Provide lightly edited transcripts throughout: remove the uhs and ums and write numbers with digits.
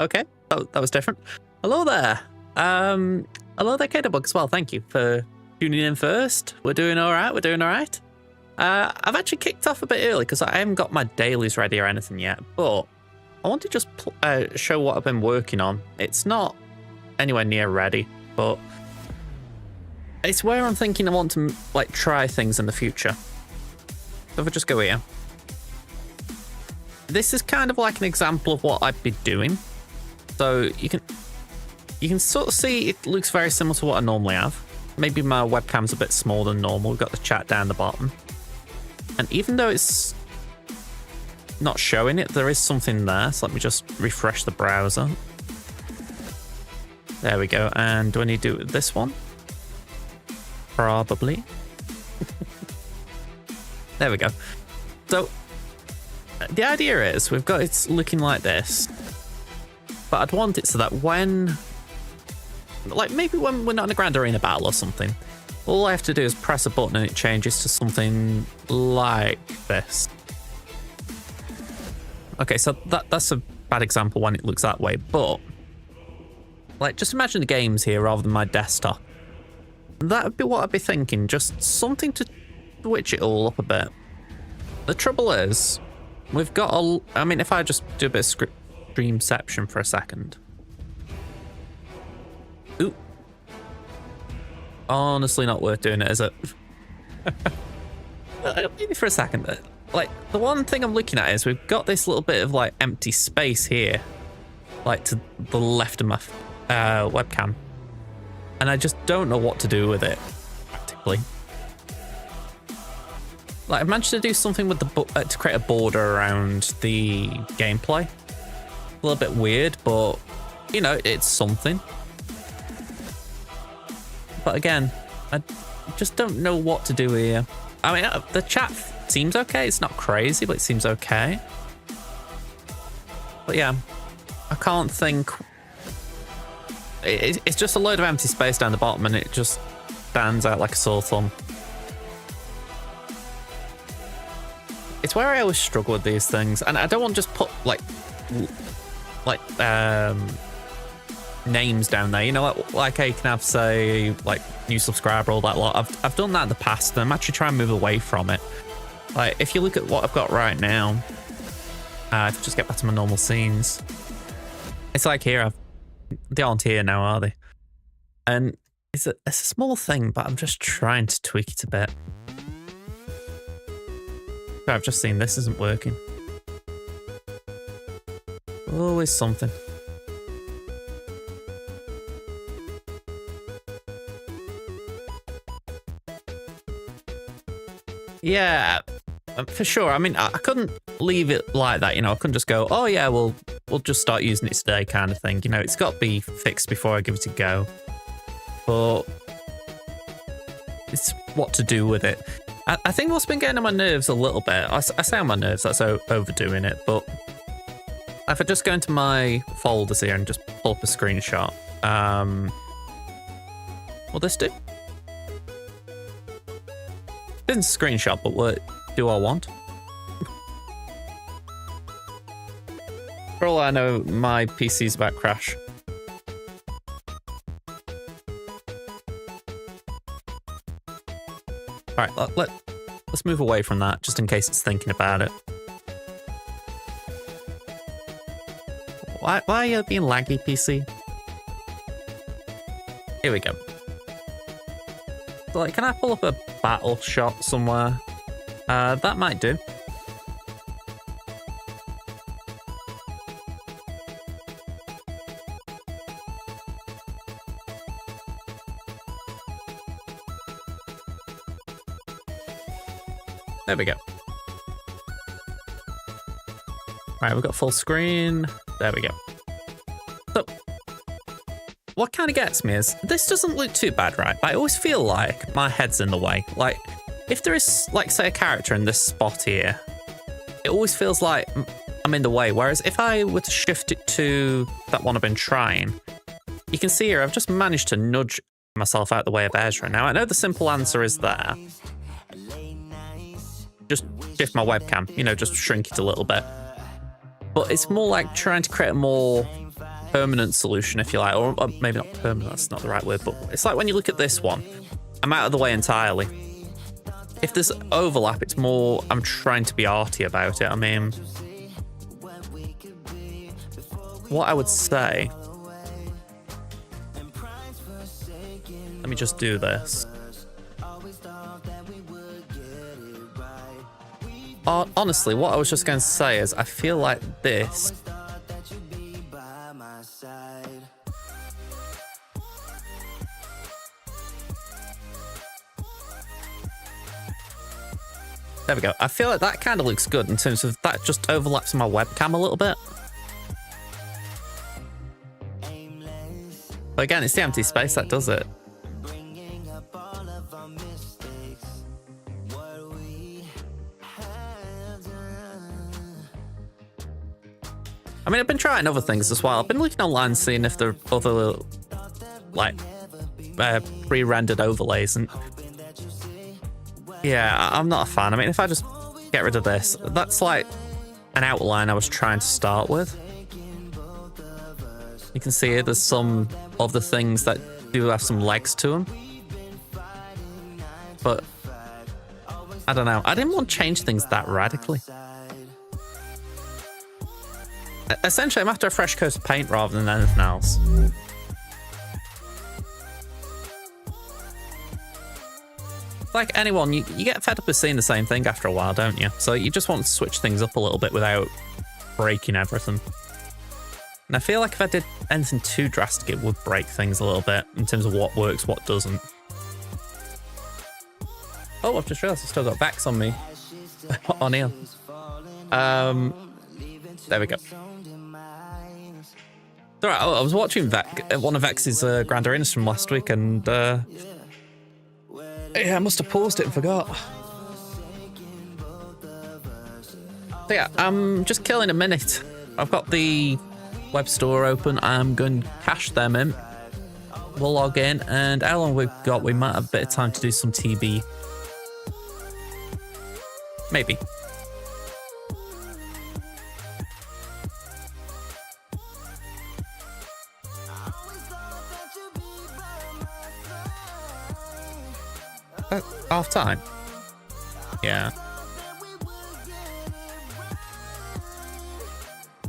okay. That was different. Hello there. Hello there, Kdbug as well. Thank you for tuning in first. We're doing all right. We're doing all right. I've actually kicked off a bit early because I haven't got my dailies ready or anything yet, but I want to just show what I've been working on. It's not anywhere near ready, but it's where I'm thinking I want to like try things in the future. So if I just go here, this is kind of like an example of what I'd be doing. So you can sort of see it looks very similar to what I normally have. Maybe my webcam's a bit smaller than normal. We've got the chat down the bottom. And even though it's not showing it, there is something there. So let me just refresh the browser. There we go. And do I need to do it with this one? Probably. There we go. So the idea is we've got it looking like this, but I'd want it so that when, like maybe when we're not in a grand arena battle or something, all I have to do is press a button and it changes to something like this. Okay, so that's a bad example when it looks that way, but like just imagine the games here rather than my desktop. That would be what I'd be thinking, just something to switch it all up a bit. The trouble is, we've got I mean, if I just do a bit of streamception for a second. Ooh. Honestly not worth doing it, is it? Maybe for a second. Like, the one thing I'm looking at is we've got this little bit of, like, empty space here. Like, to the left of my webcam. And I just don't know what to do with it, practically. Like, I've managed to do something with the to create a border around the gameplay. A little bit weird, but, you know, it's something. But again, I just don't know what to do here. I mean, the chat seems okay. It's not crazy, but it seems okay. But yeah, I can't think. It's just a load of empty space down the bottom, and it just stands out like a sore thumb. It's where I always struggle with these things, and I don't want to just put like names down there, you know, like I can have, say, like new subscriber, all that lot. I've done that in the past, and I'm actually trying to move away from it. Like, if you look at what I've got right now, if I just get back to my normal scenes, it's like here, they aren't here now, are they? And it's a small thing, but I'm just trying to tweak it a bit. I've just seen this isn't working. Always something. Yeah, for sure. I mean, I couldn't leave it like that, you know. I couldn't just go, oh yeah, we'll just start using it today kind of thing. You know, it's got to be fixed before I give it a go. But it's what to do with it. I think what's been getting on my nerves a little bit, I say on my nerves, that's overdoing it, but if I just go into my folders here and just pull up a screenshot, will this do? It isn't a screenshot, but what do I want? For all I know, my PC's about to crash. Alright, let's move away from that, just in case it's thinking about it. Why are you being laggy, PC? Here we go. Like, can I pull up a battle shot somewhere? That might do. There we go. Right, we've got full screen. There we go. So, what kind of gets me is, this doesn't look too bad, right? But I always feel like my head's in the way. Like, if there is, like, say, a character in this spot here, it always feels like I'm in the way. Whereas if I were to shift it to that one I've been trying, you can see here, I've just managed to nudge myself out the way of Ezra. Now, I know the simple answer is there. Just shift my webcam, you know, just shrink it a little bit. But it's more like trying to create a more permanent solution, if you like, or maybe not permanent, that's not the right word, but it's like when you look at this one, I'm out of the way entirely. If there's overlap, it's more I'm trying to be arty about it. I mean, what I would say, let me just do this. Honestly, what I was just going to say is I feel like this there we go. I feel like that kind of looks good in terms of that just overlaps my webcam a little bit. But again, it's the empty space that does it. I mean, I've been trying other things as well. I've been looking online, seeing if there are other, like, pre-rendered overlays, and yeah, I'm not a fan. I mean, if I just get rid of this, that's like an outline I was trying to start with. You can see here there's some of the things that do have some legs to them. But I don't know. I didn't want to change things that radically. Essentially, I'm after a fresh coat of paint rather than anything else. Like anyone, you get fed up of seeing the same thing after a while, don't you? So you just want to switch things up a little bit without breaking everything. And I feel like if I did anything too drastic, it would break things a little bit in terms of what works, what doesn't. Oh, I've just realised I've still got Vex on me. On here. There we go. Alright, I was watching one of Vex's Grand Arenas from last week, and yeah, I must have paused it and forgot. So yeah, I'm just killing a minute. I've got the web store open. I'm going to cache them in. We'll log in, and how long we've got, we might have a bit of time to do some TB. Maybe. Half time. Yeah.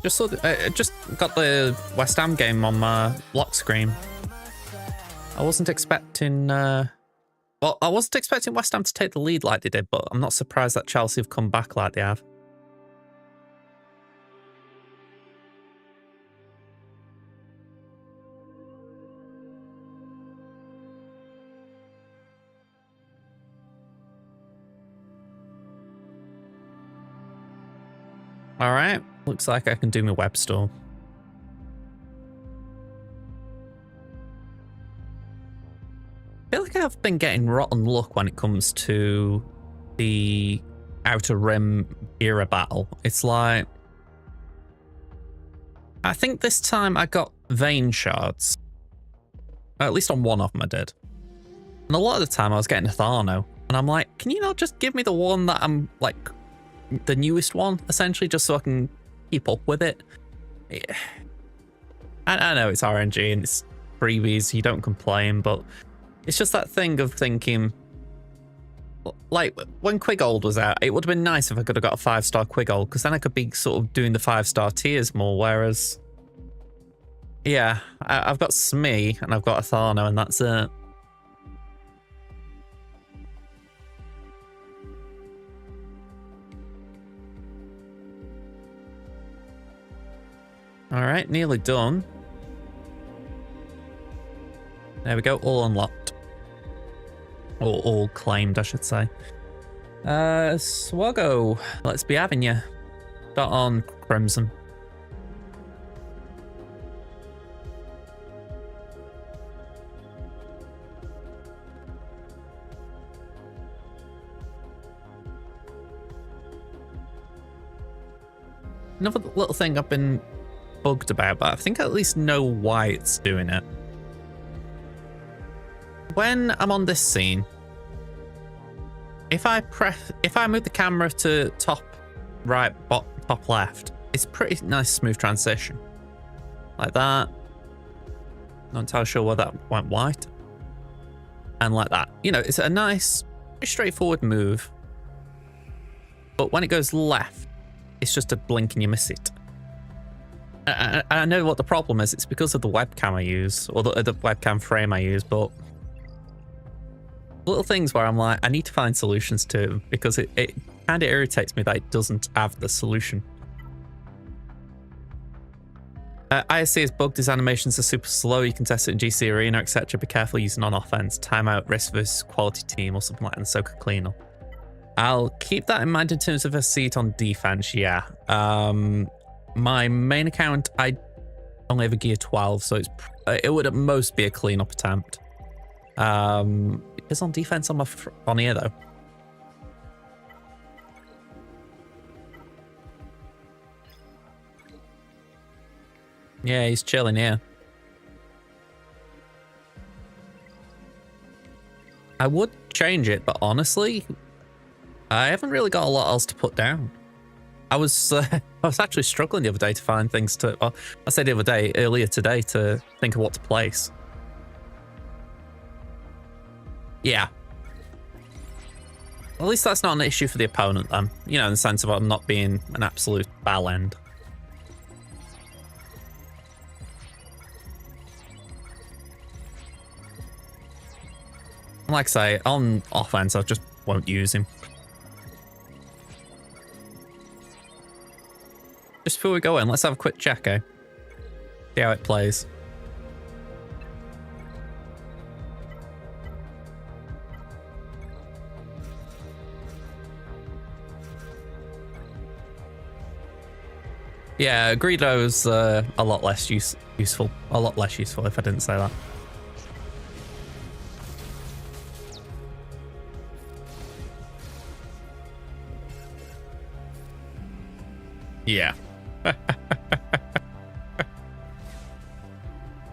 Just saw just got the West Ham game on my lock screen. I wasn't expecting. Well, I wasn't expecting West Ham to take the lead like they did, but I'm not surprised that Chelsea have come back like they have. All right, looks like I can do my web store. I feel like I've been getting rotten luck when it comes to the Outer Rim era battle. It's like, I think this time I got vein shards. At least on one of them I did. And a lot of the time I was getting a Tharno. And I'm like, can you not just give me the one that I'm like, the newest one, essentially, just so I can keep up with it? Yeah. I know it's RNG and it's freebies, you don't complain, but it's just that thing of thinking, like, when Qui-Gon was out, it would have been nice if I could have got a 5-star Qui-Gon, because then I could be sort of doing the 5-star tiers more, whereas, yeah, I've got Smee and I've got a Tharno, and that's it. All right, nearly done. There we go, all unlocked. Or all claimed, I should say. Swaggo, let's be having you. Dot on Crimson. Another little thing I've been bugged about, but I think I at least know why it's doing it. When I'm on this scene, if I move the camera to top right, top left, it's a pretty nice smooth transition. Like that. Not entirely sure why that went white. And like that. You know, it's a nice, straightforward move. But when it goes left, it's just a blink and you miss it. I know what the problem is. It's because of the webcam I use, or the webcam frame I use, but little things where I'm like, I need to find solutions to, because it kind of irritates me that it doesn't have the solution. ISC is bugged, his animations are super slow, you can test it in GC Arena, etc. Be careful using on offense, timeout, risk versus quality team, or something like that, and so could clean up. I'll keep that in mind in terms of a seat on defense, yeah. My main account, I only have a gear 12, so it would at most be a cleanup attempt. It's on defense on here though. Yeah, he's chilling here. I would change it, but honestly, I haven't really got a lot else to put down. I was actually struggling the other day to find things to, well, I said the other day, earlier today, to think of what to place. Yeah. At least that's not an issue for the opponent then. You know, in the sense of I'm not being an absolute ball end. Like I say, on offense, I just won't use him. Just before we go in, let's have a quick check, eh? See how it plays. Yeah, Greedo's a lot less useful. A lot less useful if I didn't say that. Yeah. A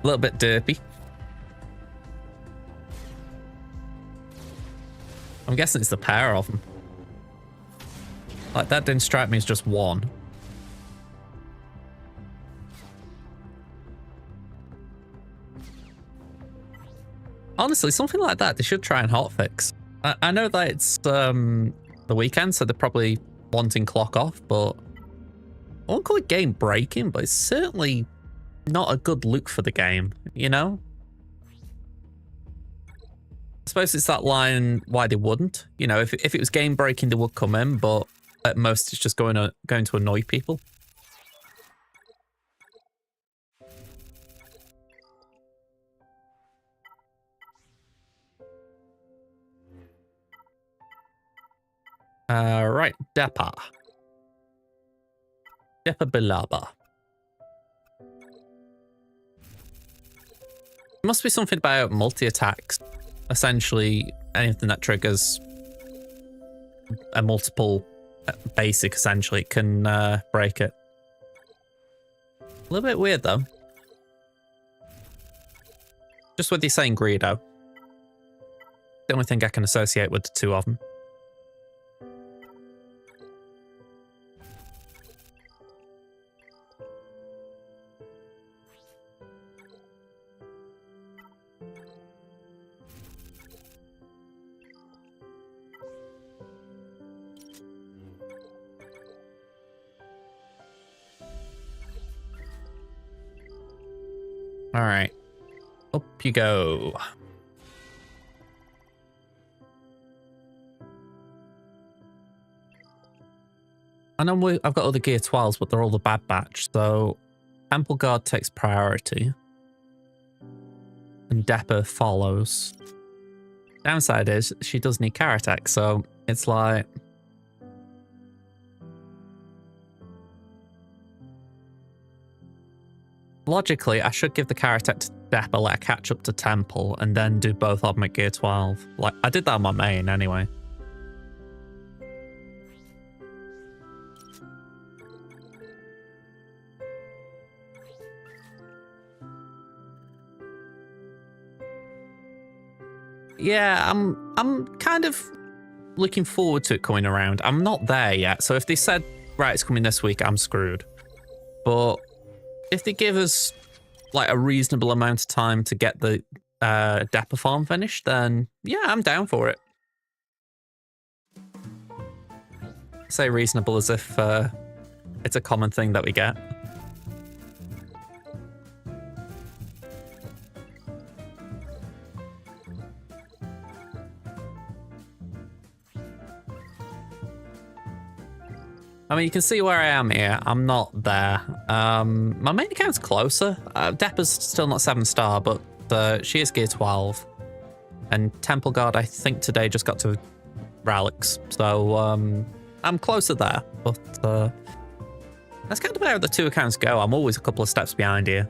little bit derpy. I'm guessing it's the pair of them. Like, that didn't strike me as just one. Honestly, something like that, they should try and hotfix. I know that it's the weekend, so they're probably wanting clock off, but I won't call it game breaking, but it's certainly not a good look for the game, you know? I suppose it's that line why they wouldn't. You know, if it was game breaking, they would come in, but at most it's just going to annoy people. Right, Deppa. Deppa Bilaba. There must be something about multi-attacks. Essentially, anything that triggers a multiple basic, essentially, can break it. A little bit weird, though. Just with you saying Greedo. The only thing I can associate with the two of them. All right, up you go. I know I've got other gear 12s, but they're all the bad batch, so Ample Guard takes priority. And Deppa follows. Downside is she does need car attack, so it's like... Logically, I should give the car attack to Deppa, let her catch up to Temple, and then do both of them at gear 12. Like, I did that on my main anyway. Yeah, I'm kind of looking forward to it coming around. I'm not there yet, so if they said, right, it's coming this week, I'm screwed. But if they give us like a reasonable amount of time to get the Dapper farm finished, then yeah, I'm down for it. Say reasonable as if it's a common thing that we get. I mean, you can see where I am here. I'm not there. My main account's closer. Dapper's still not 7-star, but she is gear 12. And Temple Guard, I think today just got to Relics. So I'm closer there. But that's kind of where the two accounts go. I'm always a couple of steps behind here.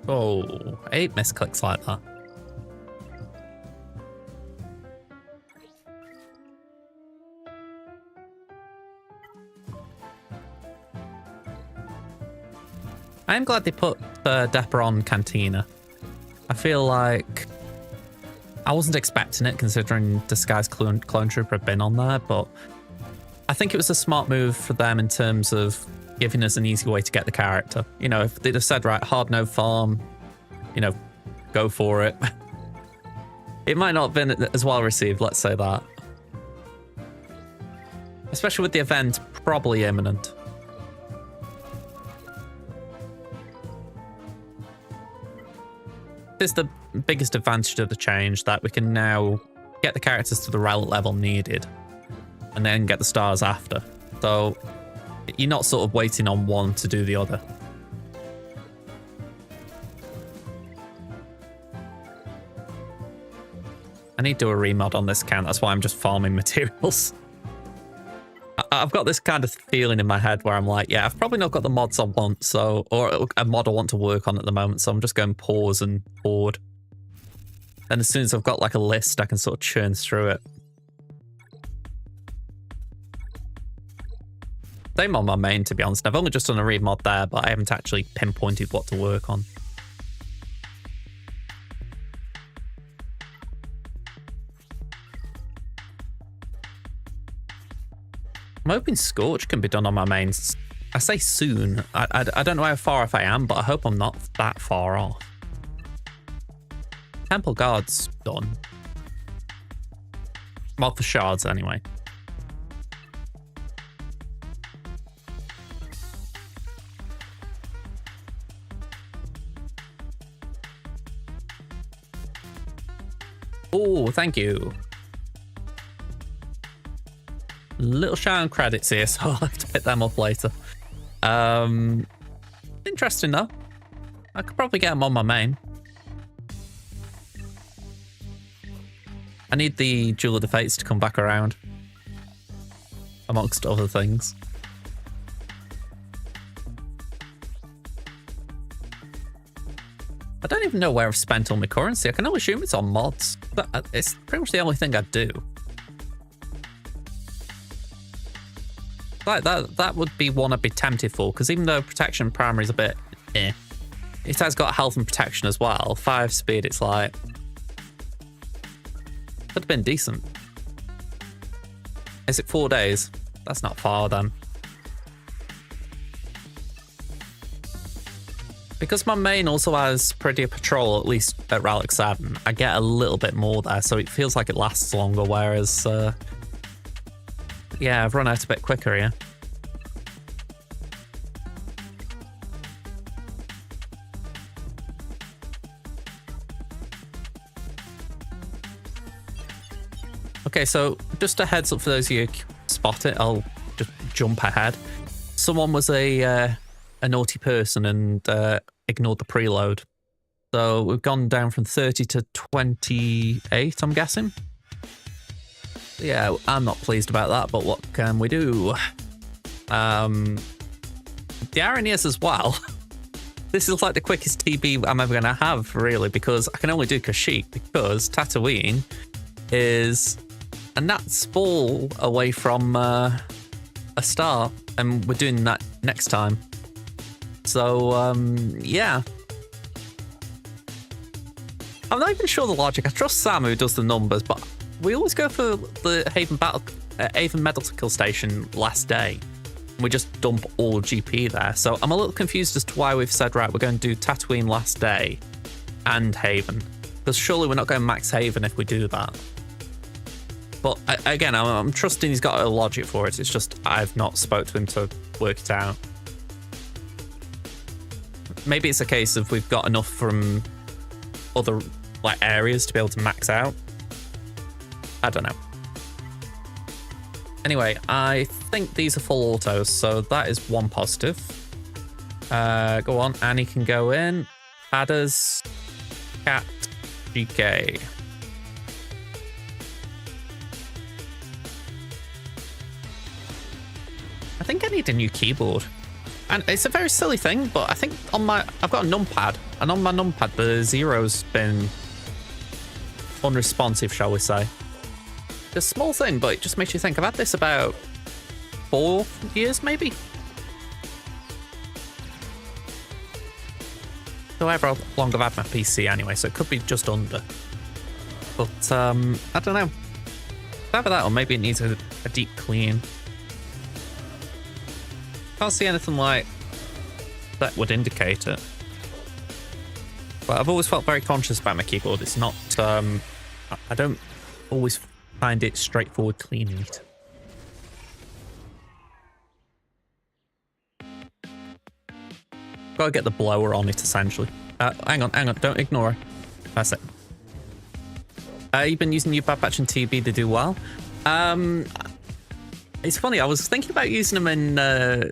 Oh, 8 misclicks like that. I am glad they put Dapper on Cantina. I feel like I wasn't expecting it considering Disguised Clone Trooper had been on there, but I think it was a smart move for them in terms of giving us an easy way to get the character. You know, if they'd have said, right, hard no farm, you know, go for it. It might not have been as well received, let's say that. Especially with the event probably imminent. This is the biggest advantage of the change, that we can now get the characters to the relic level needed and then get the stars after. So you're not sort of waiting on one to do the other. I need to do a remod on this account. That's why I'm just farming materials. I've got this kind of feeling in my head where I'm like, yeah, I've probably not got the mods I want, so, or a mod I want to work on at the moment, so I'm just going pause and hoard. And as soon as I've got like a list, I can sort of churn through it. Same on my main, to be honest. I've only just done a remod there, but I haven't actually pinpointed what to work on. I'm hoping Scorch can be done on my mains. I say soon. I don't know how far off I am, but I hope I'm not that far off. Temple Guard's done. Well, for shards, anyway. Oh, thank you. Little shy on credits here, so I'll have to pick them up later. Interesting though. I could probably get them on my main. I need the Jewel of the Fates to come back around, amongst other things. I don't even know where I've spent all my currency. I can only assume it's on mods, but it's pretty much the only thing I do. Like that would be one I'd be tempted for, because even though protection primary is a bit it has got health and protection as well. 5 speed, it's like could have been decent. Is it 4 days? That's not far then. Because my main also has Prettier Patrol, at least at Relic 7, I get a little bit more there, so it feels like it lasts longer, whereas yeah, I've run out a bit quicker here. Okay, so just a heads up for those of you who spot it, I'll just jump ahead. Someone was a naughty person and ignored the preload. So we've gone down from 30 to 28, I'm guessing. Yeah, I'm not pleased about that, but what can we do? The irony is as well, this is like the quickest TB I'm ever going to have, really, because I can only do Kashyyyk, because Tatooine is a gnat's ball away from a star, and we're doing that next time. So, yeah. I'm not even sure the logic. I trust Sam who does the numbers, but we always go for the Haven Medical Station last day. We just dump all GP there. So I'm a little confused as to why we've said, right, we're going to do Tatooine last day and Haven. Because surely we're not going max Haven if we do that. But again, I'm trusting he's got a logic for it. It's just I've not spoke to him to work it out. Maybe it's a case of we've got enough from other like areas to be able to max out. I don't know. Anyway, I think these are full autos, so that is one positive. Go on, Annie can go in. Adders, Cat, GK. I think I need a new keyboard. And it's a very silly thing, but I think on I've got a numpad, and on my numpad the zero's been unresponsive, shall we say. It's a small thing, but it just makes you think. I've had this about 4 years, maybe? However long I've had my PC anyway, so it could be just under. But, I don't know. Either that, or maybe it needs a deep clean. Can't see anything like that would indicate it. But I've always felt very conscious about my keyboard. It's not, I don't always find it straightforward cleaning it. Gotta get the blower on it, essentially. Hang on, don't ignore it. That's it. You've been using NuBatch and TB to do well. It's funny, I was thinking about using them in...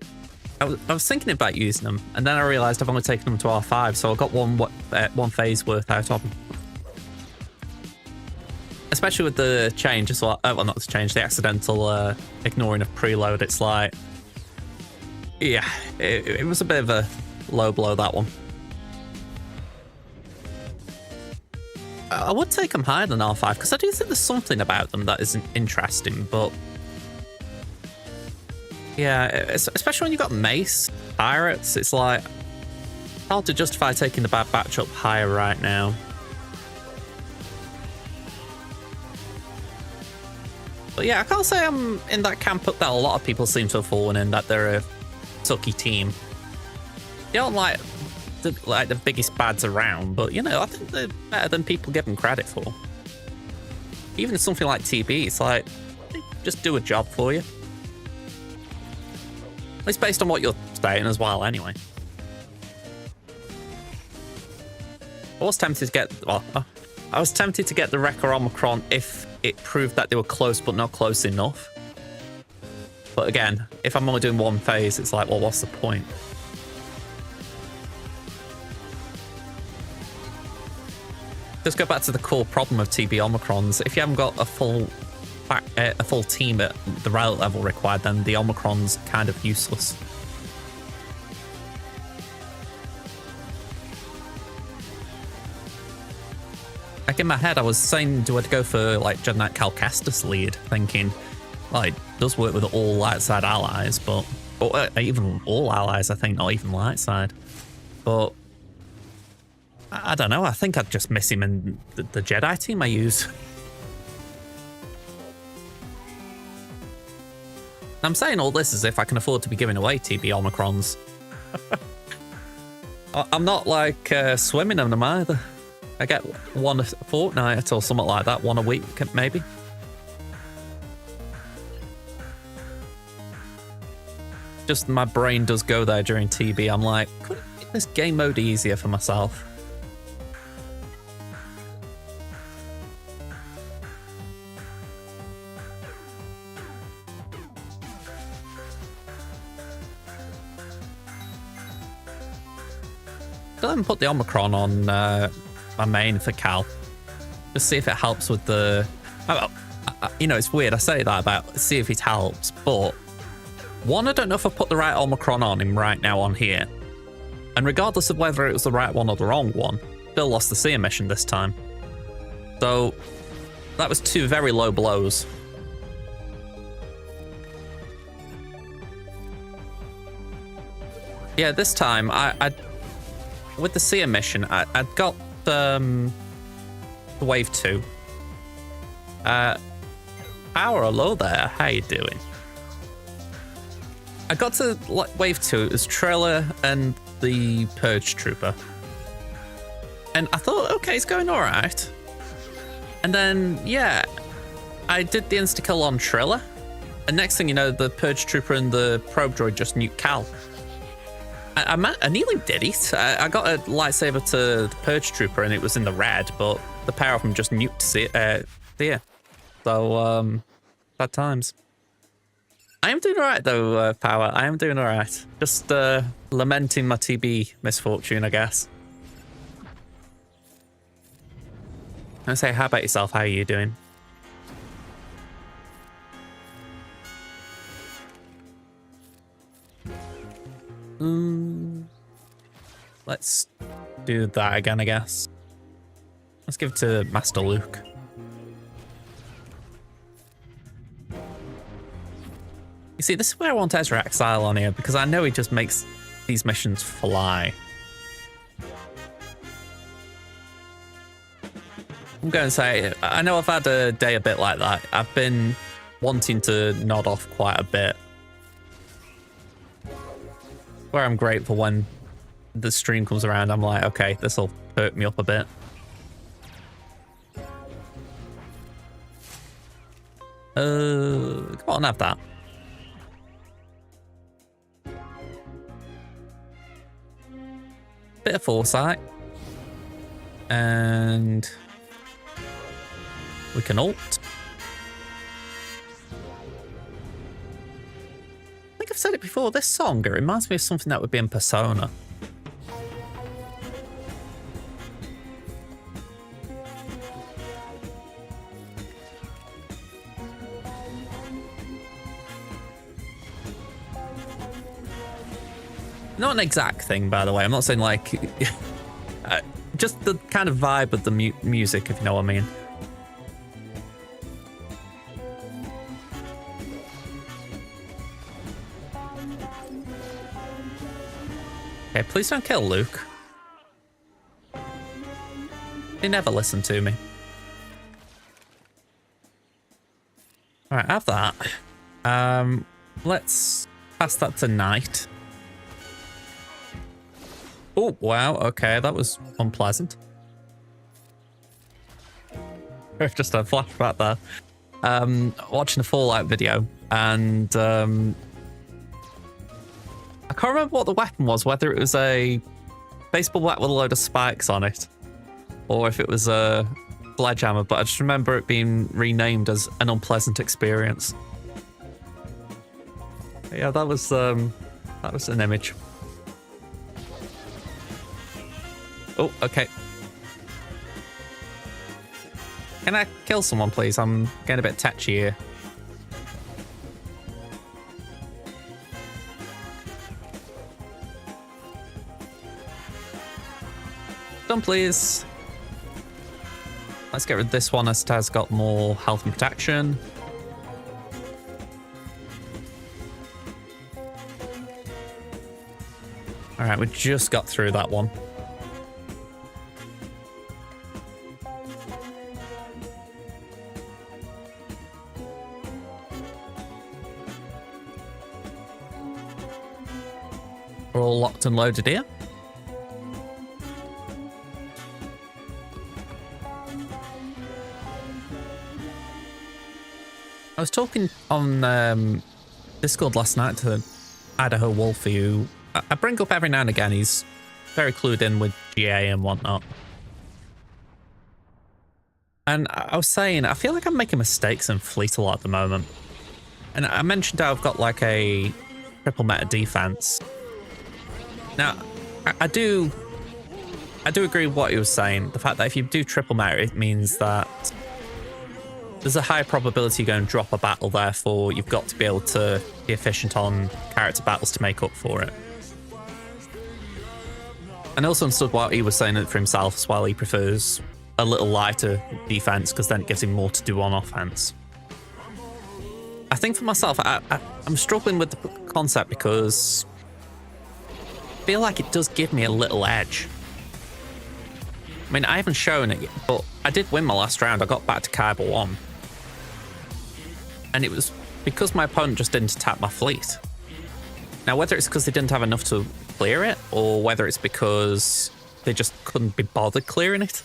I was thinking about using them, and then I realised I've only taken them to R5, so I got one phase worth out of them. Especially with the change as well. Well, not the change, the accidental ignoring of preload. It's like... Yeah, it was a bit of a low blow, that one. I would take them higher than R5, because I do think there's something about them that isn't interesting, but... Yeah, especially when you've got Mace, Pirates, it's like... hard to justify taking the Bad Batch up higher right now. But yeah, I can't say I'm in that camp that a lot of people seem to have fallen in, that they're a sucky team. They aren't like the biggest bads around, but you know, I think they're better than people give them credit for. Even something like TB, it's like, they just do a job for you. At least based on what you're saying as well, anyway. I was tempted to get, well, I was tempted to get the Wrecker Omicron if it proved that they were close but not close enough. But again, if I'm only doing one phase, it's like, well, what's the point? Just go back to the core problem of TB Omicrons. If you haven't got a full team at the relic level required, then the Omicron's kind of useless. Like in my head, I was saying, do I go for like Jedi Knight Cal Kestis lead, thinking, well, it does work with all light side allies, but or even all allies, I think, not even light side. But I don't know. I think I'd just miss him in the Jedi team I use. I'm saying all this as if I can afford to be giving away TB Omicrons. I'm not like swimming in them either. I get one a fortnight or something like that, one a week maybe. Just my brain does go there during TB. I'm like, could I make this game mode easier for myself? Go ahead and put the Omicron on my main for Cal. Just see if it helps with the... you know, it's weird. I say that about see if it helps, but one, I don't know if I put the right Omicron on him right now on here. And regardless of whether it was the right one or the wrong one, still lost the Cere mission this time. So that was 2 very low blows. Yeah, this time I with the Cere mission, I'd got Wave 2. Power, hello there. How you doing? I got to Wave 2. It was Traya and the Purge Trooper. And I thought, okay, it's going all right. And then, yeah, I did the insta-kill on Trilla. And next thing you know, the Purge Trooper and the Probe Droid just nuked Cal. I nearly did it. I got a lightsaber to the Purge Trooper and it was in the red, but the pair of them just nuked Cere. So, bad times. I am doing all right, though, Power. I am doing all right. Just lamenting my TB misfortune, I guess. I say, how about yourself? How are you doing? Let's do that again, I guess. Let's give it to Master Luke. You see, this is where I want Ezra Exile on here, because I know he just makes these missions fly. I'm going to say, I know I've had a day a bit like that. I've been wanting to nod off quite a bit. Where I'm grateful when the stream comes around, I'm like, okay, this will perk me up a bit. Come on, have that. Bit of foresight. And we can ult. I think I've said it before, this song, it reminds me of something that would be in Persona. Not an exact thing, by the way. I'm not saying like... just the kind of vibe of the music, if you know what I mean. Okay, please don't kill Luke. He never listened to me. Alright, have that. Let's pass that to Knight. Oh, wow, okay, that was unpleasant. Just a flashback there. Watching a Fallout video, and I can't remember what the weapon was, whether it was a baseball bat with a load of spikes on it, or if it was a sledgehammer, but I just remember it being renamed as an unpleasant experience. But yeah, that was an image. Oh, okay. Can I kill someone, please? I'm getting a bit touchy here. Done, please. Let's get rid of this one as it has got more health and protection. All right, we just got through that one. We're all locked and loaded here. I was talking on Discord last night to Idaho Wolfie, who I bring up every now and again. He's very clued in with GA and whatnot. And I was saying, I feel like I'm making mistakes in Fleet a lot at the moment. And I mentioned how I've got like a triple meta defense. Now, I do agree with what he was saying. The fact that if you do triple meta, it means that there's a high probability you're going to drop a battle, therefore you've got to be able to be efficient on character battles to make up for it. And I also understood what he was saying for himself as well. He prefers a little lighter defense because then it gives him more to do on offense. I think for myself, I'm struggling with the concept because I feel like it does give me a little edge. I mean, I haven't shown it yet, but I did win my last round. I got back to Kyber 1. And it was because my opponent just didn't attack my fleet. Now, whether it's because they didn't have enough to clear it, or whether it's because they just couldn't be bothered clearing it,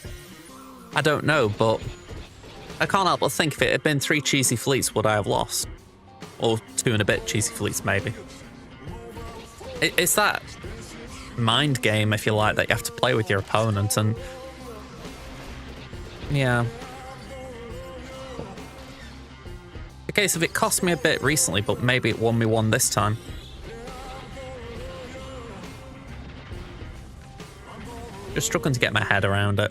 I don't know, but I can't help but think if it had been 3 cheesy fleets, would I have lost? Or 2 and a bit cheesy fleets, maybe. It's that mind game, if you like, that you have to play with your opponent, and yeah. The case of it cost me a bit recently, but maybe it won me one this time. Just struggling to get my head around it.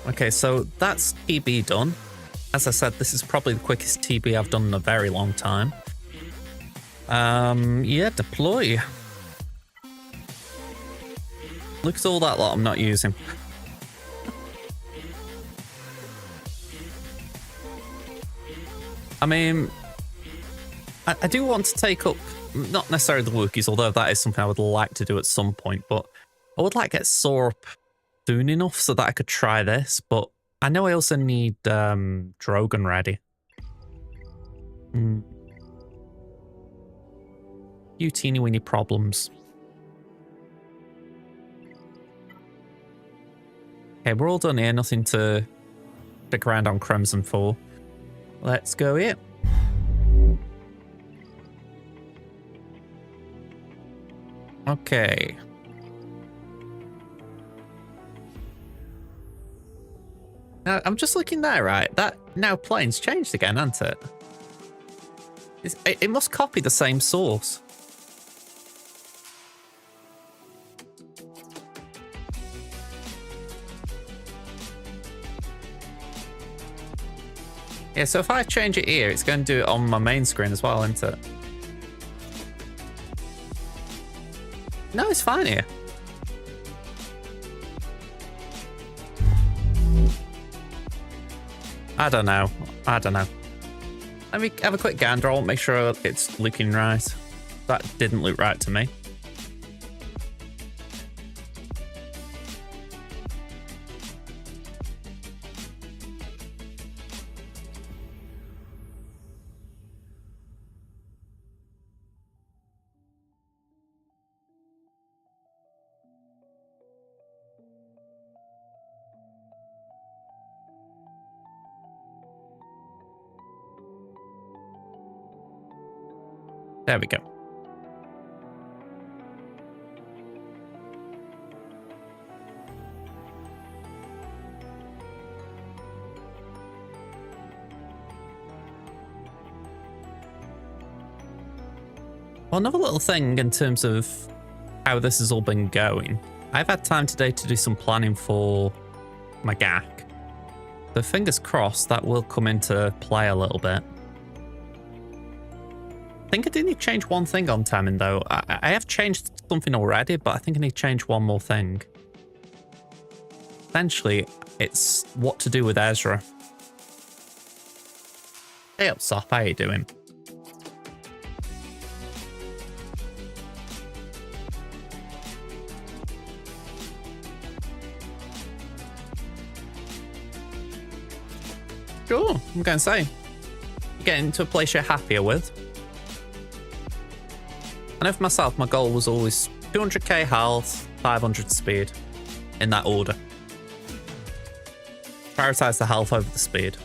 Okay, so that's TB done. As I said, this is probably the quickest TB I've done in a very long time. Yeah, deploy. Look at all that lot I'm not using. I mean, I do want to take up, not necessarily the Wookiees, although that is something I would like to do at some point, but I would like to get Cere up soon enough so that I could try this, but I know I also need Drogon ready. Few teeny-weeny problems. Okay, we're all done here. Nothing to stick around on Crimson for. Let's go here. Okay. Now, I'm just looking there, right? That now plane's changed again, hasn't it? It must copy the same source. Yeah, so if I change it here, it's going to do it on my main screen as well, isn't it? No, it's fine here. I don't know. Let me have a quick gander. I'll make sure it's looking right. That didn't look right to me. There we go. Well, another little thing in terms of how this has all been going. I've had time today to do some planning for my GAC. So fingers crossed that will come into play a little bit. I think I do need to change one thing on Temmin though. I have changed something already, but I think I need to change one more thing. Essentially, it's what to do with Ezra. Hey up, Sop, how you doing? Sure, I'm going to say. Getting to a place you're happier with. I know for myself, my goal was always 200k health, 500 speed, in that order. Prioritize the health over the speed.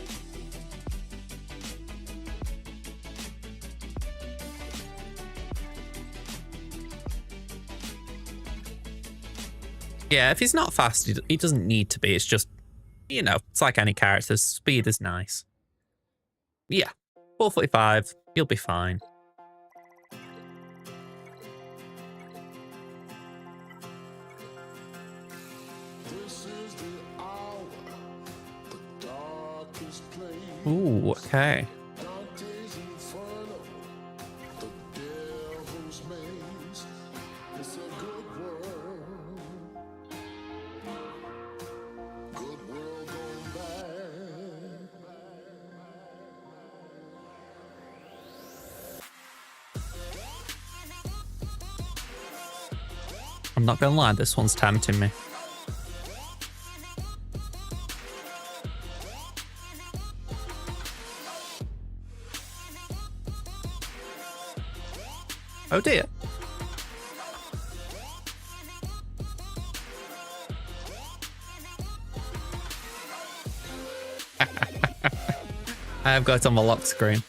Yeah, if he's not fast, he doesn't need to be. It's just, you know, it's like any character. Speed is nice. Yeah, 445, you'll be fine. Ooh, okay. I'm not gonna lie, this one's tempting me. Oh dear. I have got it on my lock screen.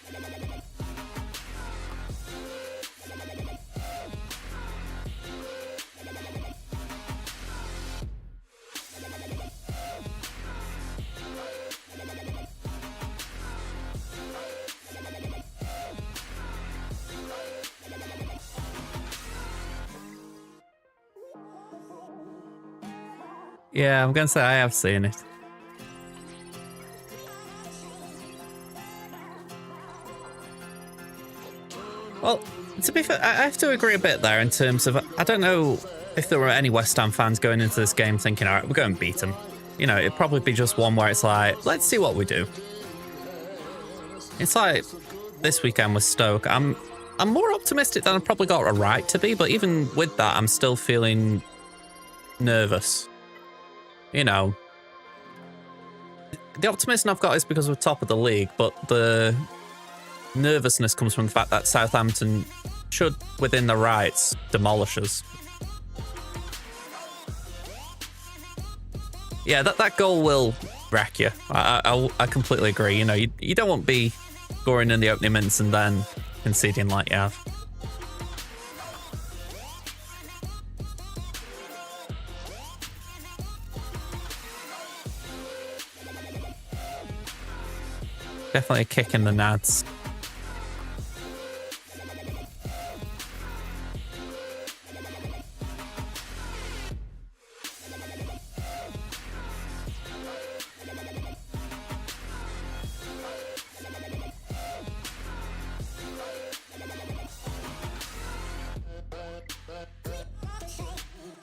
Yeah, I'm gonna say I have seen it. Well, to be fair, I have to agree a bit there in terms of, I don't know if there were any West Ham fans going into this game thinking, all right, we're going to beat them. You know, it'd probably be just one where it's like, let's see what we do. It's like this weekend with Stoke. I'm more optimistic than I've probably got a right to be, but even with that, I'm still feeling nervous. You know, the optimism I've got is because we're top of the league, but the nervousness comes from the fact that Southampton should, within their rights, demolish us. Yeah, that goal will wreck you. I completely agree. You know, you don't want to be scoring in the opening minutes and then conceding like you have. Definitely a kick in the nads.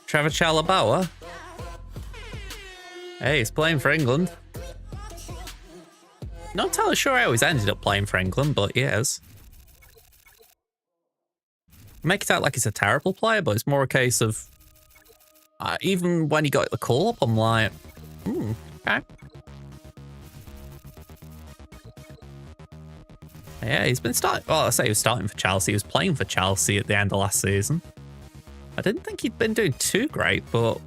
Trevor Chalobah? Hey, he's playing for England. Not entirely sure how he's ended up playing for England, but he is. Make it out like he's a terrible player, but it's more a case of... even when he got the call up, I'm like... okay. Yeah, he's been starting... Well, I say he was starting for Chelsea. He was playing for Chelsea at the end of last season. I didn't think he'd been doing too great, but...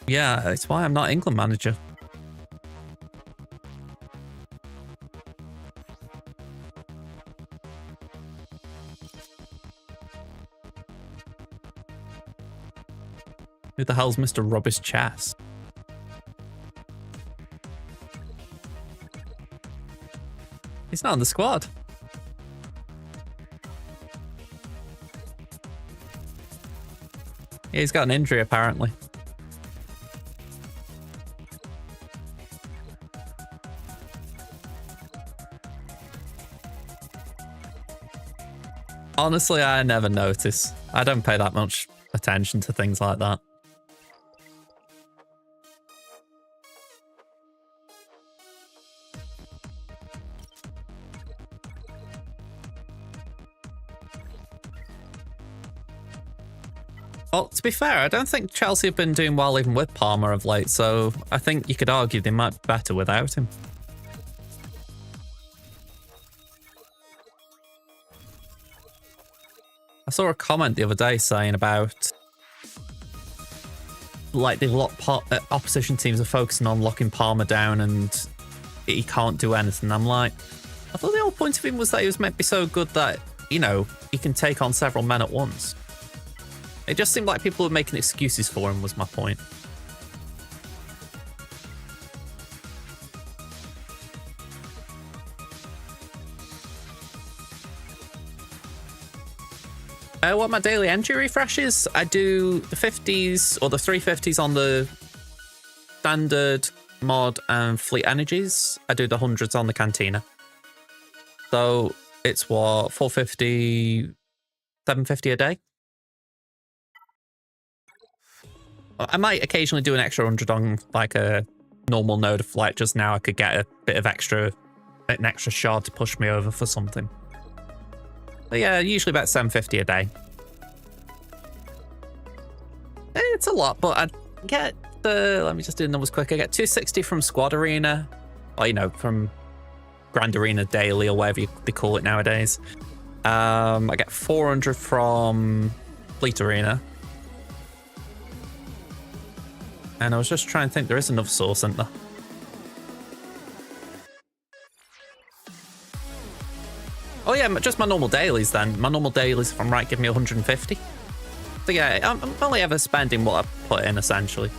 yeah, that's why I'm not England manager. Who the hell's Mr. Rubbish Chess? He's not on the squad. Yeah, he's got an injury apparently. Honestly, I never notice. I don't pay that much attention to things like that. Well, to be fair, I don't think Chelsea have been doing well even with Palmer of late, so I think you could argue they might be better without him. I saw a comment the other day saying about like the opposition teams are focusing on locking Palmer down and he can't do anything. I'm like, I thought the whole point of him was that he was meant to be so good that, you know, he can take on several men at once. It just seemed like people were making excuses for him, was my point. What my daily entry refresh is, I do the 50s or the 350s on the standard, mod, and fleet energies. I do the 100s on the cantina. So it's what, 450, 750 a day? I might occasionally do an extra 100 on like a normal node of flight. Just now I could get a bit of an extra shard to push me over for something. But yeah, usually about 750 a day. it's a lot, but I get the, let me just do the numbers quick. I get 260 from Squad Arena, or, you know, from Grand Arena Daily, or whatever they call it nowadays. I get 400 from Fleet Arena. And I was just trying to think, there is another source, isn't there? Oh yeah, just my normal dailies then. My normal dailies, if I'm right, give me 150. So yeah, I'm only ever spending what I put in, essentially.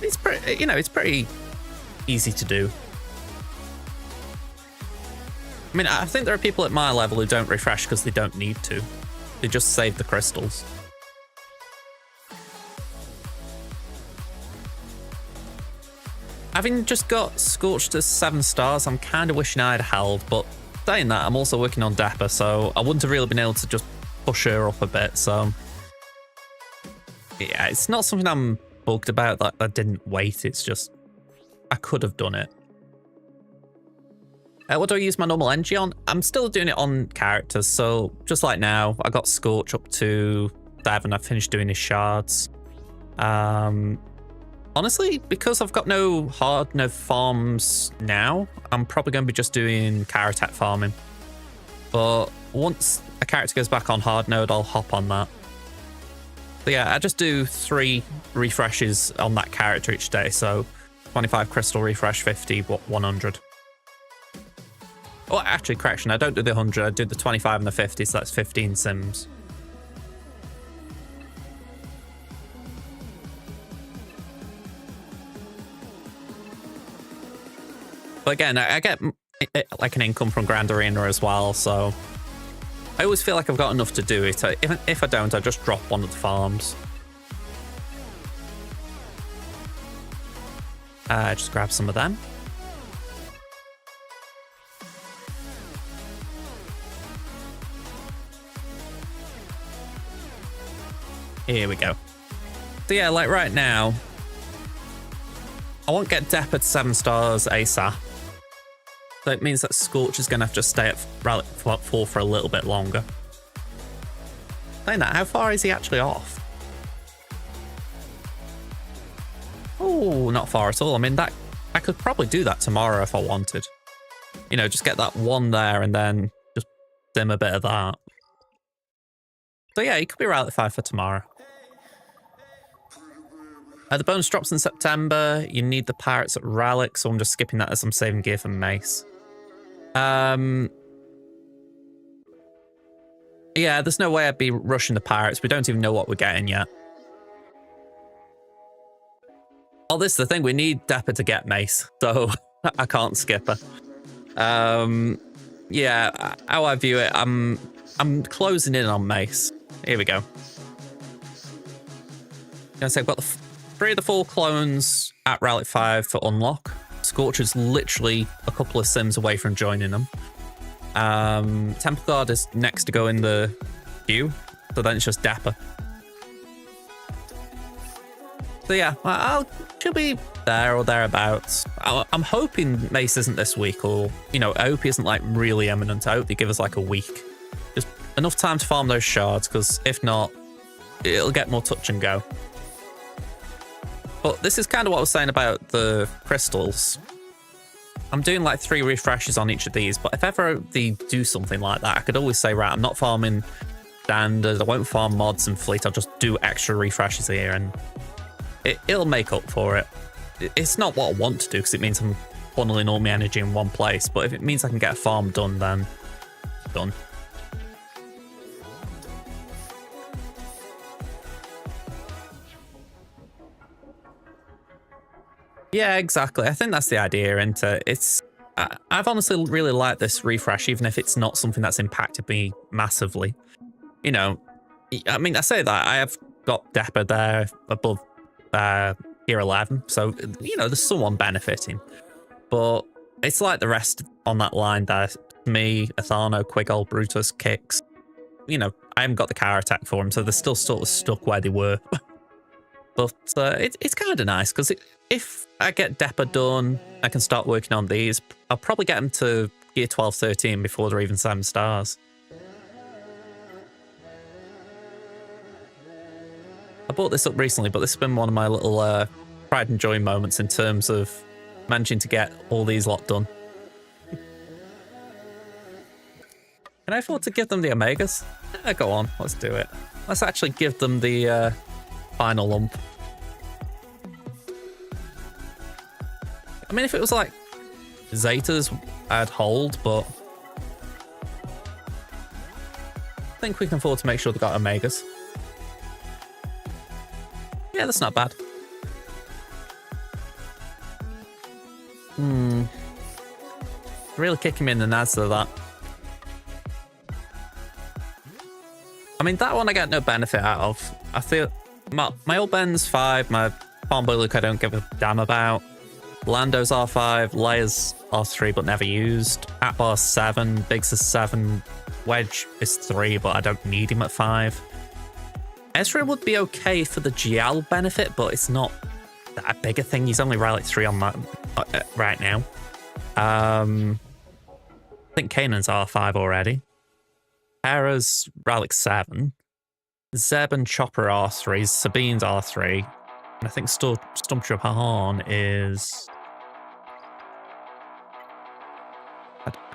It's pretty, you know, it's pretty easy to do. I mean, I think there are people at my level who don't refresh because they don't need to. They just save the crystals. Having just got Scorched to 7 stars, I'm kind of wishing I'd held, but saying that, I'm also working on Dapper, so I wouldn't have really been able to just push her up a bit, so... Yeah, it's not something I'm bugged about that I didn't wait, it's just... I could have done it. What do I use my normal NG on? I'm still doing it on characters, so just like now, I got Scorch up to 7, I finished doing his shards. Honestly, because I've got no hard nerve farms now, I'm probably going to be just doing Karatak farming. But once a character goes back on hard node, I'll hop on that. But yeah, I just do 3 refreshes on that character each day, so 25 crystal refresh, 50, 100. Oh, actually, correction, I don't do the 100, I do the 25 and the 50, so that's 15 sims. But again, I get like an income from Grand Arena as well, so I always feel like I've got enough to do it. Even if I don't, I just drop one of the farms. Just grab some of them. Here we go. So yeah, like right now, I won't get Dapper to 7 stars ASAP. So it means that Scorch is going to have to stay at Relic 4 for a little bit longer. Saying that, how far is he actually off? Oh, not far at all. I mean, that I could probably do that tomorrow if I wanted. You know, just get that 1 there and then just dim a bit of that. So yeah, he could be Relic 5 for tomorrow. The bonus drops in September. You need the pirates at Relic, so I'm just skipping that as I'm saving gear for Mace. Yeah, there's no way I'd be rushing the pirates. We don't even know what we're getting yet. Oh, this is the thing. We need Dapper to get Mace, so I can't skip her. Yeah, how I view it, I'm closing in on Mace. Here we go. Gonna say I've got the 3 of the 4 clones at Relic 5 for unlock. Scorch is literally a couple of sims away from joining them. Temple Guard is next to go in the queue, so then it's just Dapper. So yeah, she'll be there or thereabouts. I'm hoping Mace isn't this week, or, you know, I hope he isn't like really eminent. I hope they give us like a week. Just enough time to farm those shards, because if not, it'll get more touch and go. But this is kind of what I was saying about the crystals. I'm doing like 3 refreshes on each of these, but if ever they do something like that, I could always say, right, I'm not farming standard, I won't farm mods and fleet, I'll just do extra refreshes here, and it'll make up for it. It's not what I want to do, because it means I'm funneling all my energy in one place, but if it means I can get a farm done, then done. Yeah, exactly. I think that's the idea, and I've honestly really liked this refresh, even if it's not something that's impacted me massively. You know, I mean, I say that, I have got Dapper there above Tier 11, so, you know, there's someone benefiting. But it's like the rest on that line there. Me, Athano, Qui-Gon, Brutus, Kix. You know, I haven't got the car attack for them, so they're still sort of stuck where they were. But it's kind of nice, because if I get Dapper done, I can start working on these. I'll probably get them to gear 12, 13 before they're even 7 stars. I bought this up recently, but this has been one of my little pride and joy moments in terms of managing to get all these lot done. Can I afford to give them the Omegas? Go on, let's do it. Let's actually give them the final lump. I mean, if it was like Zetas, I'd hold, but I think we can afford to make sure they got Omegas. Yeah, that's not bad. Really kicking me in the nads of that. I mean, that one I get no benefit out of. I feel my old Ben's 5, my Farmboy Luke I don't give a damn about. Lando's R5, Leia's R3 but never used. Akbar's 7, Biggs is 7, Wedge is 3 but I don't need him at 5. Ezra would be okay for the GL benefit, but it's not that big a thing. He's only like 3 on that right now. I think Kanan's R5 already. Hera's Relic 7. Zeb and Chopper are R3s. Sabine's R3. And I think Stormtrooper Han is...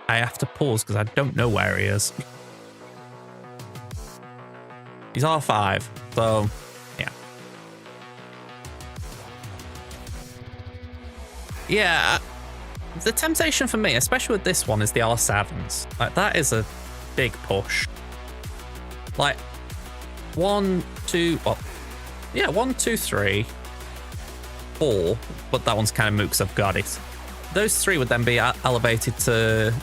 I have to pause because I don't know where he is. He's R5, so yeah. Yeah, the temptation for me, especially with this one, is the R7s. Like, that is a big push. Like, 1, 2, well, yeah, 1, 2, 3, 4, but that one's kind of moot because I've got it. Those 3 would then be elevated to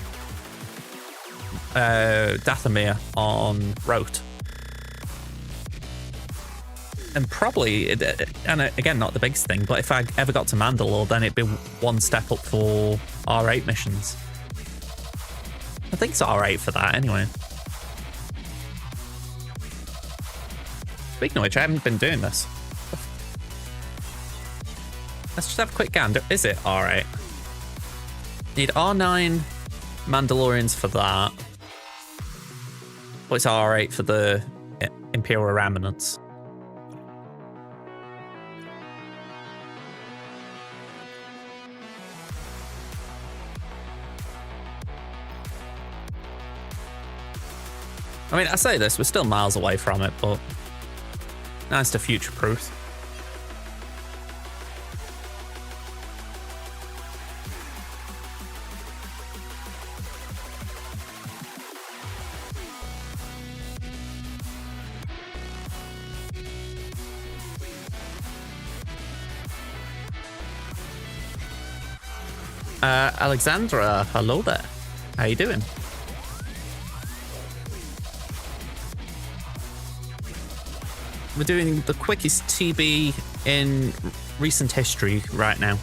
Dathomir on Rote. And probably, and again, not the biggest thing, but if I ever got to Mandalore, then it'd be 1 step up for R8 missions. I think it's R8 for that, anyway. Speaking of which, I haven't been doing this. Let's just have a quick gander. Is it R8? Need R9 Mandalorians for that. But it's R8 for the Imperial Remnants. I mean, I say this, we're still miles away from it, but nice to future-proof. Alexandra, hello there. How you doing? We're doing the quickest TB in recent history right now.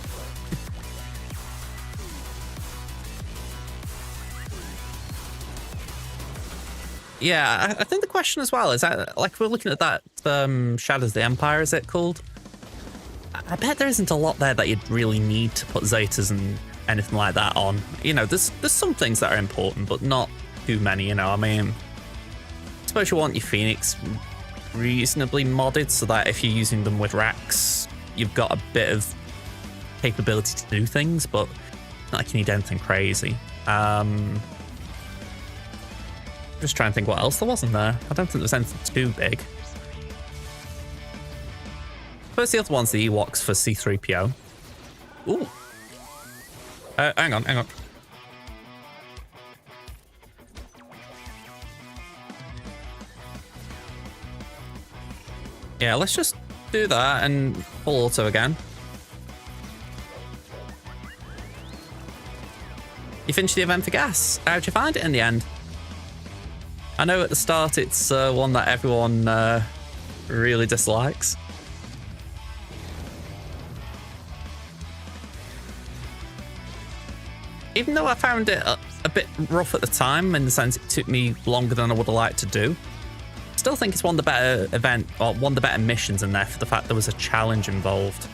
Yeah, I think the question as well is, like, we're looking at that Shadows of the Empire, is it called? I bet there isn't a lot there that you'd really need to put Zetas and anything like that on. You know, there's some things that are important, but not too many, you know. I mean, I suppose you want your Phoenix reasonably modded so that if you're using them with racks, you've got a bit of capability to do things, but not like you need anything crazy. Just trying to think what else there wasn't there. I don't think there was anything too big. First, the other one's the Ewoks for C-3PO. Ooh. Hang on. Yeah, let's just do that and full auto again. You finished the event for gas. How'd you find it in the end? I know at the start it's one that everyone really dislikes. Even though I found it a bit rough at the time, in the sense it took me longer than I would have liked to do, I still think it's one of the better one of the better missions in there for the fact there was a challenge involved.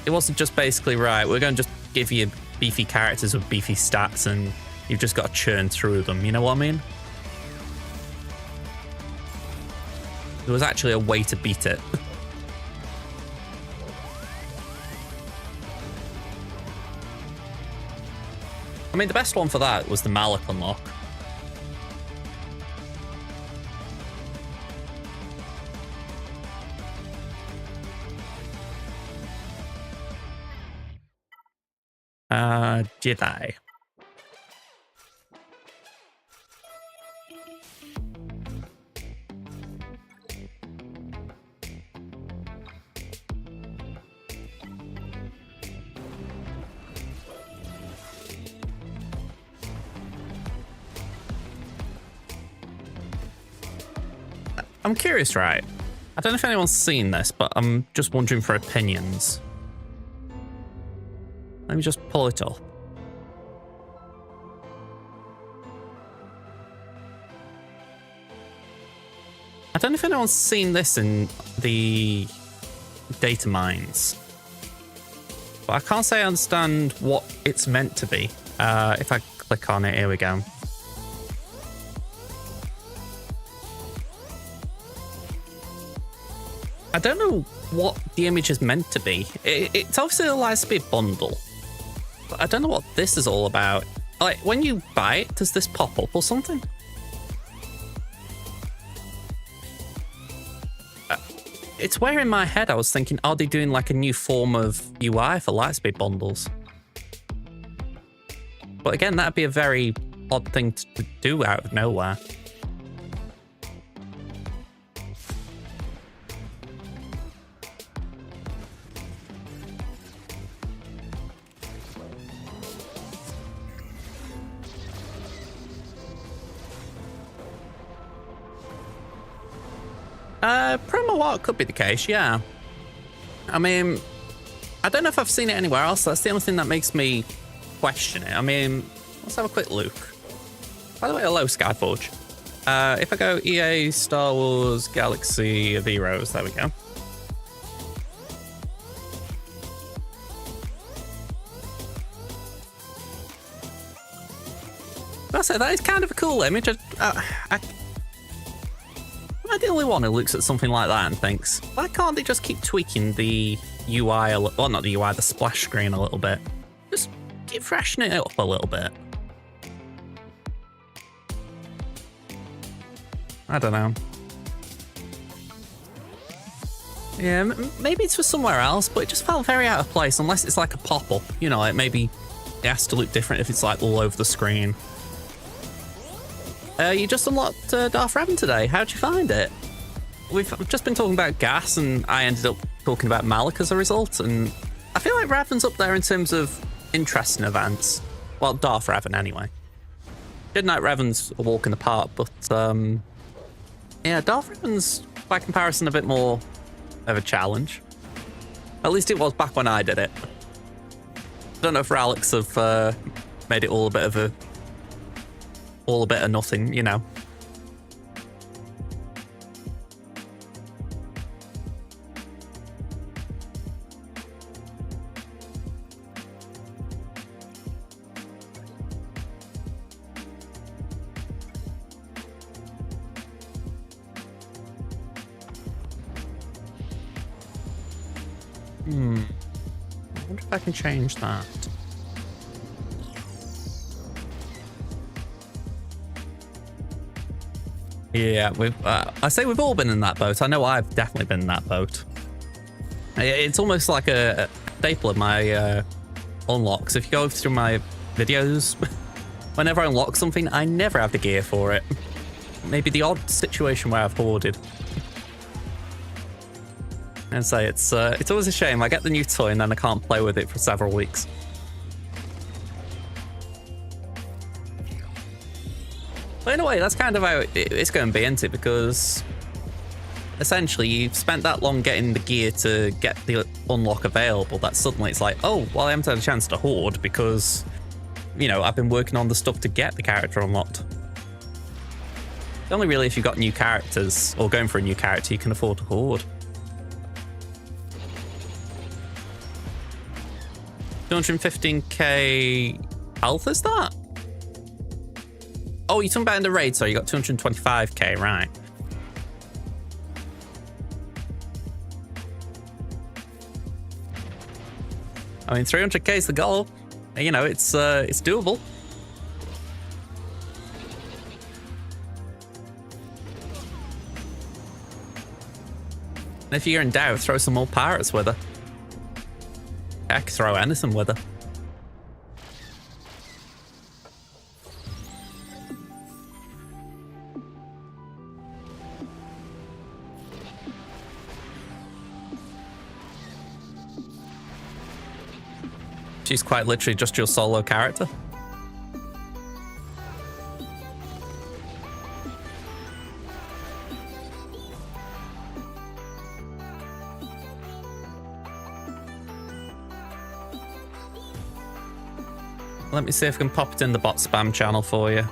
It wasn't just basically, right, we're going to just give you beefy characters with beefy stats and you've just got to churn through them, you know what I mean? There was actually a way to beat it. I mean, the best one for that was the Malak unlock. Jedi. I'm curious, right? I don't know if anyone's seen this, but I'm just wondering for opinions. Let me just pull it up. I don't know if anyone's seen this in the data mines, but I can't say I understand what it's meant to be. If I click on it, here we go. I don't know what the image is meant to be. It's obviously a Lightspeed bundle, but I don't know what this is all about. Like, when you buy it, does this pop up or something? It's where in my head I was thinking, are they doing like a new form of UI for Lightspeed bundles? But again, that'd be a very odd thing to do out of nowhere. Promo art could be the case, yeah. I mean, I don't know if I've seen it anywhere else. That's the only thing that makes me question it. I mean, let's have a quick look. By the way, hello, Skyforge. If I go EA, Star Wars, Galaxy of Heroes, there we go. That's it, that is kind of a cool image. Am I the only one who looks at something like that and thinks, why can't they just keep tweaking the UI, well, not the UI, the splash screen a little bit? Just keep freshening it up a little bit. I don't know. Yeah, maybe it's for somewhere else, but it just felt very out of place, unless it's like a pop-up. You know, like maybe it has to look different if it's like all over the screen. You just unlocked Darth Revan today. How'd you find it? We've just been talking about gas, and I ended up talking about Malak as a result, and I feel like Revan's up there in terms of interesting events. Well, Darth Revan anyway. Midnight Revan's a walk in the park, but yeah, Darth Revan's by comparison a bit more of a challenge. At least it was back when I did it. I don't know if Relics have made it all a bit of nothing, you know. I wonder if I can change that. Yeah, I say we've all been in that boat. I know I've definitely been in that boat. It's almost like a staple of my unlocks. If you go through my videos, whenever I unlock something, I never have the gear for it. Maybe the odd situation where I've hoarded. And say it's always a shame. I get the new toy and then I can't play with it for several weeks. But in a way, that's kind of how it's going to be, isn't it? Because essentially, you've spent that long getting the gear to get the unlock available that suddenly it's like, oh, well, I haven't had a chance to hoard because, you know, I've been working on the stuff to get the character unlocked. Only really if you've got new characters or going for a new character, you can afford to hoard. 215k health, is that? Oh, you're talking about in the raid, so you got 225k, right. I mean, 300k is the goal. You know, it's doable. And if you're in doubt, throw some more pirates with her. Heck, throw anything with her. She's quite literally just your solo character. Let me see if I can pop it in the bot spam channel for you.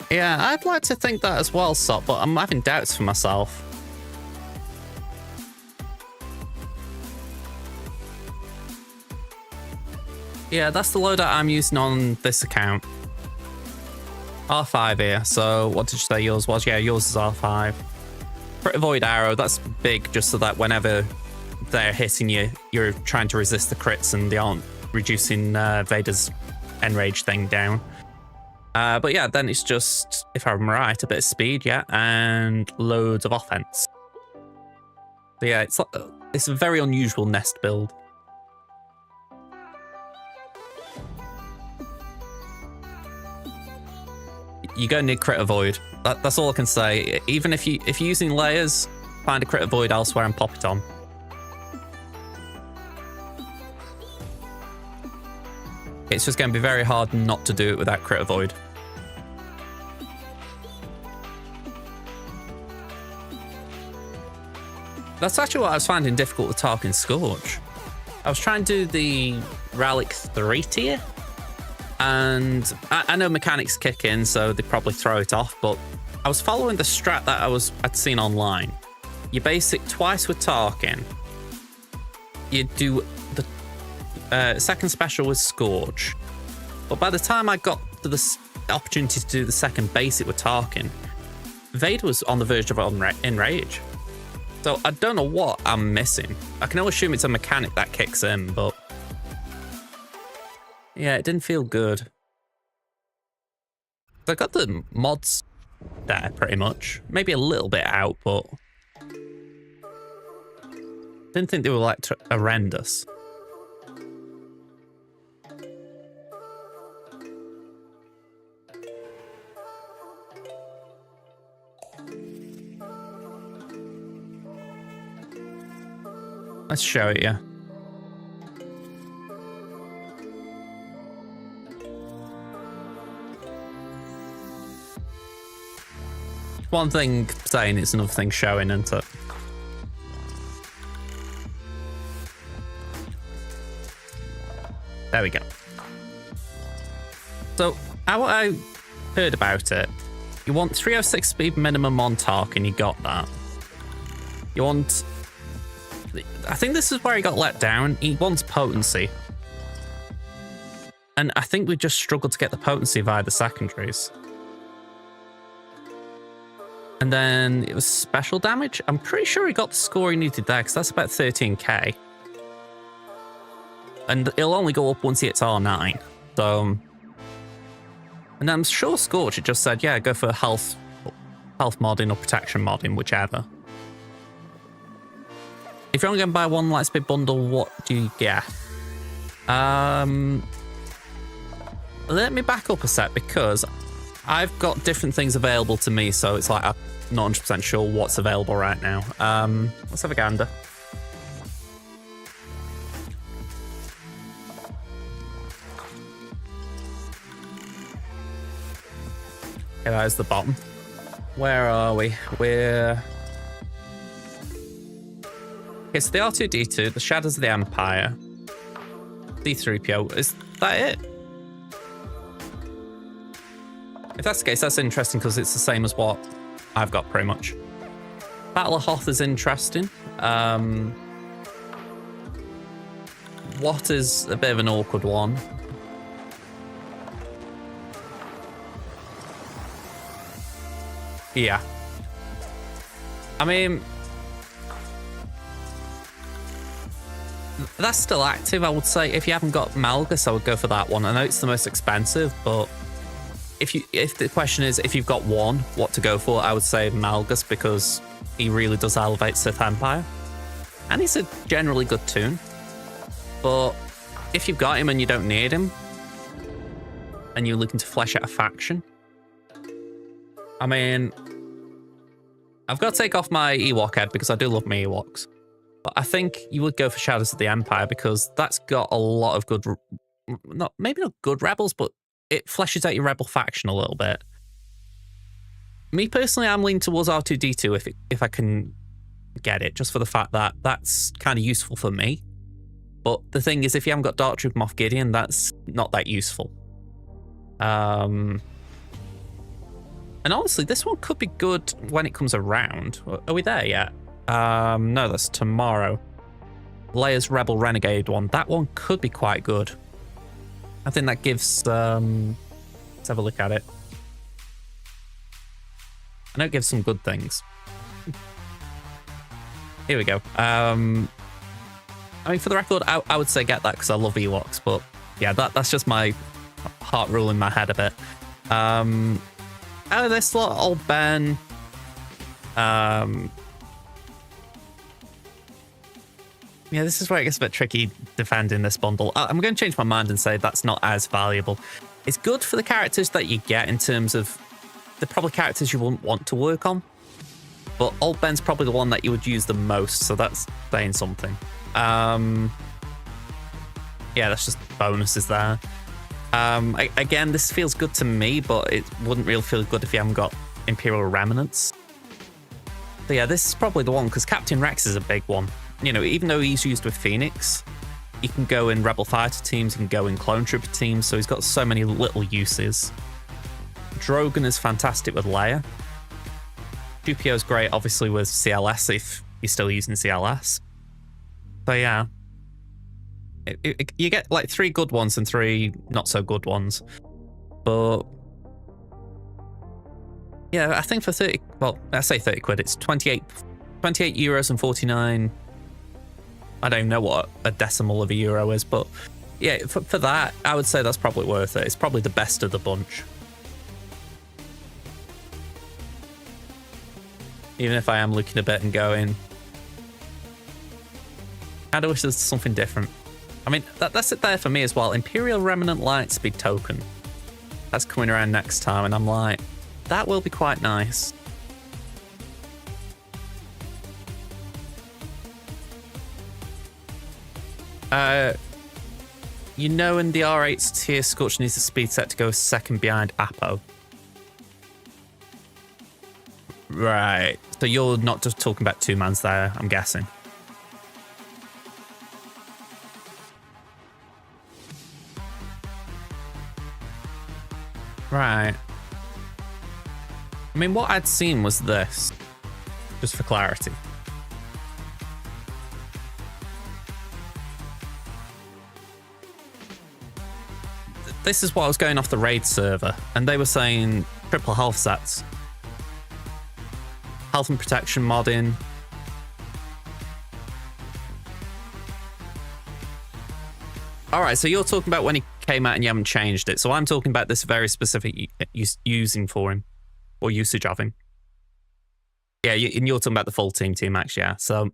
Yeah, I'd like to think that as well, Sop, but I'm having doubts for myself. Yeah, that's the loadout I'm using on this account. R5 here, so what did you say yours was? Yeah, yours is R5. Crit Avoid Arrow, that's big just so that whenever they're hitting you, you're trying to resist the crits and they aren't reducing Vader's enrage thing down. But yeah, then it's just, if I'm right, a bit of speed, yeah, and loads of offense. So yeah, it's a very unusual nest build. You're gonna need crit avoid. That's all I can say. Even if you're using layers, find a crit avoid elsewhere and pop it on. It's just gonna be very hard not to do it without crit avoid. That's actually what I was finding difficult with Tarkin Scourge. I was trying to do the Relic 3 tier, and I know mechanics kick in, so they probably throw it off, but I was following the strat that I'd seen online. You basic twice with Tarkin. You do the second special with Scourge. But by the time I got to the opportunity to do the second basic with Tarkin, Vader was on the verge of Enrage. So I don't know what I'm missing. I can only assume it's a mechanic that kicks in, but yeah, it didn't feel good. I got the mods there pretty much. Maybe a little bit out, but didn't think they were like horrendous. Let's show it you. One thing saying it's another thing showing, isn't it? There we go. So, how I heard about it, you want 306 speed minimum on Tarkin, you got that. You want... I think this is where he got let down. He wants potency. And I think we just struggled to get the potency via the secondaries. And then it was special damage. I'm pretty sure he got the score he needed there, because that's about 13k. And it'll only go up once he hits R9. So... And I'm sure Scorch, it just said, yeah, go for health modding or protection modding, whichever. If you're only going to buy one Lightspeed bundle, what do you get? Let me back up a sec, because I've got different things available to me, so it's like I'm not 100% sure what's available right now. Let's have a gander. Okay, that is the bottom. Where are we? We're... Okay, so the R2-D2, the Shadows of the Empire, D3PO. Is that it? If that's the case, that's interesting because it's the same as what I've got pretty much. Battle of Hoth is interesting. What is a bit of an awkward one. Yeah. I mean, that's still active, I would say. If you haven't got Malgus, I would go for that one. I know it's the most expensive, but if the question is if you've got one, what to go for, I would say Malgus because he really does elevate Sith Empire. And he's a generally good toon. But if you've got him and you don't need him, and you're looking to flesh out a faction, I mean, I've got to take off my Ewok head because I do love my Ewoks. But I think you would go for Shadows of the Empire because that's got a lot of good, maybe not good rebels, but it fleshes out your rebel faction a little bit. Me personally, I'm leaning towards R2-D2 if I can get it, just for the fact that that's kind of useful for me. But the thing is, if you haven't got Dark Troop Moff Gideon, that's not that useful. And honestly, this one could be good when it comes around. Are we there yet? No, that's tomorrow. Leia's Rebel Renegade one. That one could be quite good. I think that gives... let's have a look at it. I know it gives some good things. Here we go. I mean, for the record, I would say get that because I love Ewoks, but yeah, that's just my heart rule in my head a bit. Out of this lot, old Ben. Yeah, this is where it gets a bit tricky defending this bundle. I'm going to change my mind and say that's not as valuable. It's good for the characters that you get in terms of the probably characters you wouldn't want to work on. But Old Ben's probably the one that you would use the most, so that's saying something. Yeah, that's just bonuses there. Again, this feels good to me, but it wouldn't really feel good if you haven't got Imperial Remnants. So yeah, this is probably the one, because Captain Rex is a big one. You know, even though he's used with Phoenix, he can go in Rebel Fighter teams, he can go in Clone Trooper teams, so he's got so many little uses. Drogon is fantastic with Leia. 2PO is great, obviously, with CLS if you're still using CLS. So yeah, you get like 3 good ones and 3 not so good ones. But yeah, I think for 30, well, I say 30 quid, it's 28 euros and 49. I don't know what a decimal of a euro is, but yeah, for that, I would say that's probably worth it. It's probably the best of the bunch. Even if I am looking a bit and going, I wish there's something different. I mean, that's it there for me as well. Imperial Remnant Lightspeed token. That's coming around next time, and I'm like, that will be quite nice. You know, in the R8's tier, Scorch needs a speed set to go second behind Apo. Right. So you're not just talking about 2-mans there, I'm guessing. Right. I mean, what I'd seen was this, just for clarity. This is what I was going off the raid server, and they were saying triple health sets. Health and protection modding. Alright, so you're talking about when he came out and you haven't changed it. So I'm talking about this very specific using for him, or usage of him. Yeah, and you're talking about the full team Max, yeah. So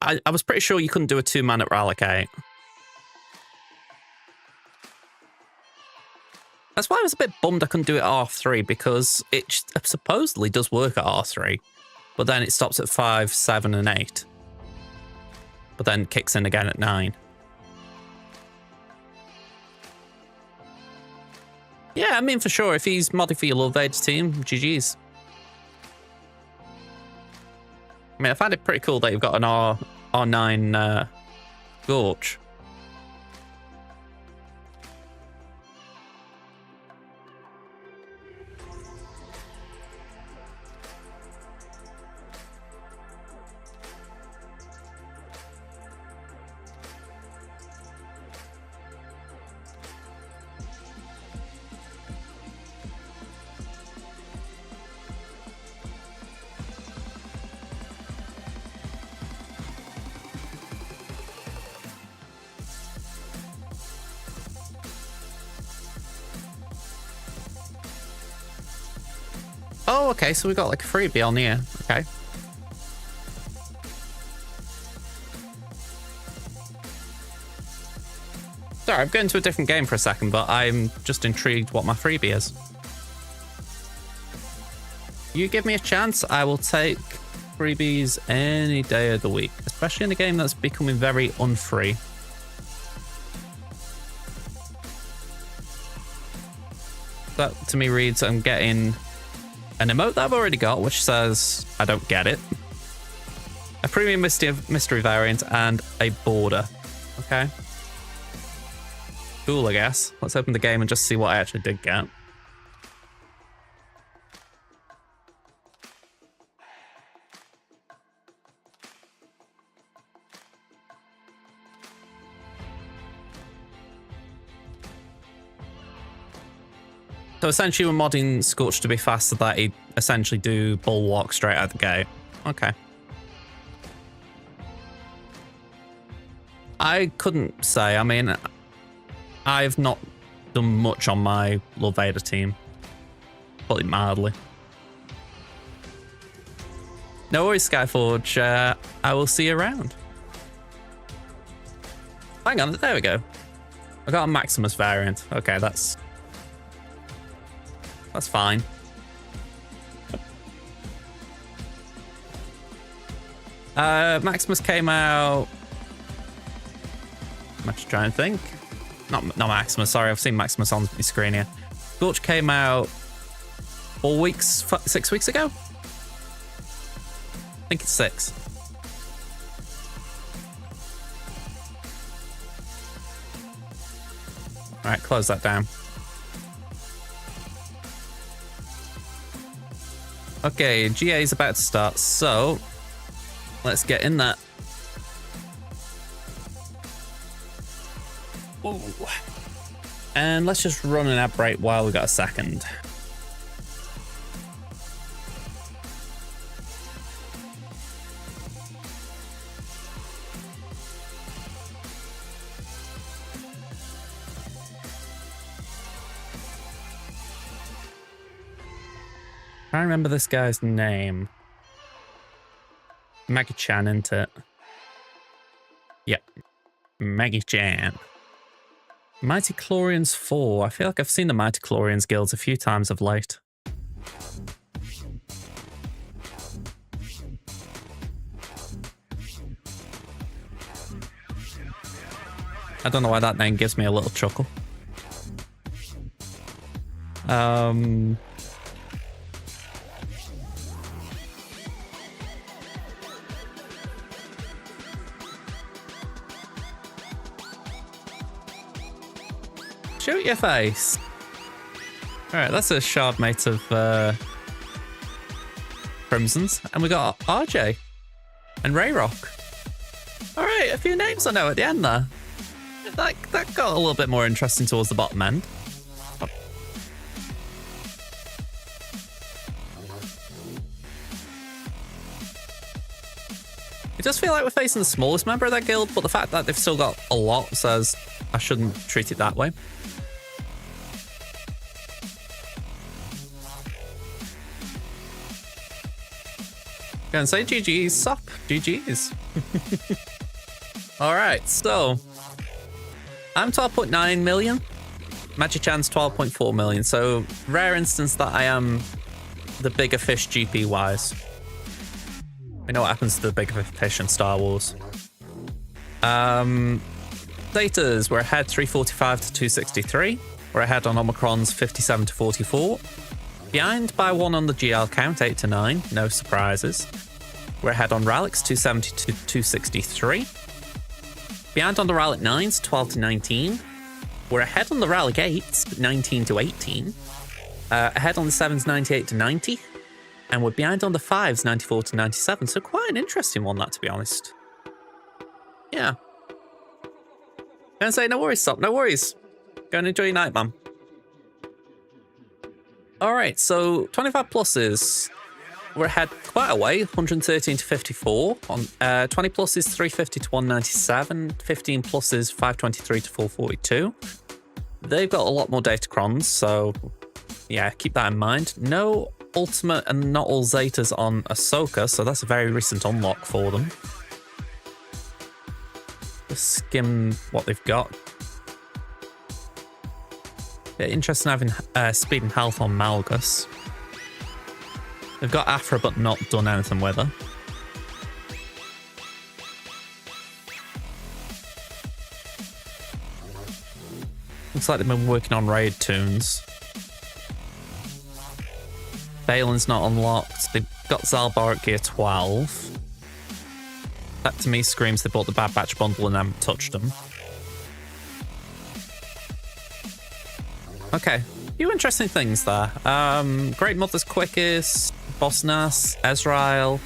I was pretty sure you couldn't do a 2-man at Rallocate. That's why I was a bit bummed I couldn't do it at R3, because it supposedly does work at R3, but then it stops at 5, 7, and 8. But then kicks in again at 9. Yeah, I mean, for sure, if he's modded for your Lord Vader team, GG's. I mean, I find it pretty cool that you've got an R9 Gorge. Oh, okay, so we got like a freebie on here. Okay. Sorry, I'm going to a different game for a second, but I'm just intrigued what my freebie is. You give me a chance, I will take freebies any day of the week, especially in a game that's becoming very unfree. That to me reads I'm getting an emote that I've already got, which says I don't get it, a premium mystery variant, and a border. Okay. Cool, I guess. Let's open the game and just see what I actually did get. So essentially we're modding Scorch to be faster that he'd essentially do Bulwark straight out the gate. Okay. I couldn't say. I mean, I've not done much on my Lord Vader team. Put it mildly. No worries, Skyforge. I will see you around. Hang on, there we go. I got a Maximus variant. Okay, that's fine. Maximus came out. I'm just trying to think. Not Maximus, sorry, I've seen Maximus on the screen here. Scorch came out 4 weeks, 6 weeks ago? I think it's 6. All right, close that down. Okay, GA is about to start, so let's get in that. Ooh. And let's just run an ad break while we got a second. I remember this guy's name. Magichan, isn't it? Yep. Magichan. Mighty Chlorians 4. I feel like I've seen the Mighty Chlorians guilds a few times of late. I don't know why that name gives me a little chuckle. Shoot your face. Alright, that's a shard mate of Crimsons. And we got RJ and Rayrock. Alright, a few names I know at the end there. That got a little bit more interesting towards the bottom end. It does feel like we're facing the smallest member of that guild, but the fact that they've still got a lot says I shouldn't treat it that way. Gonna say GG's, sup? GG's. Alright, so I'm 12.9 million. Magichan's 12.4 million. So rare instance that I am the bigger fish GP wise. We know what happens to the bigger fish in Star Wars. Datas, we're ahead 345 to 263. We're ahead on Omicron's 57 to 44. Behind by 1 on the GL count, 8 to 9. No surprises. We're ahead on Rallics, 270 to 263. Behind on the Rallic 9s, 12 to 19. We're ahead on the Rallic 8s, 19 to 18. Ahead on the 7s, 98 to 90. And we're behind on the 5s, 94 to 97. So quite an interesting one, that, to be honest. Yeah. Gonna say no worries, stop, no worries. Go and enjoy your night, man. Alright, so 25 pluses. We're ahead quite a way, 113 to 54. On 20 pluses, 350 to 197. 15 pluses, 523 to 442. They've got a lot more datacrons, so yeah, keep that in mind. No Ultimate and not all Zetas on Ahsoka, so that's a very recent unlock for them. Just skim what they've got. Bit interesting having speed and health on Malgus. They've got Aphra but not done anything with her. Looks like they've been working on raid tunes. Balin's not unlocked. They've got Zaalbar at gear 12. That to me screams they bought the Bad Batch bundle and haven't touched them. Okay, a few interesting things there. Great Mother's quickest, Boss Nass, Ezra.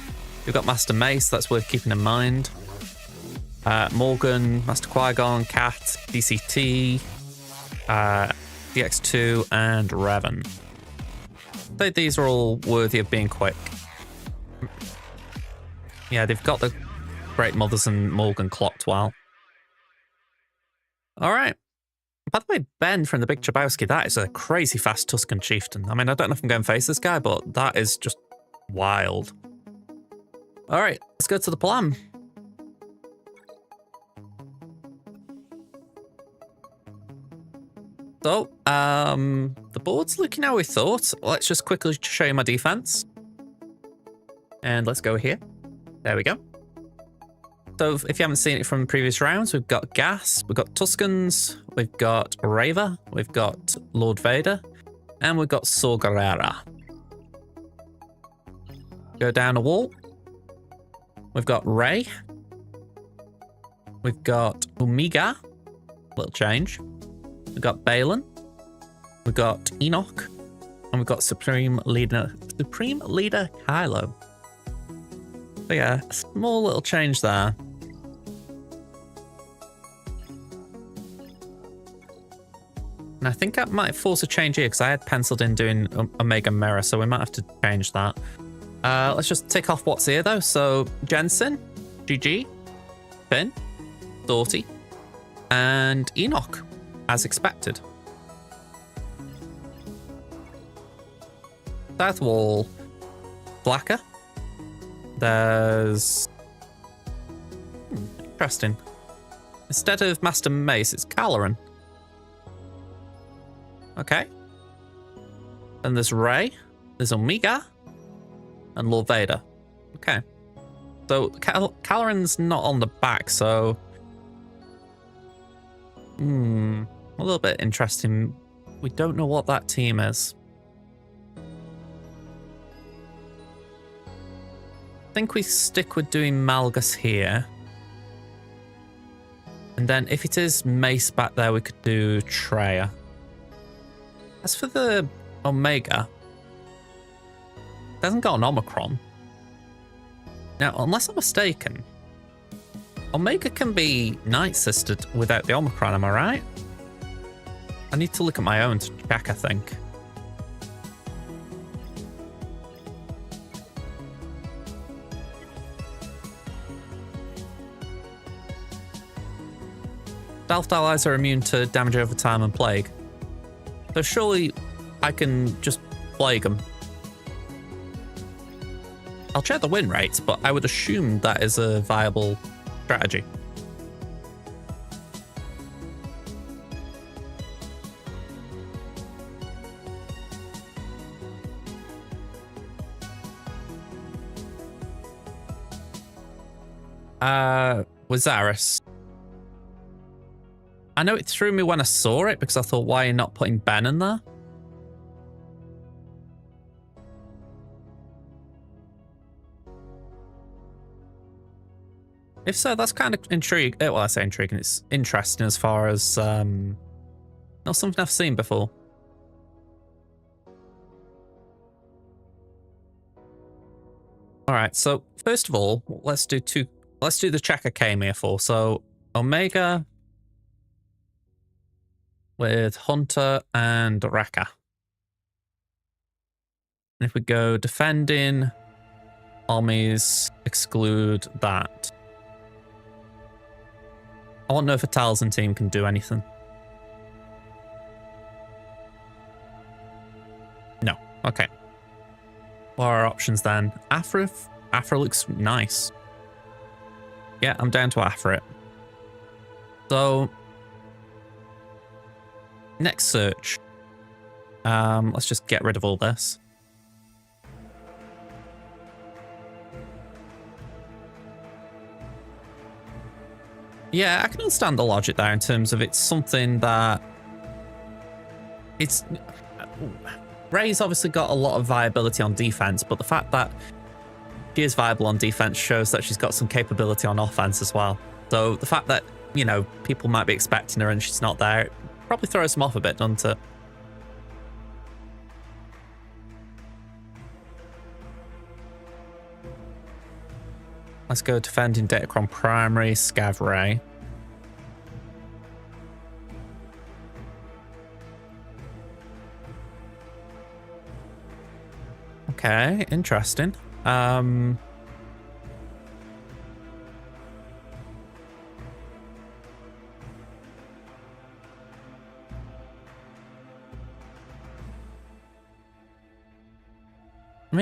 You've got Master Mace, that's worth keeping in mind. Morgan, Master Qui-Gon, Cat, DCT, DX2, and Revan. I think these are all worthy of being quick. Yeah, they've got the Great Mothers and Morgan clocked well. All right. By the way, Ben from the Big Chabowski, that is a crazy fast Tusken chieftain. I mean, I don't know if I'm going to face this guy, but that is just wild. All right, let's go to the plan. So, the board's looking how we thought. Let's just quickly show you my defense. And let's go here. There we go. So, if you haven't seen it from previous rounds, we've got Gas, we've got Tuskens, we've got Reva, we've got Lord Vader, and we've got Saw Gerrera. Go down a wall. We've got Rey. We've got Omega. Little change. We've got Balen, we've got Enoch, and we've got Supreme Leader Kylo. So yeah, a small little change there. And I think I might force a change here because I had penciled in doing Omega Mirror, so we might have to change that. Let's just tick off what's here though. So Gen Syn, GG, Finn, Dorty, and Enoch. As expected. South wall, Blacker. There's... interesting. Instead of Master Mace, it's Caloran. Okay. Then there's Rey, there's Omega, and Lord Vader. Okay. So Caloran's not on the back, so... a little bit interesting. We don't know what that team is. I think we stick with doing Malgus here. And then if it is Mace back there, we could do Traya. As for the Omega, it hasn't got an Omicron. Now, unless I'm mistaken, Omega can be night-sistered without the Omicron, am I right? I need to look at my own to check, I think. Stealth allies are immune to damage over time and plague. So surely I can just plague them. I'll check the win rates, but I would assume that is a viable strategy. With Zarriss. I know it threw me when I saw it because I thought, why are you not putting Ben in there? If so, that's kind of intriguing. Well, I say intriguing. It's interesting as far as not something I've seen before. All right. So first of all, let's do the check I came here for. So Omega with Hunter and Rekka. And if we go defending, armies exclude that. I want to know if a Talzin team can do anything. No. Okay. What are our options then? Aphra looks nice. Yeah, I'm down to Aphra it. So, next search. Let's just get rid of all this. Yeah, I can understand the logic there in terms of it's something that it's... Rey's obviously got a lot of viability on defense, but the fact that she is viable on defense shows that she's got some capability on offense as well. So the fact that, you know, people might be expecting her and she's not there, it probably throws them off a bit, doesn't it? Let's go defending Datacron primary, Scav Rey. Okay, interesting. I mean,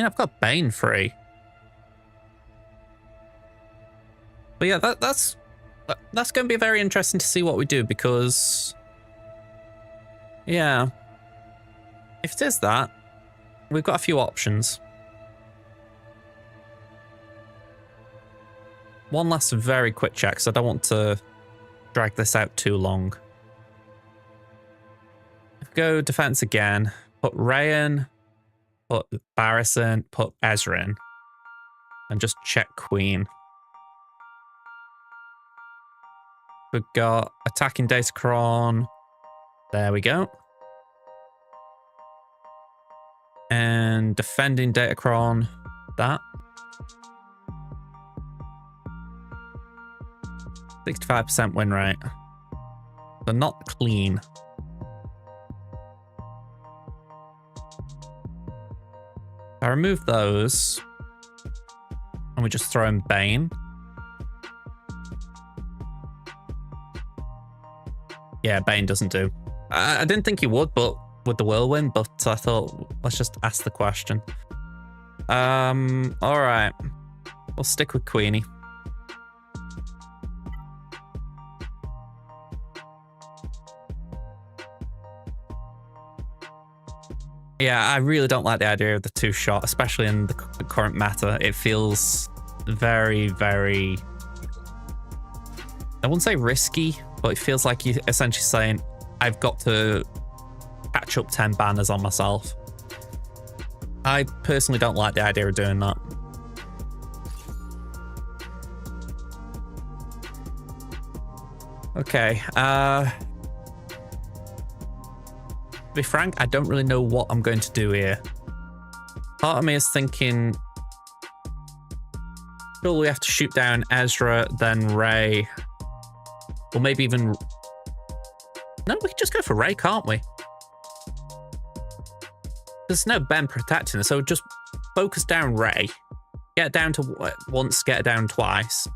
I've got Bane free. But yeah, that's going to be very interesting to see what we do because, yeah, if it is that, we've got a few options. One last very quick check, so I don't want to drag this out too long. Go defense again. Put Rey in, put Barriss in, put Ezra in, and just check Queen. We've got attacking Datacron. There we go. And defending Datacron. That. 65% win rate. But not clean. I remove those. And we just throw in Bane. Yeah, Bane doesn't do. I didn't think he would, but with the whirlwind, but I thought, let's just ask the question. All right. We'll stick with Queenie. Yeah, I really don't like the idea of the two-shot, especially in the current meta. It feels very, very... I wouldn't say risky, but it feels like you're essentially saying, I've got to catch up 10 banners on myself. I personally don't like the idea of doing that. Okay, to be frank, I don't really know what I'm going to do here. Part of me is thinking, surely we have to shoot down Ezra, then Rey, or maybe even... No, we can just go for Rey, can't we? There's no Ben protecting us, so just focus down Rey. Get it down to once, get it down twice.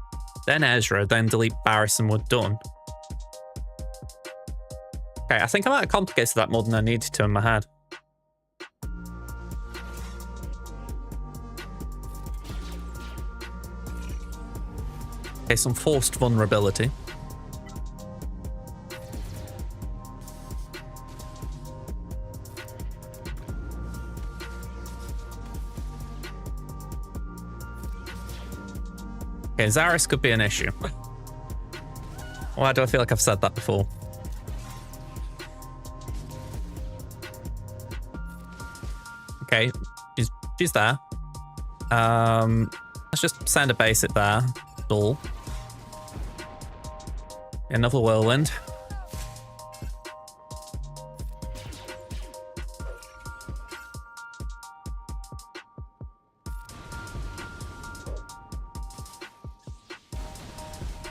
Then Ezra, then delete Barriss and we're done. Okay, I think I might have complicated that more than I needed to in my head. Okay, some forced vulnerability. Okay, Zarriss could be an issue. Why do I feel like I've said that before? Okay, she's there. Let's just send a basic there. Dull. Another whirlwind.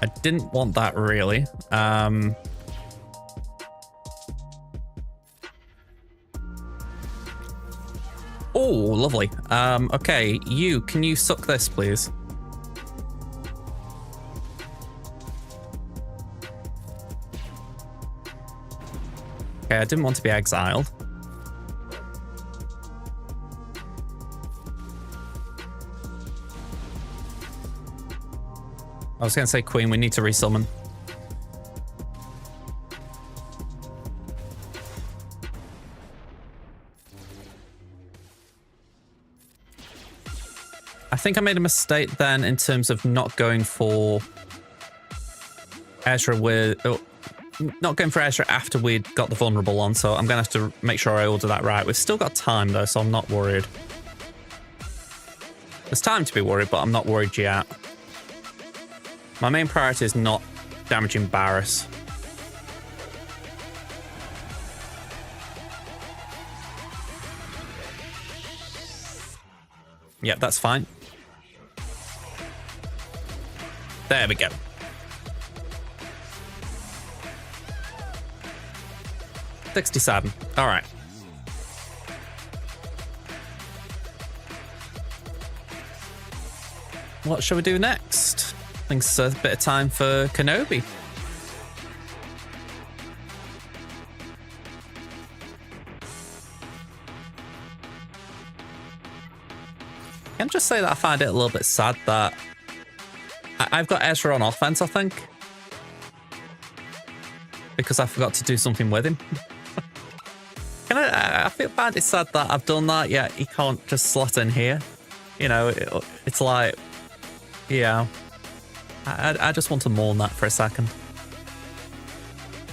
I didn't want that really. Oh, lovely. Okay, can you suck this, please? Okay, I didn't want to be exiled. I was going to say Queen, we need to resummon. I think I made a mistake then in terms of not going for Ezra with... Oh, not going for Ezra after we'd got the vulnerable on, so I'm going to have to make sure I order that right. We've still got time, though, so I'm not worried. There's time to be worried, but I'm not worried yet. My main priority is not damaging Barriss. Yep, that's fine. There we go. $67. All right. What shall we do next? I think it's a bit of time for Kenobi. Can I just say that I find it a little bit sad that I've got Ezra on offense, I think, because I forgot to do something with him. I feel bad. It's sad that I've done that, yet he can't just slot in here. You know, it's like, yeah. I just want to mourn that for a second.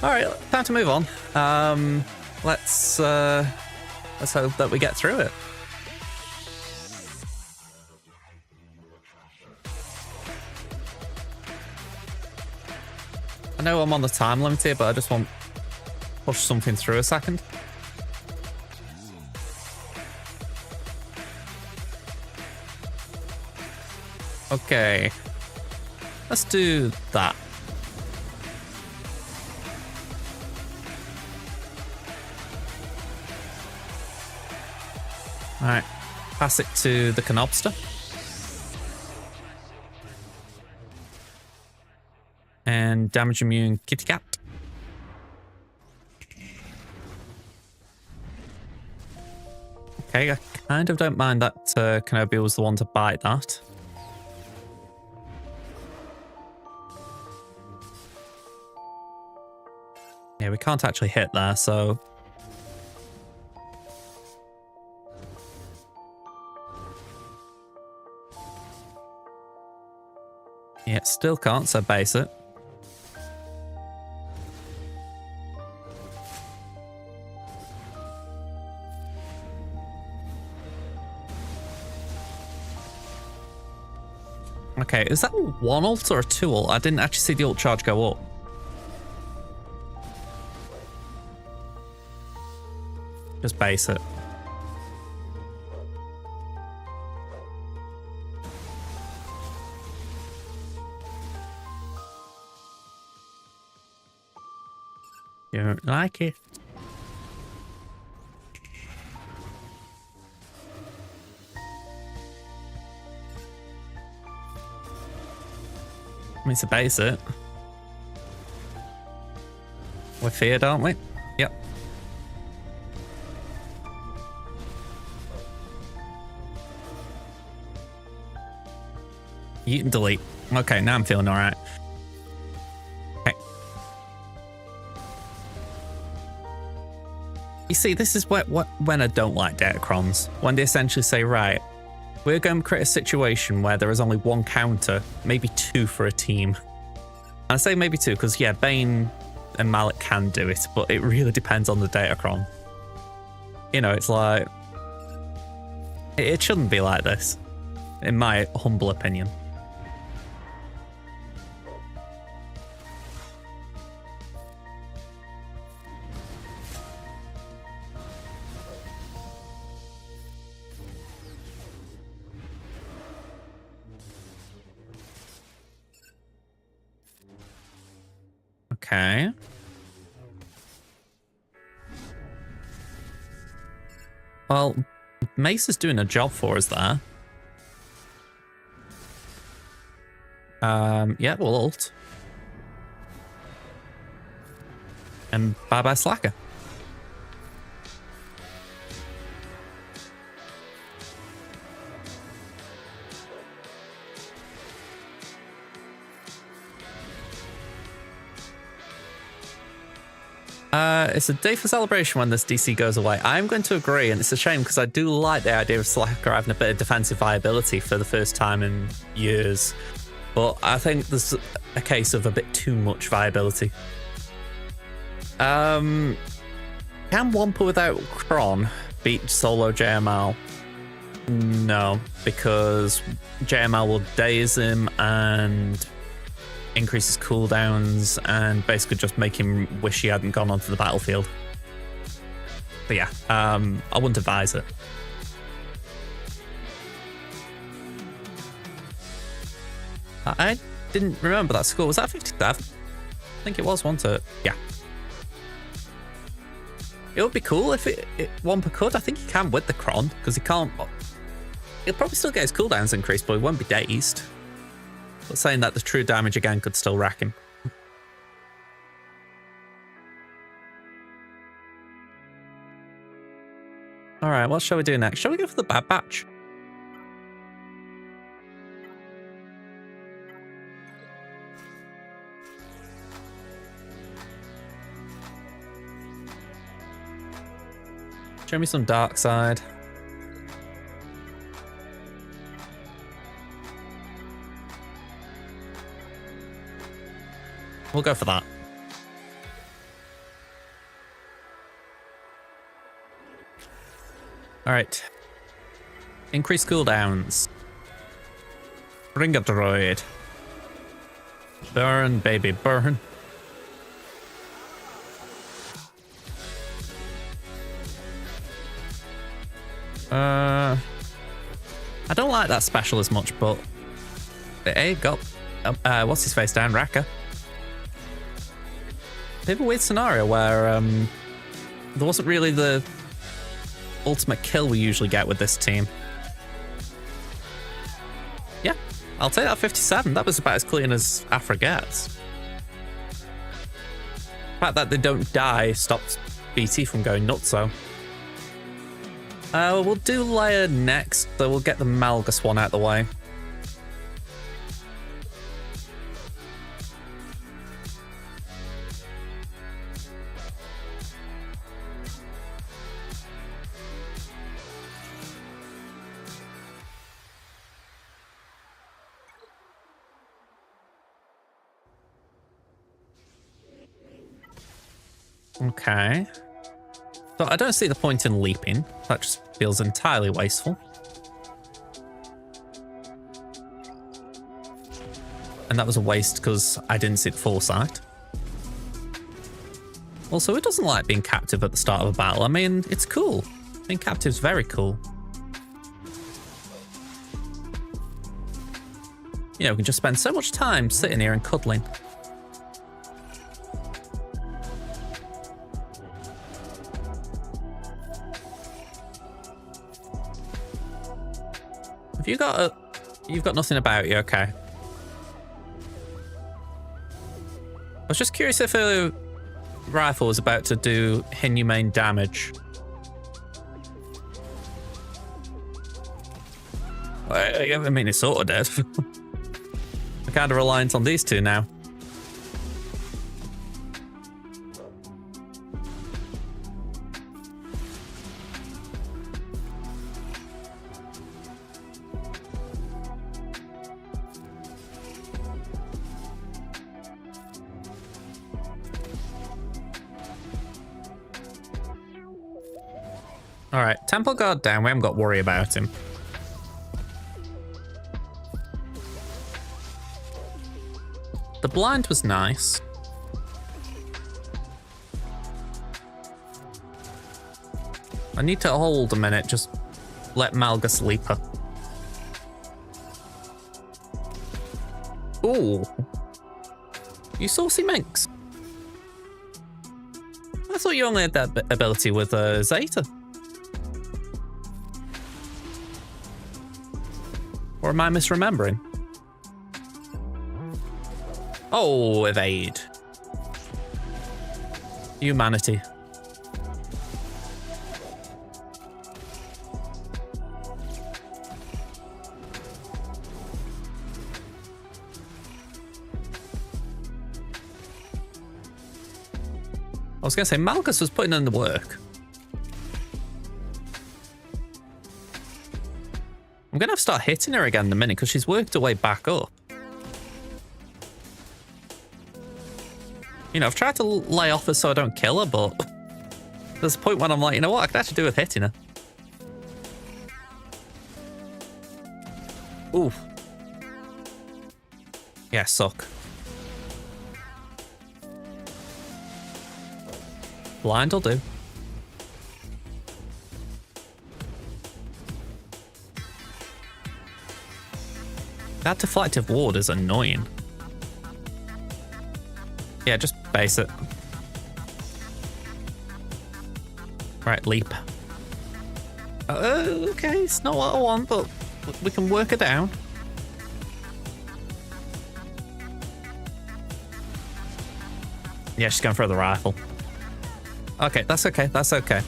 All right, time to move on. Let's hope that we get through it. I know I'm on the time limit here, but I just want to push something through a second. Okay. Let's do that. All right. Pass it to the Canobster. And damage immune Kitty Cat. Okay, I kind of don't mind that Kenobi was the one to bite that. Yeah, we can't actually hit there, so... Yeah, still can't, so base it. Okay, is that one ult or a two ult? I didn't actually see the ult charge go up. Just base it. You don't like it? I mean, to base it. We're feared, aren't we? Yep. Yeet and delete. Okay, now I'm feeling all right. Okay. You see, this is when I don't like Datacrons. When they essentially say, right, we're going to create a situation where there is only one counter, maybe two for a team. And I say maybe two because, yeah, Bane and Malik can do it, but it really depends on the Datacron. You know, it's like... It shouldn't be like this, in my humble opinion. Okay. Well, Mace is doing a job for us there. Yeah, we'll ult. And bye-bye Slacker. It's a day for celebration when this DC goes away. I'm going to agree, and it's a shame because I do like the idea of SLKR having a bit of defensive viability for the first time in years. But I think there's a case of a bit too much viability. Can Wampa without Kron beat solo JML? No, because JML will daze him and increase his cooldowns and basically just make him wish he hadn't gone onto the battlefield. But yeah, I wouldn't advise it. I didn't remember that score. Was that 57? I think it was, wasn't it? Yeah. It would be cool if Wampa could. I think he can with the Kron, because he can't... He'll probably still get his cooldowns increased, but he won't be dazed. But saying that, the true damage again could still rack him. Alright, what shall we do next? Shall we go for the Bad Batch? Show me some dark side. We'll go for that. All right. Increase cooldowns. Bring a droid. Burn, baby, burn. I don't like that special as much, but hey, got what's his face down, Raka. Bit of a weird scenario where there wasn't really the ultimate kill we usually get with this team. Yeah, I'll take that 57. That was about as clean as Aphra gets. The fact that they don't die stops BT from going nuts, though. We'll do Leia next, so we'll get the Malgus one out of the way. Okay. So I don't see the point in leaping. That just feels entirely wasteful. And that was a waste because I didn't see the foresight. Also, it doesn't like being captive at the start of a battle. I mean, it's cool. Being captive's very cool. You know, we can just spend so much time sitting here and cuddling. Have you got a... You've got nothing about you, okay. I was just curious if a rifle was about to do inhumane damage. I mean, it's sort of dead. I'm kind of reliant on these two now. All right, Temple Guard down. We haven't got to worry about him. The blind was nice. I need to hold a minute, just let Malgus leap her. Ooh. You saucy minx. I thought you only had that ability with Zeta. Or am I misremembering? Oh, evade. Humanity. I was going to say, Malgus was putting in the work. I'm going to have to start hitting her again in a minute because she's worked her way back up. You know, I've tried to lay off her so I don't kill her, but there's a point when I'm like, you know what, I could actually do with hitting her. Ooh. Yeah, suck. Blind will do. That deflective ward is annoying. Yeah, just base it. Right, leap. Okay, it's not what I want, but we can work it down. Yeah, she's going for the rifle. Okay, that's okay, that's okay. I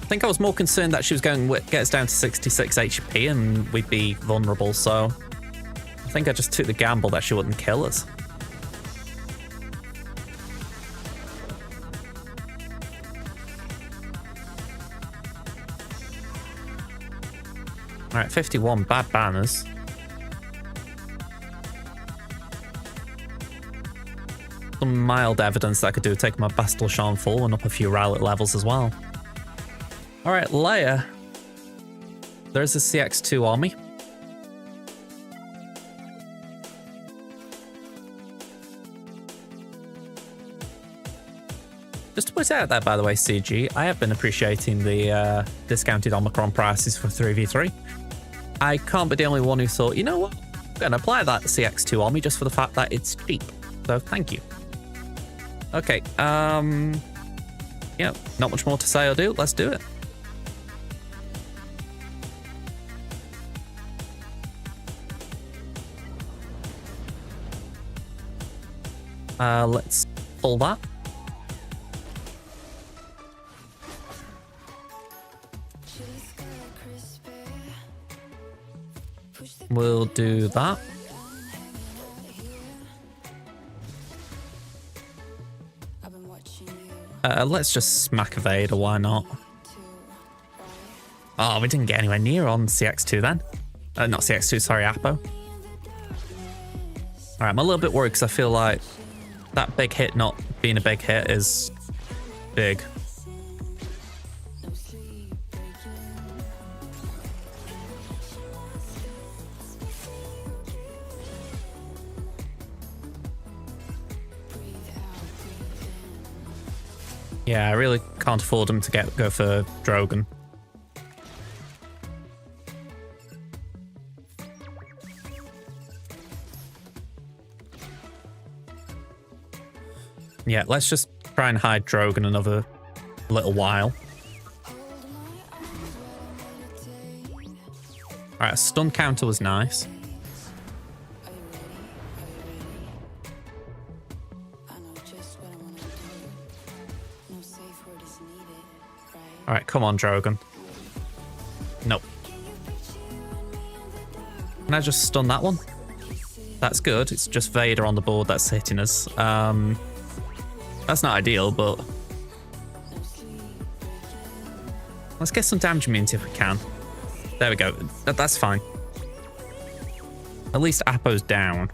think I was more concerned that she was going to get us down to 66 HP and we'd be vulnerable, so I think I just took the gamble that she wouldn't kill us. Alright, 51 bad banners. Some mild evidence that I could do take my Bastilshan full and up a few rowlet levels as well. Alright, Leia. There's a CX2 army. Just to put out there, by the way, CG, I have been appreciating the discounted Omicron prices for 3v3. I can't be the only one who thought, you know what, I'm going to apply that CX2 army just for the fact that it's cheap. So thank you. Okay, yeah, not much more to say or do. Let's do it. Let's pull that. We'll do that. Let's just smack a Vader, why not? Oh, we didn't get anywhere near on CX2 then. Not CX2, sorry, Apo. Alright, I'm a little bit worried because I feel like that big hit not being a big hit is big. Yeah, I really can't afford him to go for Drogon. Yeah, let's just try and hide Drogon another little while. Alright, a stun counter was nice. Alright, come on, Drogon. Nope. Can I just stun that one? That's good. It's just Vader on the board that's hitting us. That's not ideal, but let's get some damage immunity if we can. There we go. That's fine. At least Apo's down.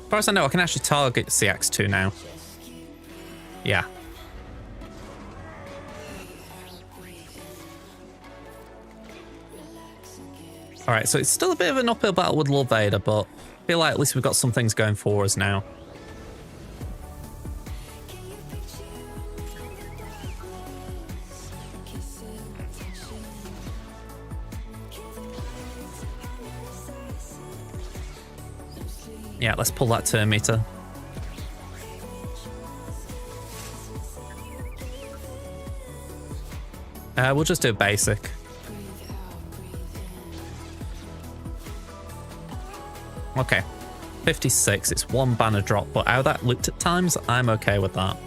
As far as I know, I can actually target CX2 now. Yeah. Alright, so it's still a bit of an uphill battle with Lord Vader, but I feel like at least we've got some things going for us now. Yeah, let's pull that turn meter. We'll just do a basic. Okay. 56, it's 1 banner drop, but how that looked at times, I'm okay with that.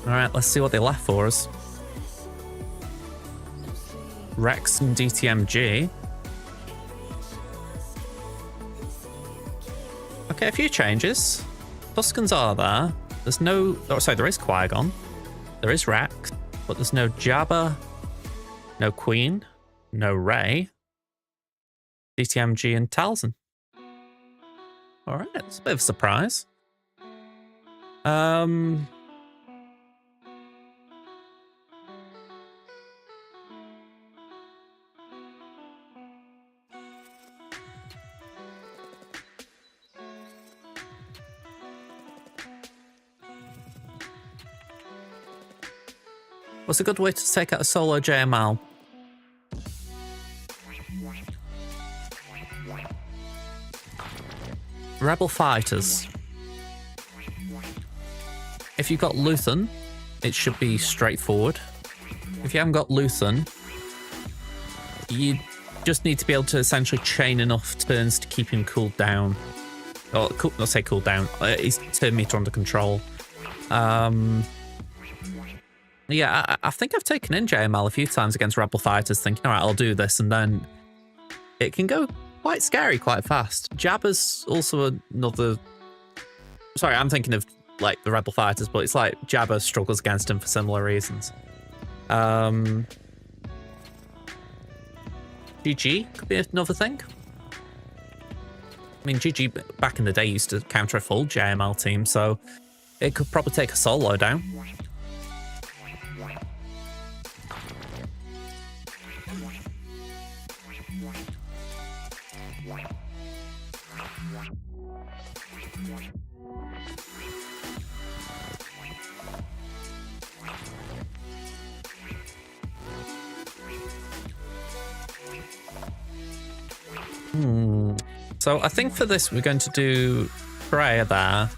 Alright, let's see what they left for us. Rex and DTMG. Okay, a few changes. Tuskens are there. There's no... Oh, sorry, there is Qui-Gon. There is Rex. But there's no Jabba. No Queen. No Rey. DTMG and Talzin. Alright, it's a bit of a surprise. What's a good way to take out a solo JML? Rebel fighters. If you've got Luthen, it should be straightforward. If you haven't got Luthen, you just need to be able to essentially chain enough turns to keep him cooled down. Or, not say cooled down, his turn meter under control. Yeah, I think I've taken in JML a few times against Rebel fighters thinking, all right, I'll do this, and then it can go quite scary quite fast. Jabba's also another... Sorry, I'm thinking of, like, the Rebel fighters, but it's like Jabba struggles against him for similar reasons. GG could be another thing. I mean, GG back in the day used to counter a full JML team, so it could probably take a solo down. So I think for this we're going to do Traya there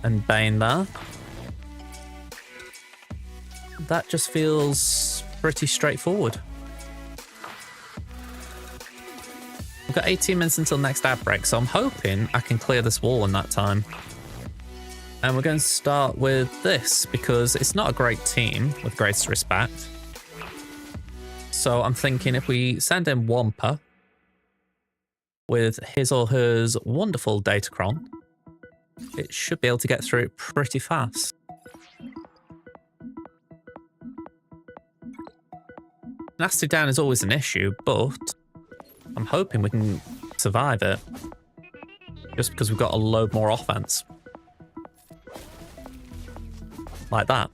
and Bane there. That just feels pretty straightforward. We've got 18 minutes until next ad break, so I'm hoping I can clear this wall in that time. And we're going to start with this because it's not a great team, with greatest respect. So I'm thinking if we send in Wampa with his or hers wonderful Datacron, it should be able to get through it pretty fast. Nasty down is always an issue, but I'm hoping we can survive it. Just because we've got a load more offense. Like that.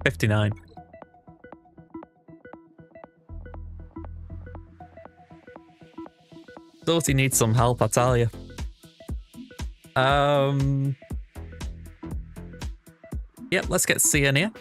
59. Thought he needs some help, I tell you. Yep, let's get Cere in here.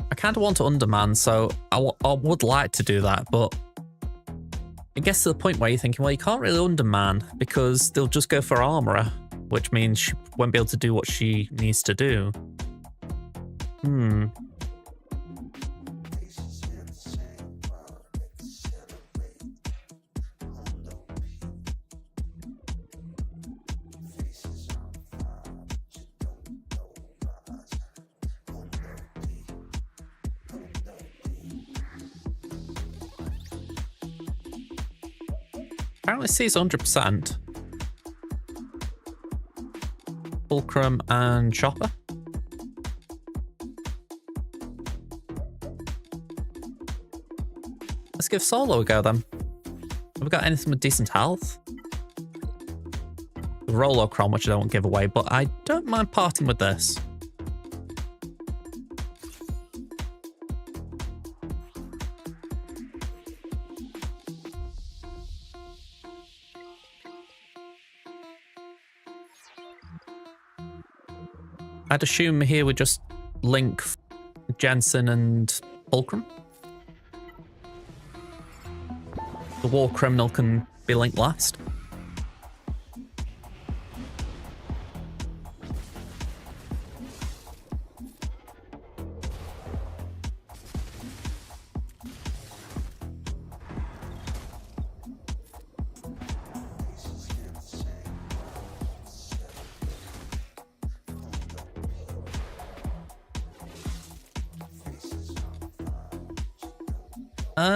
I kind of want to underman, so I would like to do that, but it gets to the point where you're thinking, well, you can't really underman because they'll just go for armorer, which means she won't be able to do what she needs to do. Apparently sees 100%. Fulcrum and Chopper. Let's give Solo a go then. Have we got anything with decent health? Rolocron, which I don't give away, but I don't mind parting with this. I'd assume here we just link Gen Syn and Fulcrum. The war criminal can be linked last.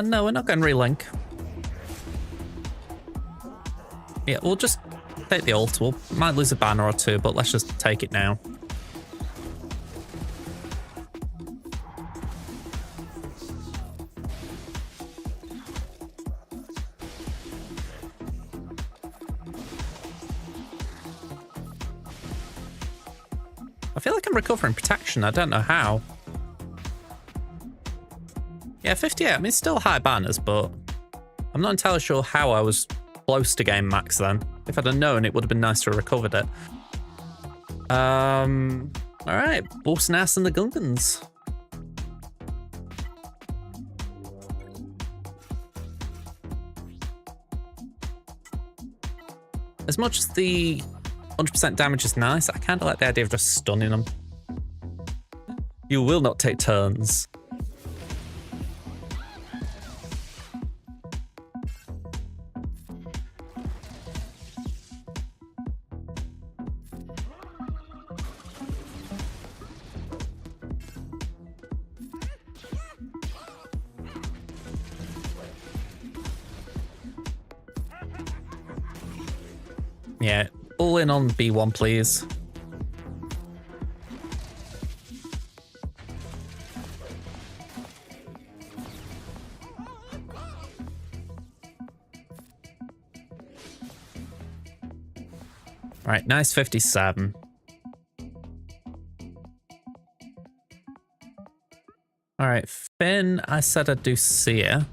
No, we're not going to relink. Yeah, we'll just take the ult. We might lose a banner or two, but let's just take it now. I feel like I'm recovering protection. I don't know how. Yeah, 58. I mean, it's still high banners, but I'm not entirely sure how I was close to game max then. If I'd have known, it would have been nice to have recovered it. All right, Bolsnas and the Gungans. As much as the 100% damage is nice, I kind of like the idea of just stunning them. You will not take turns. Yeah, all in on B1, please. Right, nice 57. All right, Finn, I said I'd do Cere.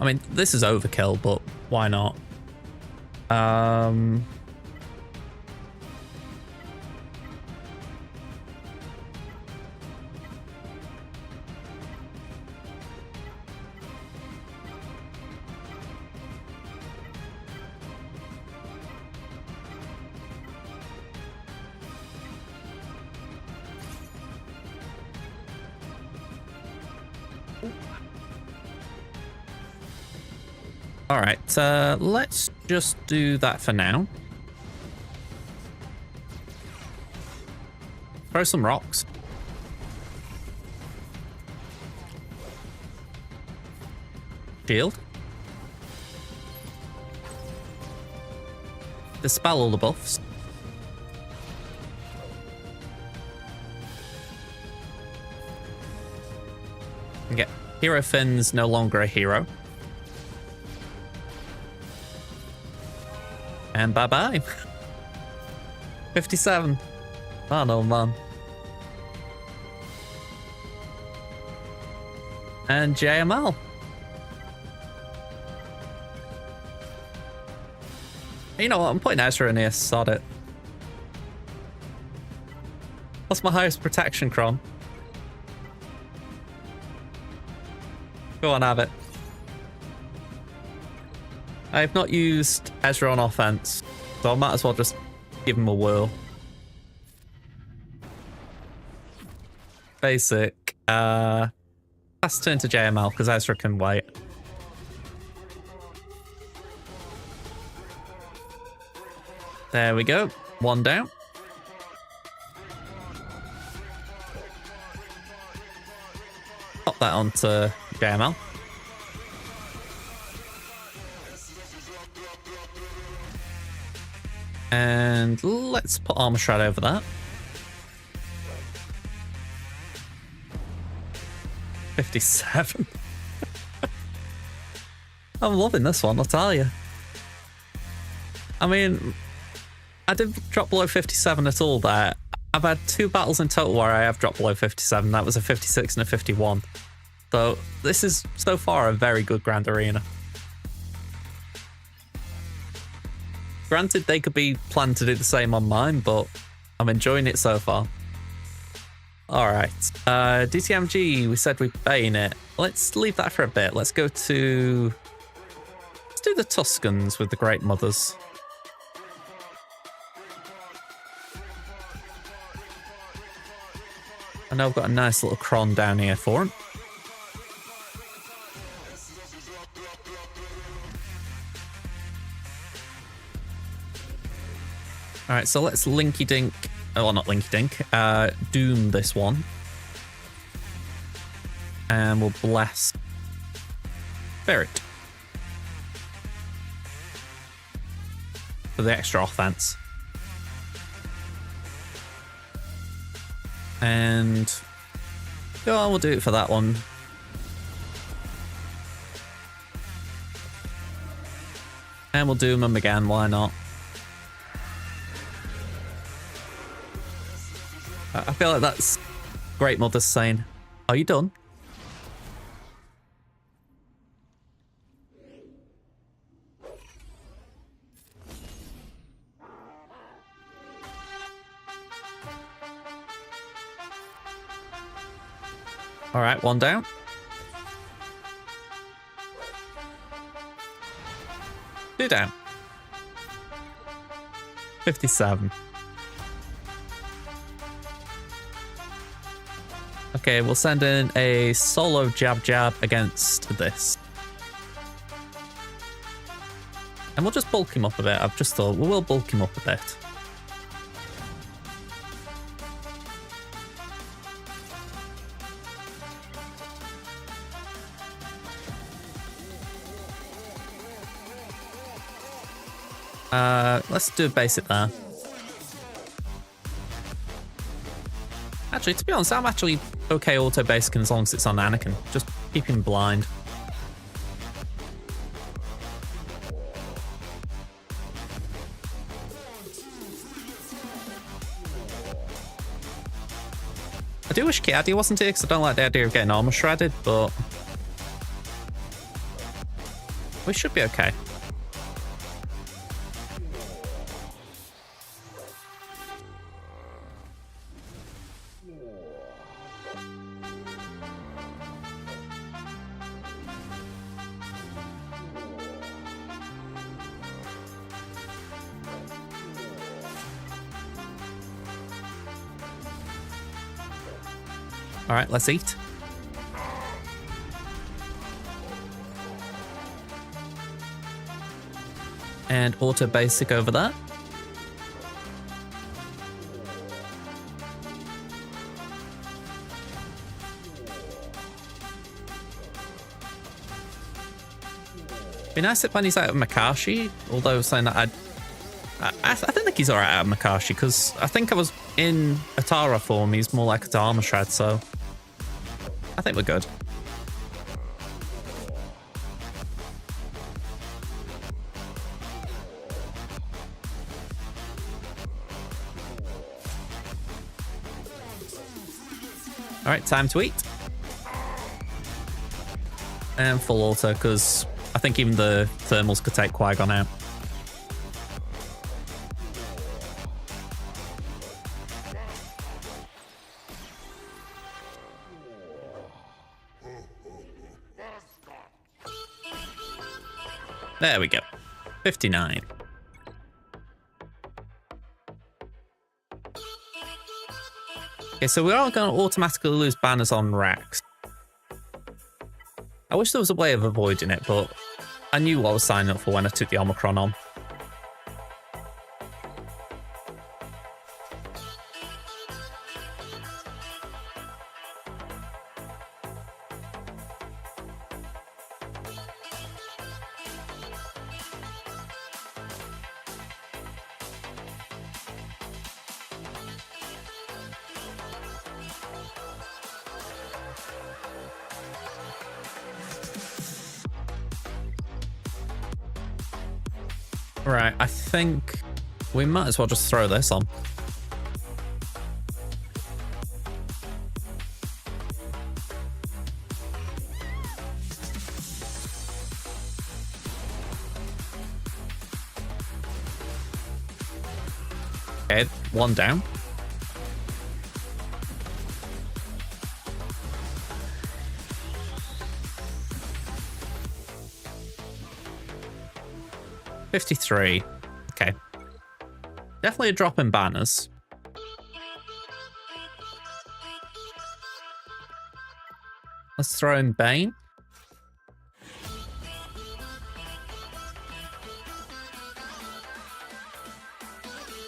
I mean, this is overkill, but why not? All right, let's just do that for now. Throw some rocks. Shield. Dispel all the buffs. Okay, Hero Finn's no longer a hero. And bye-bye. 57. Oh no, man. And JML. You know what? I'm putting Ezra in here. Sod it. What's my highest protection, Kron? Go on, have it. I've not used Ezra on offense, so I might as well just give him a whirl. Basic. Pass turn to JML because Ezra can wait. There we go. One down. Pop that onto JML. And let's put Armor Shroud over that. 57. I'm loving this one, I'll tell you. I mean, I didn't drop below 57 at all there. I've had 2 battles in total where I have dropped below 57. That was a 56 and a 51. So this is so far a very good Grand Arena. Granted, they could be planned to do the same on mine, but I'm enjoying it so far. All right. DTMG, we said we'd Bane it. Let's leave that for a bit. Let's go to... Let's do the Tuskens with the Great Mothers. I know I've got a nice little cron down here for him. All right, so let's Linky Dink. Oh, well, not Linky Dink. Doom this one. And we'll bless Spirit for the extra offense. And go on, we'll do it for that one. And we'll doom them again, why not? I feel like that's Great Mother's saying, are you done? All right, one down. Two down. 57. Okay, we'll send in a solo jab against this. And we'll just bulk him up a bit. I've just thought we will bulk him up a bit. Let's do a basic there. Actually, to be honest, I'm actually okay auto basing as long as it's on Anakin. Just keep him blind. I do wish Kiadi wasn't here because I don't like the idea of getting armor shredded, but we should be okay. All right, let's eat. And auto basic over that. Be nice if when he's out of Makashi, although saying that I think he's alright out of Makashi because I think I was in Atara form. He's more like a Dharma Shred, so I think we're good. All right, time to eat. And full auto because I think even the thermals could take Qui-Gon out. There we go. 59. Okay, so we are going to automatically lose banners on Rex. I wish there was a way of avoiding it, but I knew what I was signing up for when I took the Omicron on. Right, I think we might as well just throw this on. One down. $53. Okay. Definitely a drop in banners. Let's throw in Bane.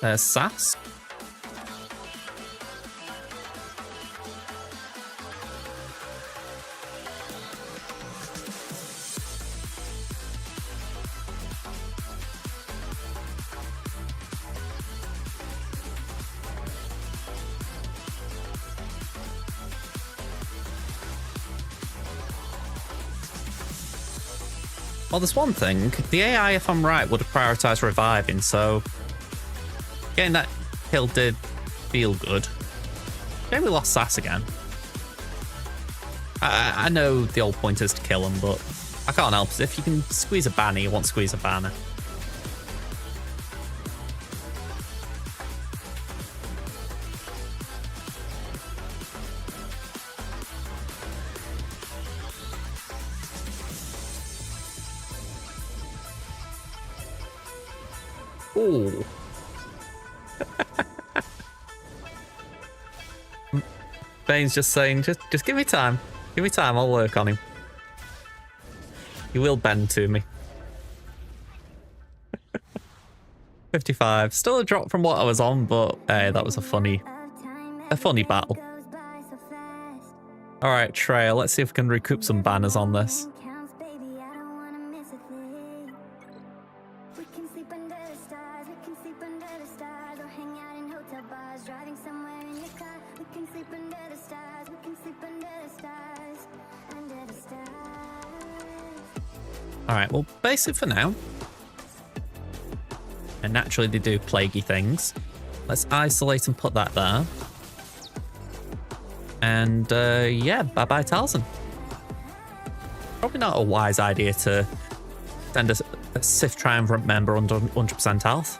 There's Sass. Well, there's one thing. The AI, if I'm right, would have prioritized reviving, so getting that kill did feel good. Maybe we lost Sass again. I know the old point is to kill him, but I can't help it. If you can squeeze a banner, you want to squeeze a banner. Ooh. Bane's just saying, just give me time. Give me time, I'll work on him. He will bend to me. 55. Still a drop from what I was on, but hey, that was a funny battle. Alright, Traya, let's see if we can recoup some banners on this. Alright, well, basic for now. And naturally they do plaguey things. Let's isolate and put that there. And yeah, bye-bye Talzin. Probably not a wise idea to send a Sith Triumvirate member under 100% health.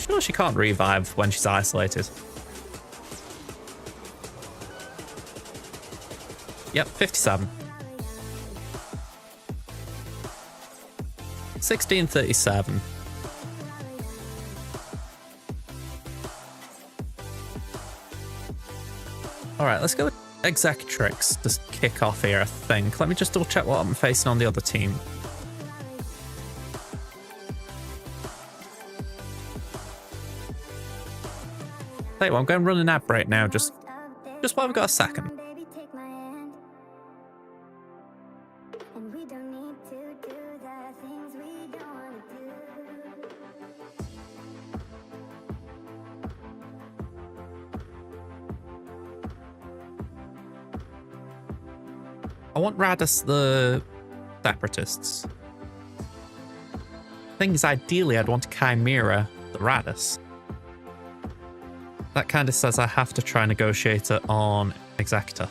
Sure, she can't revive when she's isolated. Yep, 57. 1637. Alright, let's go with Executrix to kick off here, I think. Let me just double check what I'm facing on the other team. Tell you what, I'm going to run an ad break now, just while we've got a second. I want Radis the Separatists. Thing is, ideally, I'd want Chimera the Radis. That kind of says I have to try negotiate it on Executor.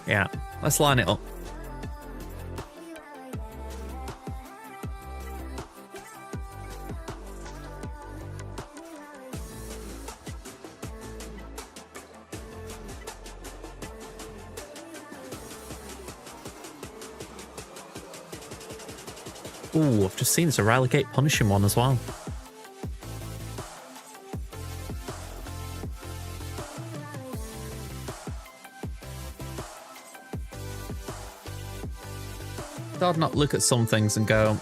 Yeah, let's line it up. Ooh, I've just seen it's a Relegate punishing one as well. I'd not look at some things and go,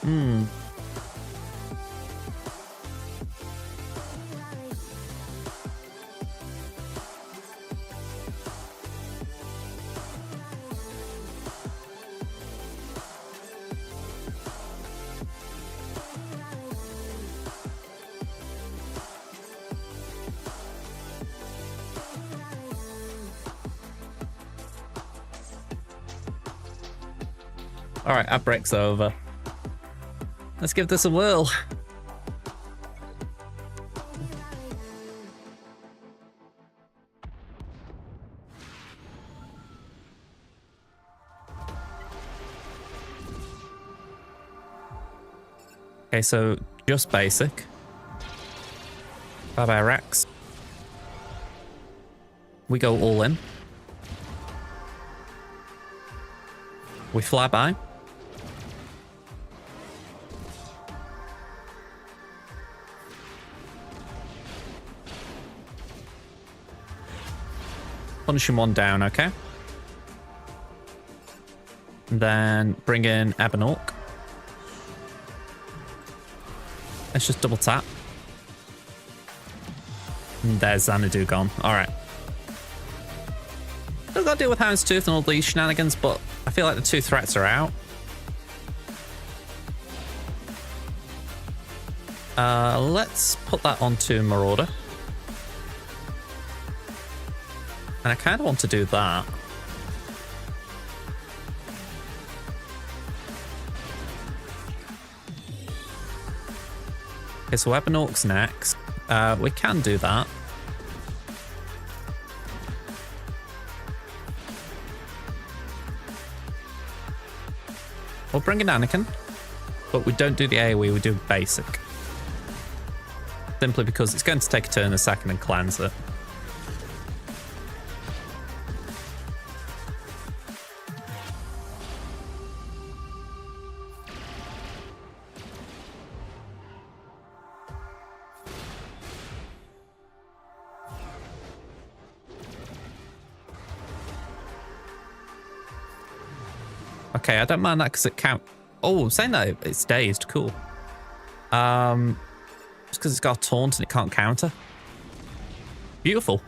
Alright, our break's over. Let's give this a whirl. Okay, so just basic. Bye-bye, Rex. We go all in. We fly by. Punishing one down, okay? And then bring in Enoch. Let's just double tap. And there's Xanadu gone. Alright. Still got to deal with Houndstooth and all these shenanigans, but I feel like the two threats are out. Let's put that onto Marauder. And I kind of want to do that. Okay, so Enoch's next. We can do that. We'll bring in Anakin, but we don't do the AoE, we do basic. Simply because it's going to take a turn a second and cleanse it. Okay, I don't mind that because it count. Oh, saying that it's dazed, cool. Just because it's got a taunt and it can't counter. Beautiful.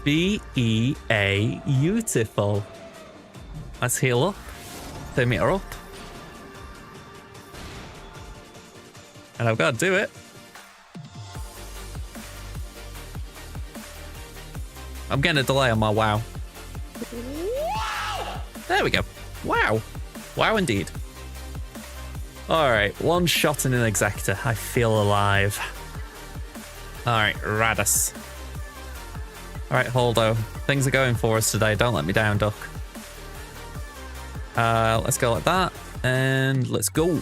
B-E-A, beautiful. Let's heal up. 10 meter up. And I've got to do it. I'm getting a delay on my wow. There we go. Wow. Wow indeed. Alright, one shot in an Executor. I feel alive. Alright, Radis. Alright, Holdo. Things are going for us today. Don't let me down, Duck. Let's go like that. And let's go.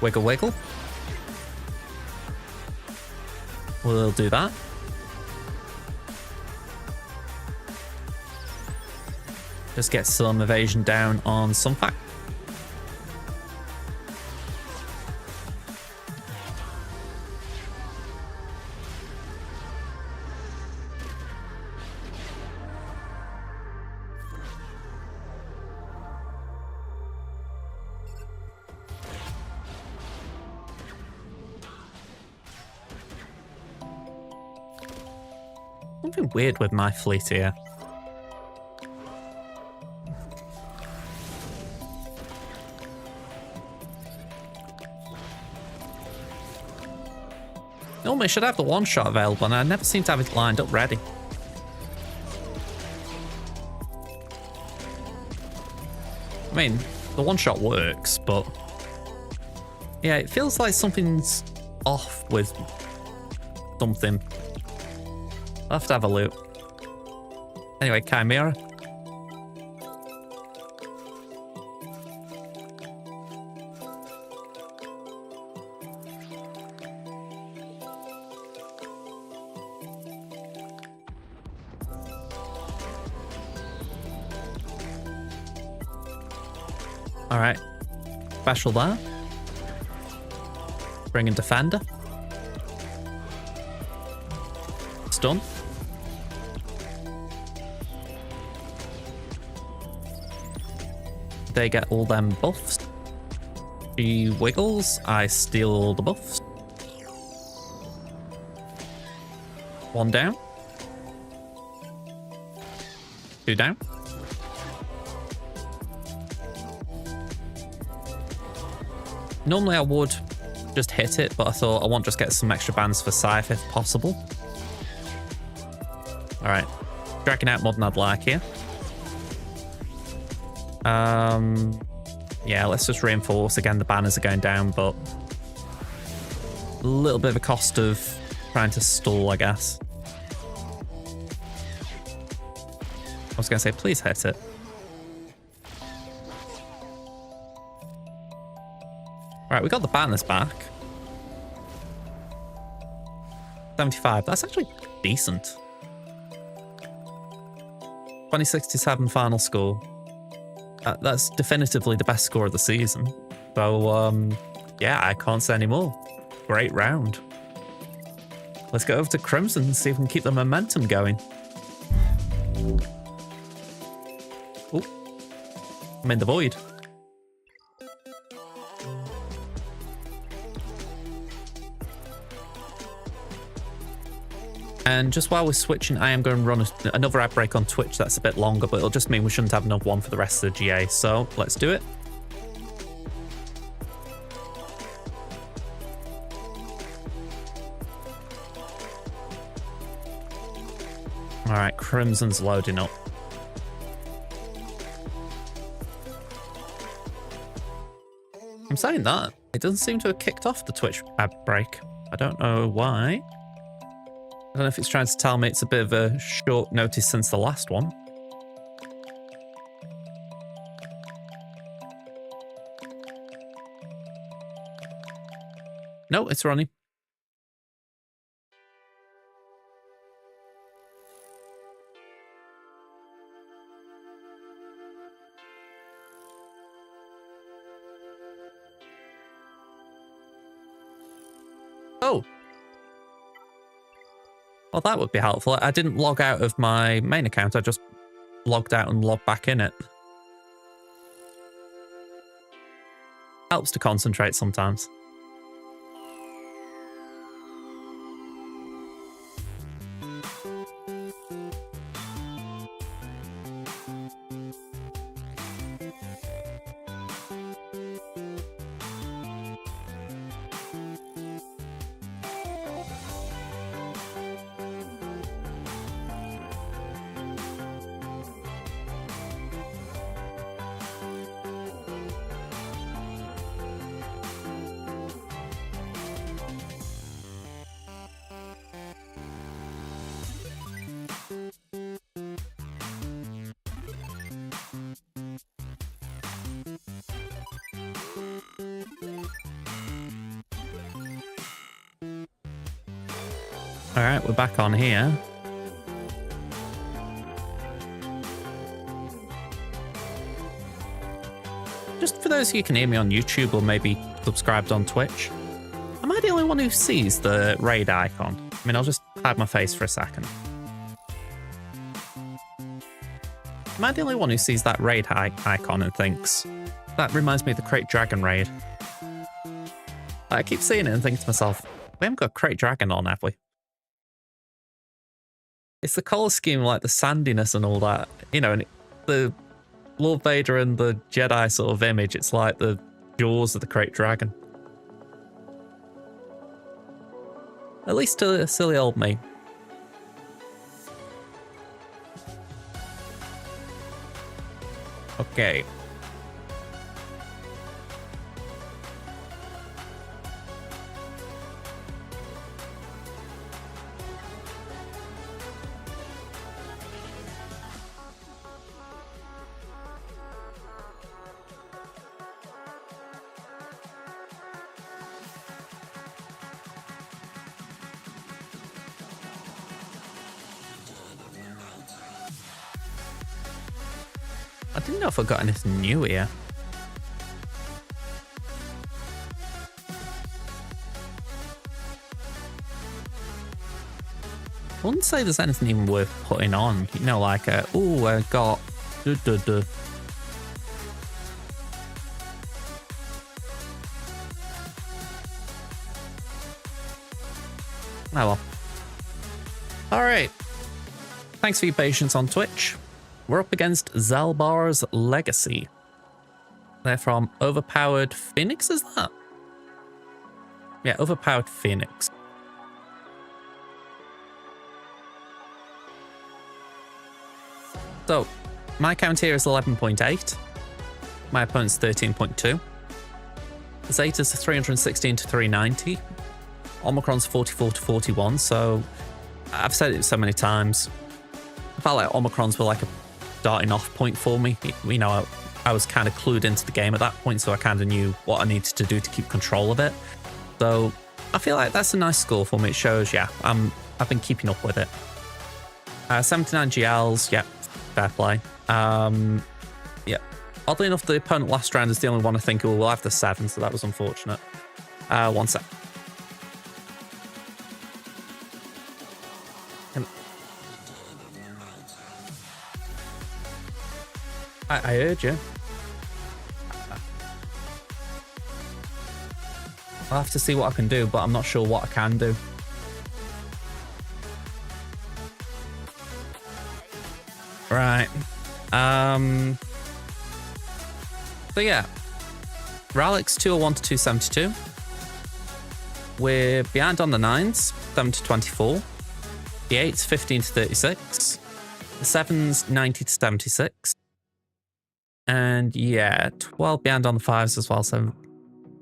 Wiggle, wiggle. We'll do that. Just get some evasion down on Sunfac. Something weird with my fleet here. Normally I should have the one shot available and I never seem to have it lined up ready. I mean, the one shot works, but yeah, it feels like something's off with something. I'll have to have a look. Anyway, Chimera. Alright. Special there. Bring in Defender. Stun. They get all them buffs. She wiggles, I steal all the buffs. One down. Two down. Normally I would just hit it, but I thought I want to just get some extra bands for Scythe if possible. Alright. Dragging out more than I'd like here. Yeah, let's just reinforce. Again, the banners are going down, but a little bit of a cost of trying to stall, I guess. was going to say, please hit it. Right, we got the banners back. 75, that's actually decent. 2067 final score. That's definitively the best score of the season. So, yeah, I can't say any more. Great round. Let's go over to Crimson and see if we can keep the momentum going. Oh, I'm in the void. And just while we're switching, I am going to run another ad break on Twitch that's a bit longer, but it'll just mean we shouldn't have another one for the rest of the GA. So let's do it. All right, Crimson's loading up. I'm saying that. It doesn't seem to have kicked off the Twitch ad break. I don't know why. I don't know if it's trying to tell me it's a bit of a short notice since the last one. No, it's running. Oh. Well, that would be helpful. I didn't log out of my main account. I just logged out and logged back in it. Helps to concentrate sometimes. All right, we're back on here. Just for those of you who can hear me on YouTube or maybe subscribed on Twitch, am I the only one who sees the raid icon? I mean, I'll just hide my face for a second. Am I the only one who sees that raid icon and thinks, that reminds me of the Crate Dragon raid? I keep seeing it and thinking to myself, we haven't got Crate Dragon on, have we? It's the colour scheme, like the sandiness and all that. You know, and the Lord Vader and the Jedi sort of image, it's like the jaws of the Crate Dragon. At least to silly old me. Okay. I didn't know if I got anything new here. I wouldn't say there's anything even worth putting on. You know, like, oh, I got... Oh well. Alright. Thanks for your patience on Twitch. We're up against Zaalbar's Legacy. They're from Overpowered Phoenix, is that? Yeah, Overpowered Phoenix. So, my count here is 11.8. My opponent's 13.2. Zeta's 316 to 390. Omicron's 44 to 41, so I've said it so many times. I felt like Omicrons were like a starting off point for me. You know, I was kind of clued into the game at that point, so I kind of knew what I needed to do to keep control of it. So I feel like that's a nice score for me. It shows, yeah, I've been keeping up with it. 79 GLs, yeah, fair play. Yeah. Oddly enough, the opponent last round is the only one I think who will have the 7, so that was unfortunate. 1 sec. I heard you. I'll have to see what I can do, but I'm not sure what I can do. Right. So yeah. Ralix 201 to 272. We're behind on the 9s, 7 to 24. The 8s, 15 to 36. The 7s, 90 to 76. And yeah, 12 behind on the 5s as well, so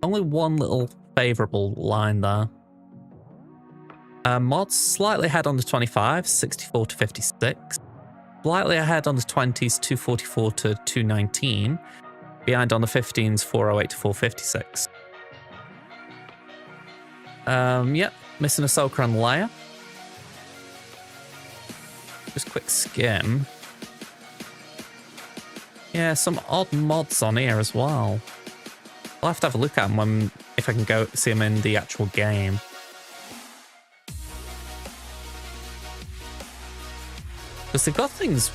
only one little favourable line there. Mods slightly ahead on the 25s, 64 to 56. Slightly ahead on the 20s, 244 to 219. Behind on the 15s, 408 to 456. Yep, missing Ahsoka and Leia. Just quick skim. Yeah, some odd mods on here as well. I'll have to have a look at them if I can go see them in the actual game. Because they've got things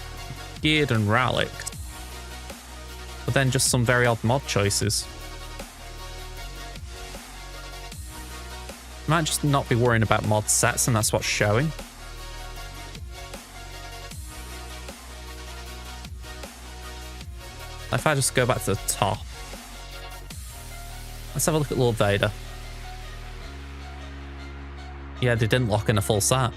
geared and relicked, but then just some very odd mod choices. Might just not be worrying about mod sets, and that's what's showing. If I just go back to the top. Let's have a look at Lord Vader. Yeah, they didn't lock in a full set.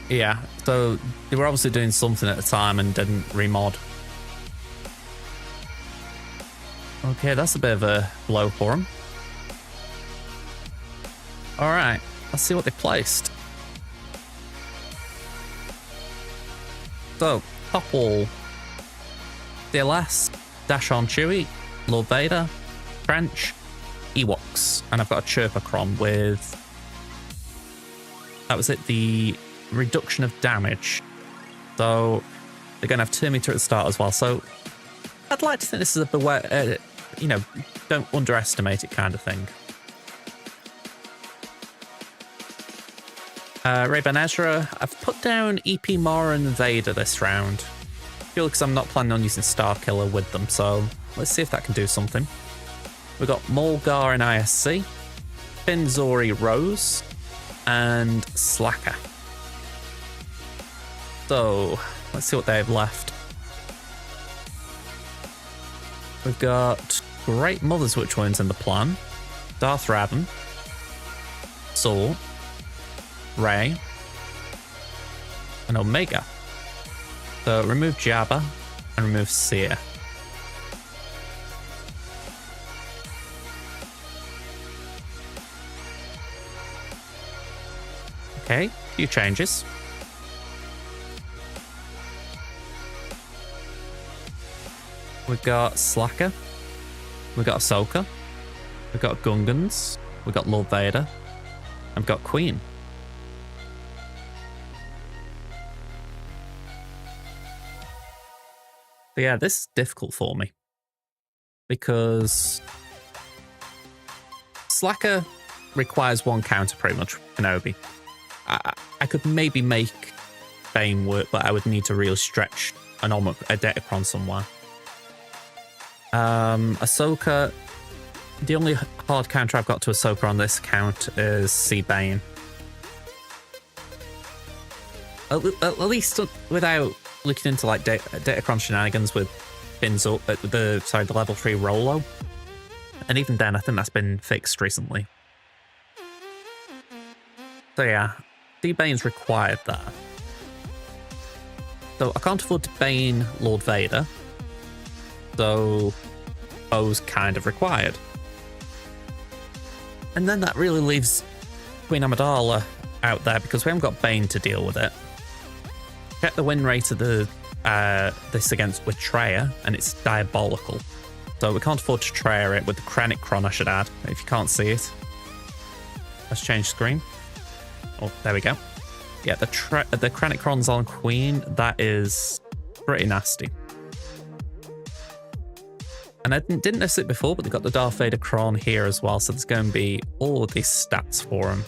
Yeah, so they were obviously doing something at the time and didn't remod. Okay, that's a bit of a blow for them. Alright, let's see what they placed. So, top wall. DLS, Dash on Chewie, Lord Vader, French, Ewoks, and I've got a Chirpacron with... That was it, the reduction of damage. So, they're going to have 2 meter at the start as well, so... I'd like to think this is a beware... you know, don't underestimate it kind of thing. Revan Ezra, I've put down EP Mara and Vader this round. Purely because I'm not planning on using Starkiller with them, so let's see if that can do something. We've got Mulgar and ISC, Finn, Zorri, Rose, and Slacker. So, let's see what they have left. We've got Great Mother Switch Wounds in the plan. Darth Revan. Saw. Rey. And Omega. So remove Jabba and remove Cere. Okay, few changes. We've got Slacker. We've got Ahsoka. We've got Gungans. We've got Lord Vader. And we've got Queen. But yeah, this is difficult for me. Because Slacker requires 1 counter pretty much, Kenobi. I could maybe make Bane work, but I would need to really stretch a Datacron somewhere. Ahsoka, the only hard counter I've got to Ahsoka on this count is C Bane. At least without looking into like Datacron shenanigans with Finn's the level 3 Rolo. And even then, I think that's been fixed recently. So yeah, C Bane's required there. So I can't afford to Bane Lord Vader. So Bo's kind of required. And then that really leaves Queen Amidala out there because we haven't got Bane to deal with it. Check the win rate of the this against with Traya, and it's diabolical. So we can't afford to Traya it with the Krennic Cron, I should add, if you can't see it. Let's change screen. Oh, there we go. Yeah, the Krennic Cron's on Queen. That is pretty nasty. And I didn't notice it before, but they've got the Darth Vader Cron here as well, so there's going to be all of these stats for him.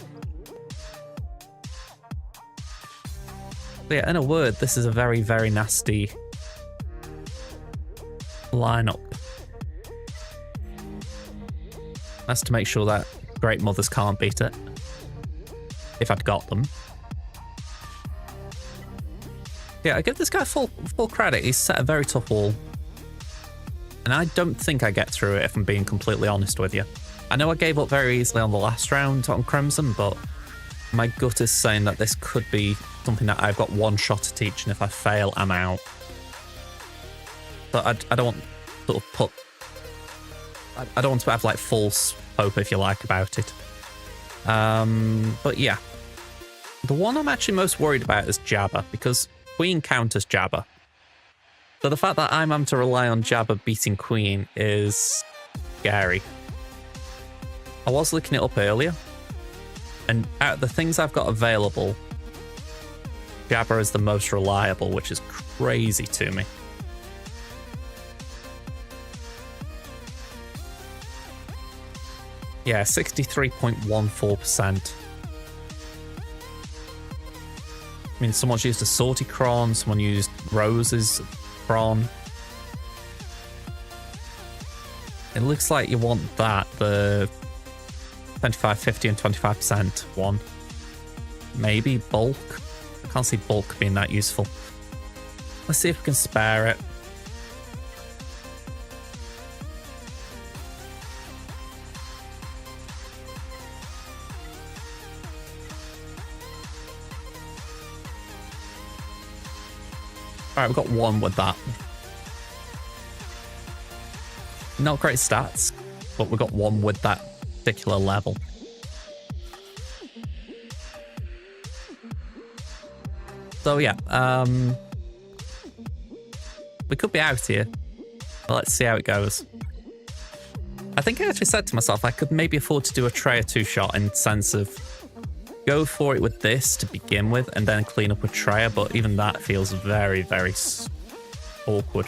But yeah, in a word, this is a very, very nasty lineup. That's to make sure that Great Mothers can't beat it. If I'd got them. Yeah, I give this guy full credit. He's set a very tough wall. And I don't think I get through it, if I'm being completely honest with you. I know I gave up very easily on the last round on Crimson, but my gut is saying that this could be something that I've got one shot at each, and if I fail, I'm out. But I don't want to sort of put... I don't want to have like false hope, if you like, about it. But yeah. The one I'm actually most worried about is Jabba, because Queen counters Jabba. So the fact that I'm having to rely on Jabba beating Queen is scary. I was looking it up earlier, and out of the things I've got available, Jabba is the most reliable, which is crazy to me. Yeah, 63.14%. I mean, someone's used a Sortie Cron, someone used Rose's Cron. It looks like you want that, the 25, 50 and 25% one. Maybe Bulk. I can't see Bulk being that useful. Let's see if we can spare it. Alright, we've got one with that. Not great stats, but we've got one with that particular level. So yeah, we could be out here, but let's see how it goes. I think I actually said to myself I could maybe afford to do a Traya 2-shot in the sense of go for it with this to begin with and then clean up with Traya, but even that feels very, very awkward.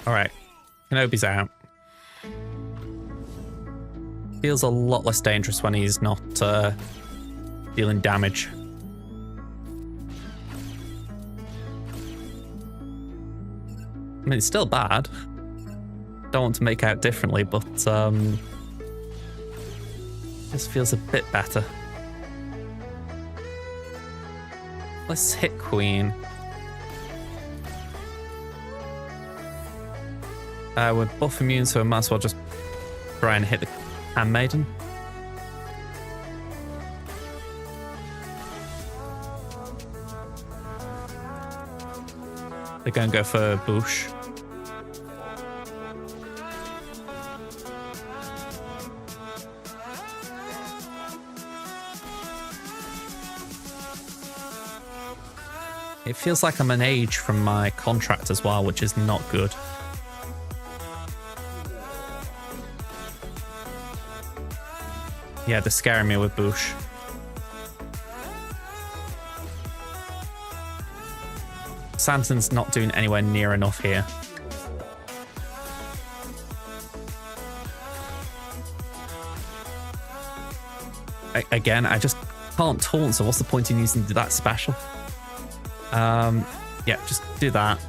Alright, Kenobi's out. Feels a lot less dangerous when he's not dealing damage. I mean, it's still bad. Don't want to make out differently, but this feels a bit better. Let's hit Queen. We're buff immune, so we might as well just try and hit the Handmaiden. They're going to go for Bush. It feels like I'm an age from my contract as well, which is not good. Yeah, they're scaring me with Bush. Samson's not doing anywhere near enough here. Again, I just can't taunt, so what's the point in using that special? Yeah, just do that.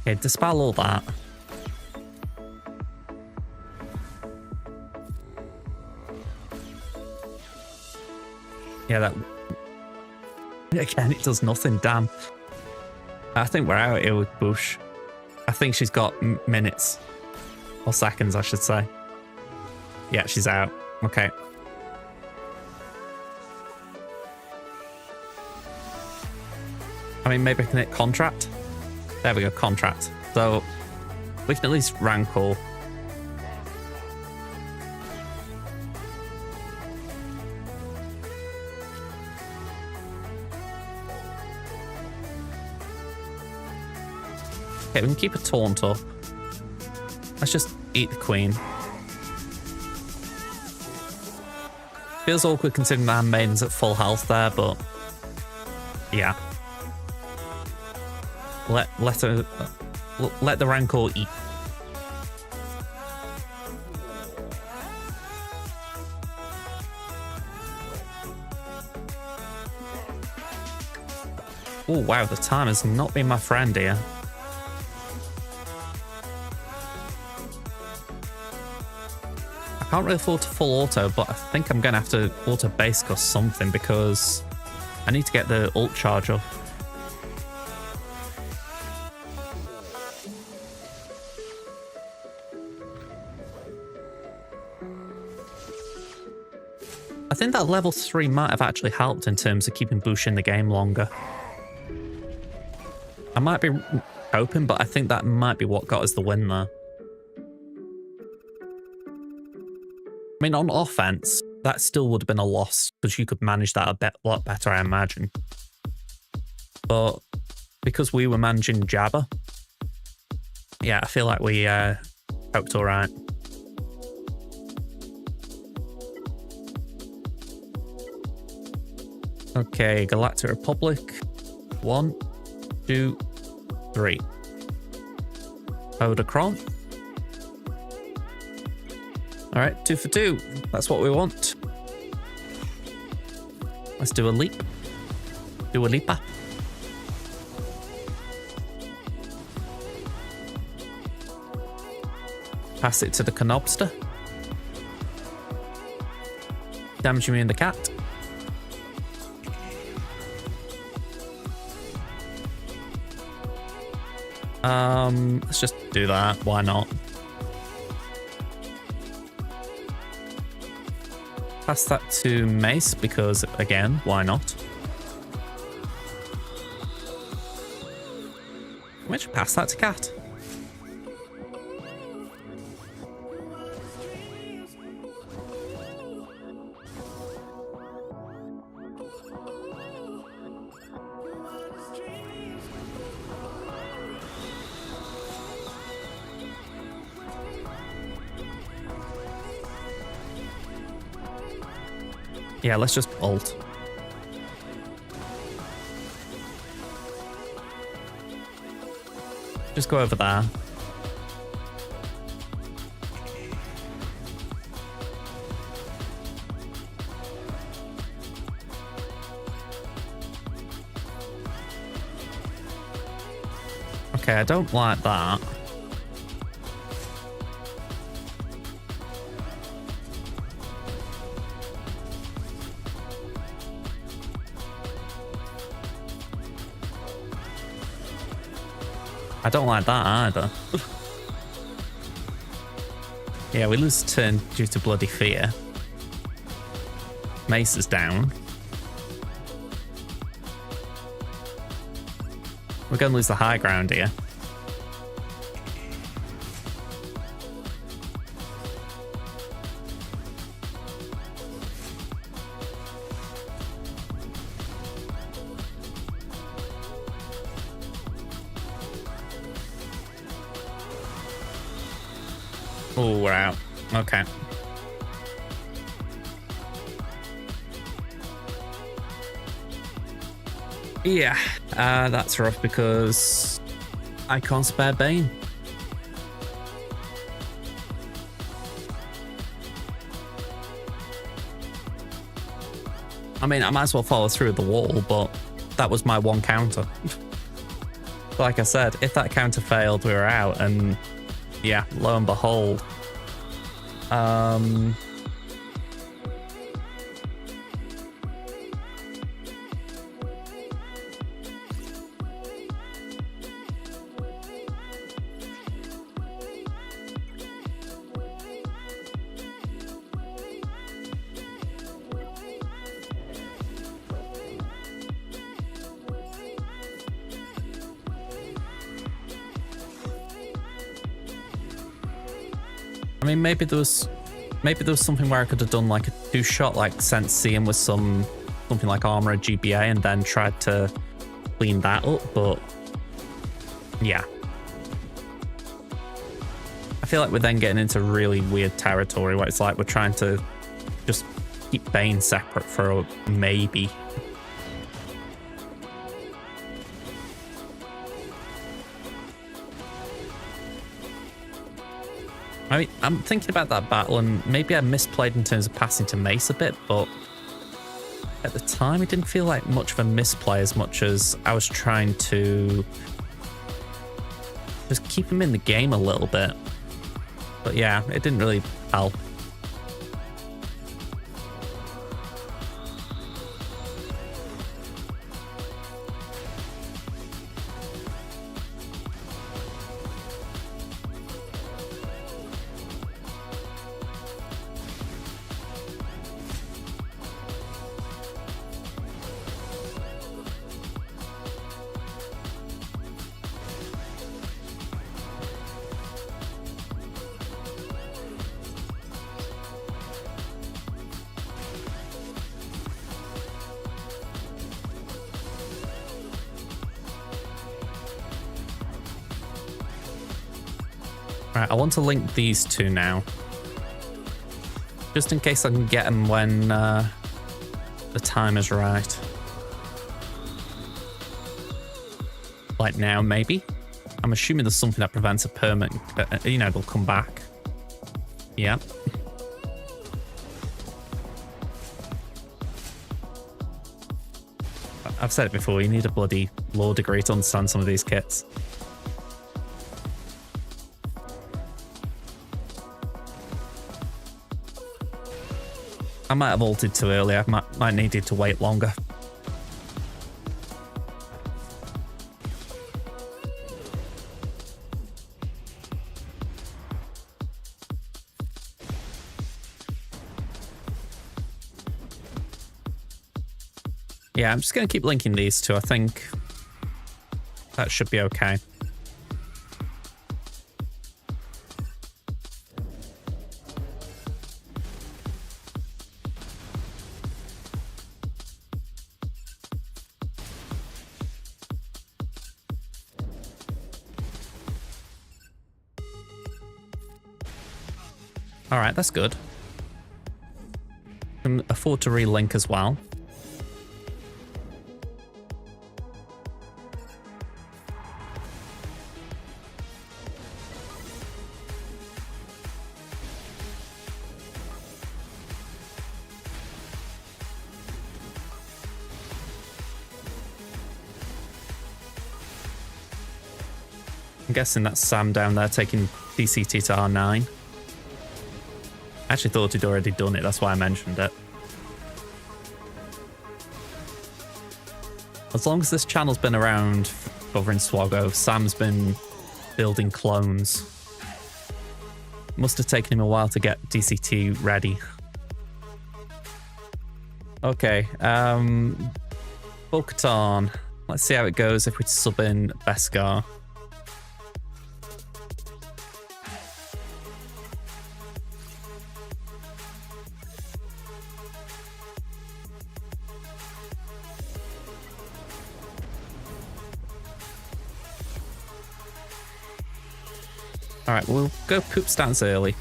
Okay, dispel all that. Yeah, that Again, it does nothing, damn. I think we're out here with Bush. I think she's got minutes. Or seconds, I should say. Yeah, she's out. Okay. I mean, maybe I can hit contract. There we go, contract. So we can at least rankle. Okay, we can keep a taunt up. Let's just eat the queen. Feels awkward considering the handmaiden's at full health there, but yeah. Let the rancor eat. Oh wow, the time has not been my friend here. I can't really afford to full auto, but I think I'm gonna have to auto base cost something because I need to get the ult charge up. I think that level 3 might have actually helped in terms of keeping Bush in the game longer. I might be hoping, but I think that might be what got us the win there. I mean, on offense, that still would have been a loss because you could manage that a lot better, I imagine. But because we were managing Jabba, yeah, I feel like we coped all right. Okay, Galactic Republic. 1, 2, 3. Hoda Kron. All right, 2 for 2. That's what we want. Let's do a leap. Do a leaper. Pass it to the Canobster. Damage me in the cat. Let's just do that. Why not? Pass that to Mace because, again, why not? Why don't you pass that to Cat? Yeah, let's just ult. Just go over there. Okay, I don't like that. I don't like that either. Yeah, we lose a turn due to bloody fear. Mace is down. We're going to lose the high ground here. Oh, we're out. Okay. Yeah, that's rough because I can't spare Bane. I mean, I might as well follow through the wall, but that was my one counter. Like I said, if that counter failed, we were out, and yeah, lo and behold. I mean, maybe there was something where I could have done like a 2-shot, like sent Syn with something like armor or GBA and then tried to clean that up, but yeah. I feel like we're then getting into really weird territory where it's like we're trying to just keep Bane separate for a maybe. I mean, I'm thinking about that battle and maybe I misplayed in terms of passing to Mace a bit, but at the time it didn't feel like much of a misplay as much as I was trying to just keep him in the game a little bit. But yeah, it didn't really help. Right, I want to link these two now. Just in case I can get them when the time is right. Like now, maybe? I'm assuming there's something that prevents a permanent, you know, it'll come back. Yeah. I've said it before, you need a bloody law degree to understand some of these kits. I might have ulted too early. I might needed to wait longer. Yeah, I'm just going to keep linking these two. I think that should be okay. All right, that's good. Can afford to relink as well. I'm guessing that's Sam down there taking DCT to R9. I actually thought he'd already done it, that's why I mentioned it. As long as this channel's been around covering Swoggo, Sam's been building clones. Must have taken him a while to get DCT ready. Okay, Bo-Katan. Let's see how it goes if we sub in Beskar. Alright, we'll go poop stance early.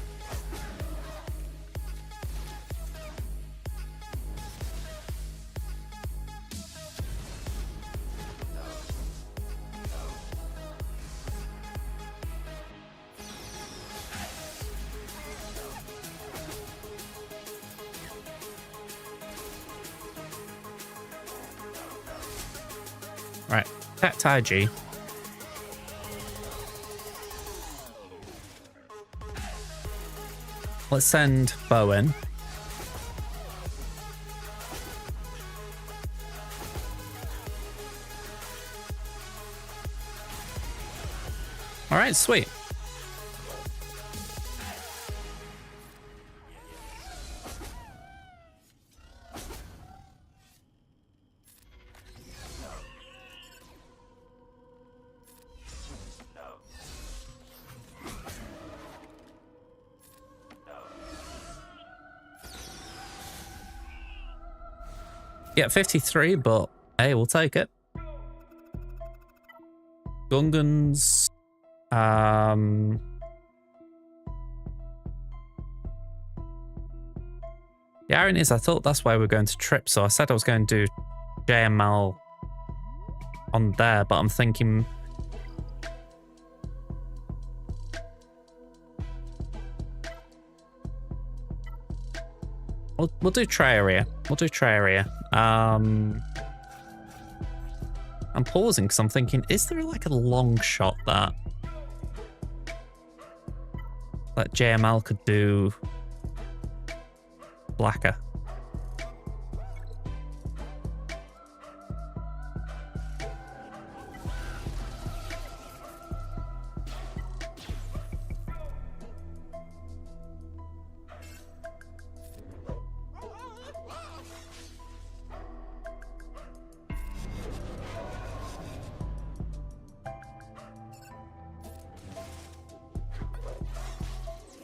Right, attack IG. Let's send Bo in. All right, sweet. Yeah, 53, but hey, we'll take it. Gungans. The irony is I thought that's why we're going to Trip, so I said I was going to do JML on there, but I'm thinking... We'll do Traya. We'll do Traya. I'm pausing because I'm thinking, is there like a long shot that JML could do blacker?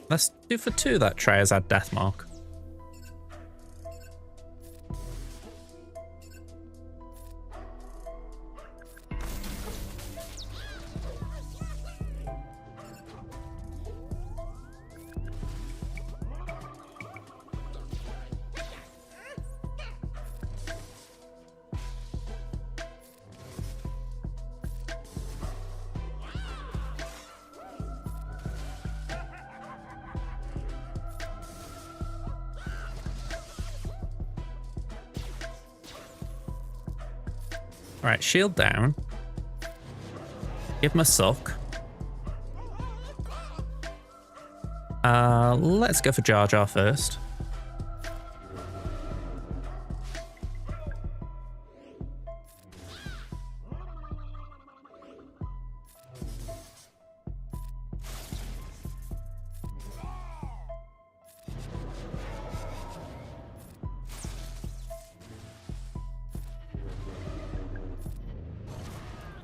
Let's do for 2 that Traya's had death mark. Alright, shield down. Give him a suck. Let's go for Jar Jar first.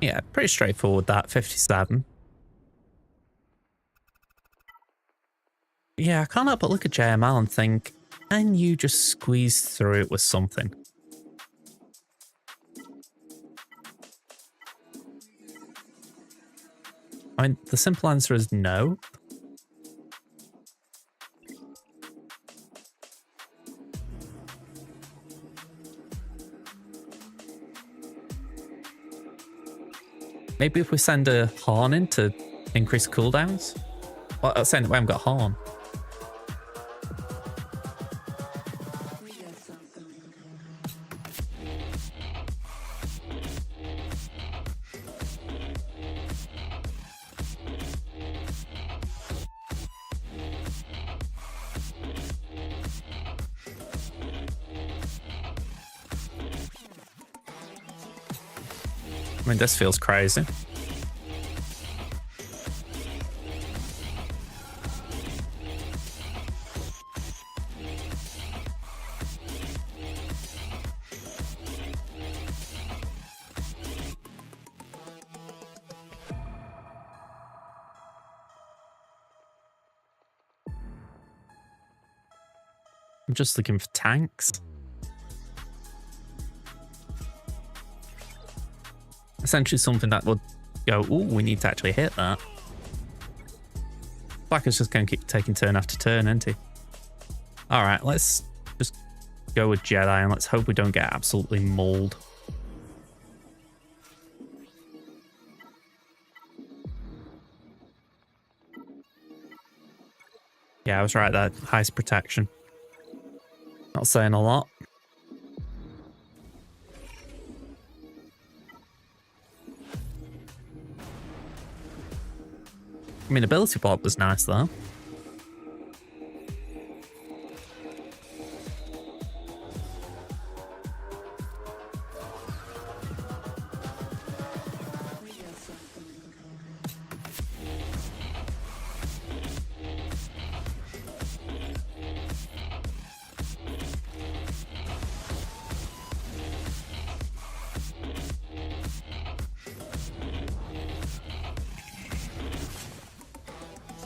Yeah, pretty straightforward that, 57. Yeah, I can't help but look at JML and think, can you just squeeze through it with something? I mean, the simple answer is no. Maybe if we send a Horn in to increase cooldowns? Well, I'm saying we haven't got Horn. I mean, this feels crazy. I'm just looking for tanks. Essentially something that would go, ooh, we need to actually hit that. Blacker's just going to keep taking turn after turn, isn't he? Alright, let's just go with Jedi and let's hope we don't get absolutely mauled. Yeah, I was right there. Highest protection. Not saying a lot. I mean, ability block was nice though.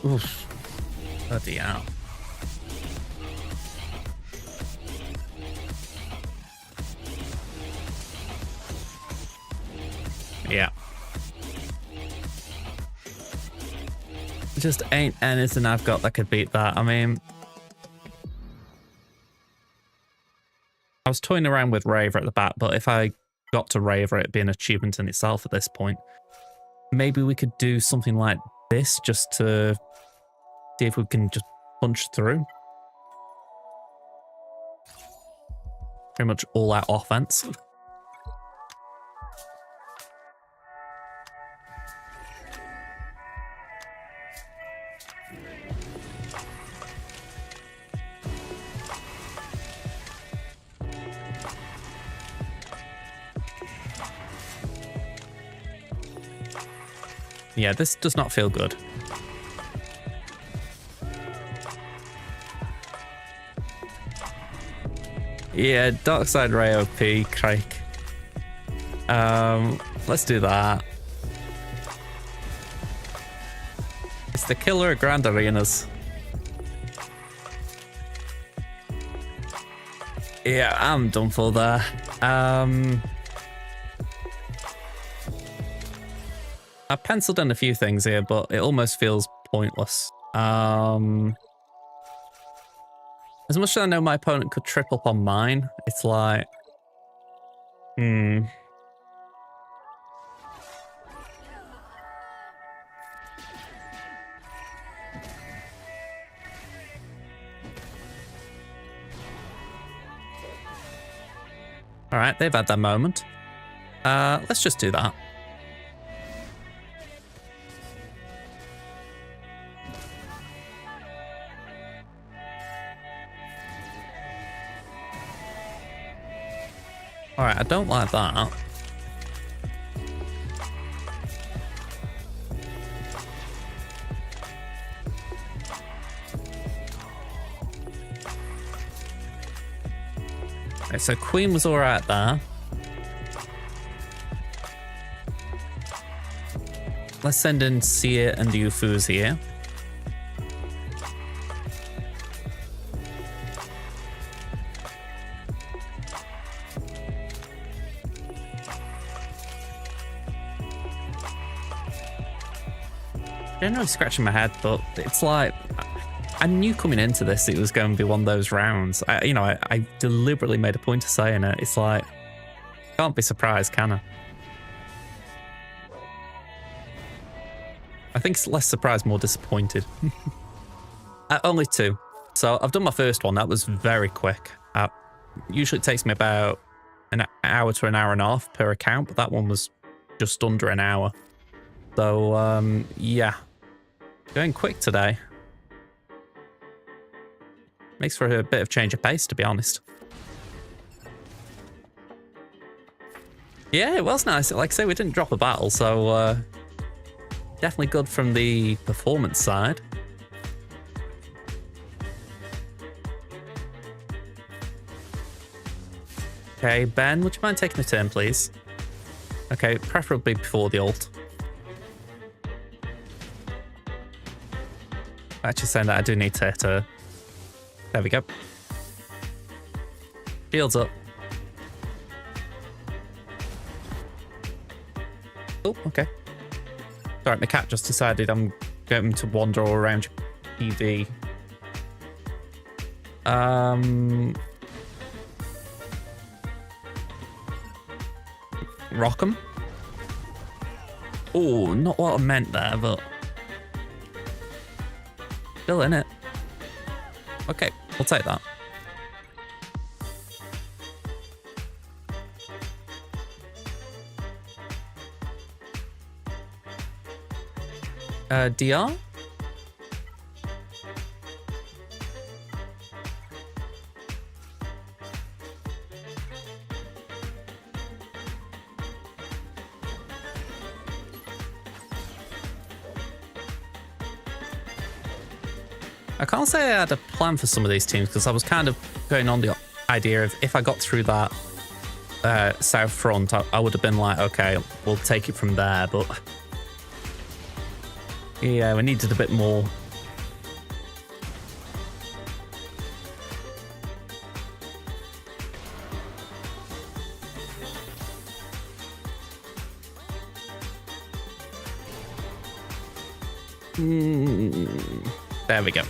Oof. Bloody hell. just ain't anything I've got that could beat that. I mean, I was toying around with Raver at the back, but if I got to Raver, it'd be an achievement in itself at this point. Maybe we could do something like this just to see if we can just punch through. Pretty much all out offense. Yeah, this does not feel good. Yeah, Darkside Ray OP, Craig. Let's do that. It's the killer at Grand Arenas. Yeah, I'm done for there. I penciled in a few things here, but it almost feels pointless. As much as I know my opponent could trip up on mine, it's like... Alright, they've had their moment. Let's just do that. Alright, I don't like that. Okay, so Queen was alright there. Let's send in Cere and Ufuz here. Generally scratching my head, but it's like I knew coming into this it was going to be one of those rounds. I deliberately made a point of saying it. It's like, can't be surprised, can I? I think it's less surprised, more disappointed. Only 2. So I've done my first one. That was very quick. Usually it takes me about an hour to an hour and a half per account, but that one was just under an hour. So, yeah. Going quick today. Makes for a bit of change of pace, to be honest. Yeah, it was nice. Like I say, we didn't drop a battle, so definitely good from the performance side. Okay, Ben, would you mind taking a turn, please? Okay, preferably before the ult. Actually saying that I do need to there we go. Shields up. Oh, okay. Sorry, my cat just decided I'm going to wander all around your PV. Rock'em. Oh, not what I meant there, but still in it. Okay, we'll take that. DR? I can't say I had a plan for some of these teams because I was kind of going on the idea of if I got through that south front, I would have been like, okay, we'll take it from there, but yeah, we needed a bit more. There we go.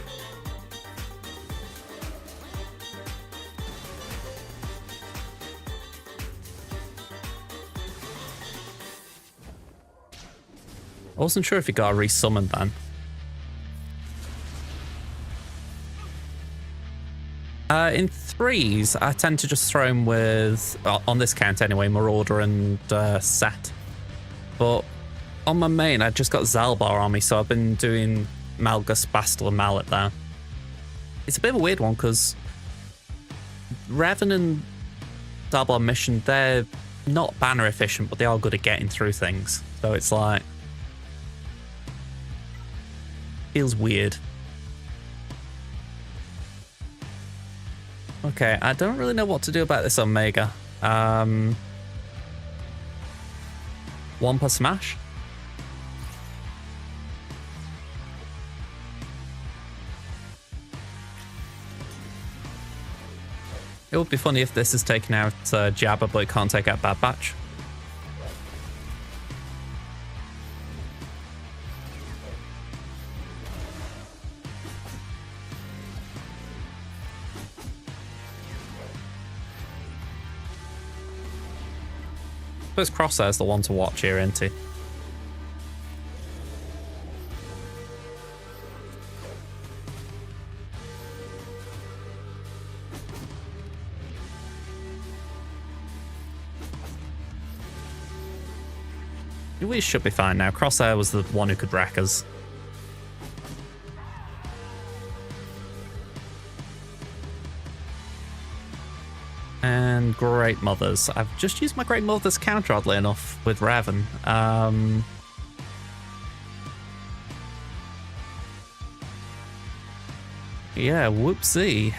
I wasn't sure if you got to resummon then. In threes, I tend to just throw him with, on this count anyway, Marauder and Set. But on my main, I just got Zaalbar on me, so I've been doing Malgus, Bastila, Mallet there. It's a bit of a weird one because Revan and Zaalbar mission, they're not banner efficient, but they are good at getting through things. So it's like, feels weird. Okay, I don't really know what to do about this Omega. Wampa Smash? It would be funny if this is taking out Jabba, but it can't take out Bad Batch. I suppose Crosshair's the one to watch here, isn't he? We should be fine now. Crosshair was the one who could wreck us. And Great Mothers. I've just used my Great Mothers counter, oddly enough, with Revan. Yeah, whoopsie.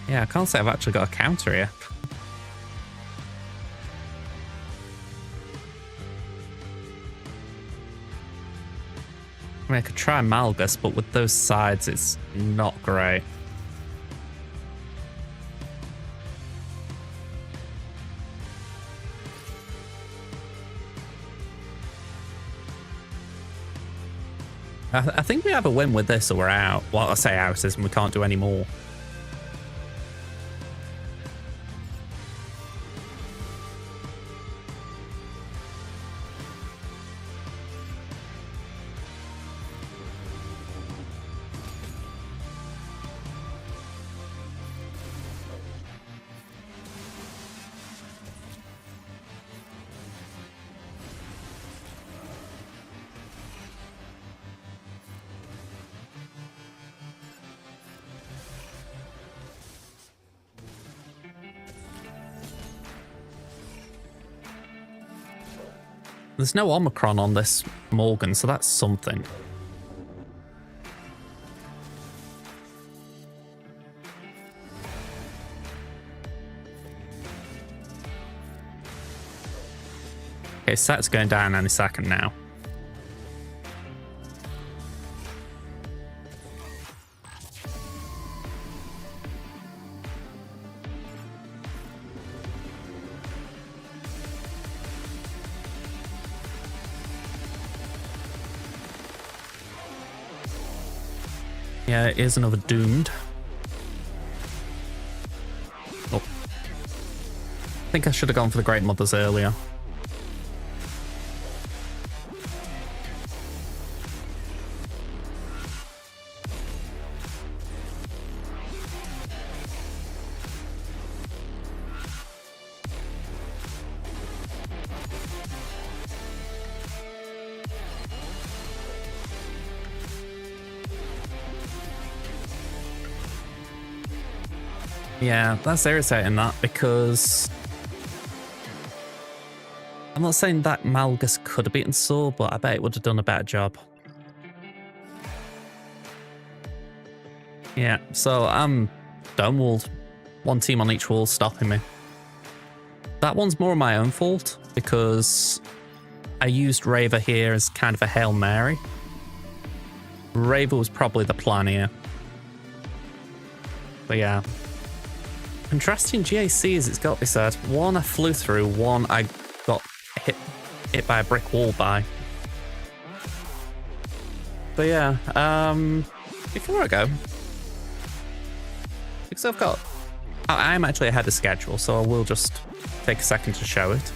Yeah, I can't say I've actually got a counter here. I mean, I could try Malgus, but with those sides, it's not great. I think we have a win with this or we're out. Well, I say out is we can't do any more. There's no Omicron on this Morgan, so that's something. Okay, Set's going down any second now. Yeah, it is another doomed. Oh. I think I should have gone for the Great Mothers earlier. Yeah, that's irritating that, because I'm not saying that Malgus could have beaten Saw, but I bet it would have done a better job. Yeah, so I'm done-walled. One team on each wall stopping me. That one's more my own fault, because I used Raver here as kind of a Hail Mary. Raver was probably the plan here. But yeah. Contrasting GACs, it's got to be said. One I flew through, one I got hit by a brick wall by. But yeah, before I go, because I'm actually ahead of schedule, so I will just take a second to show it.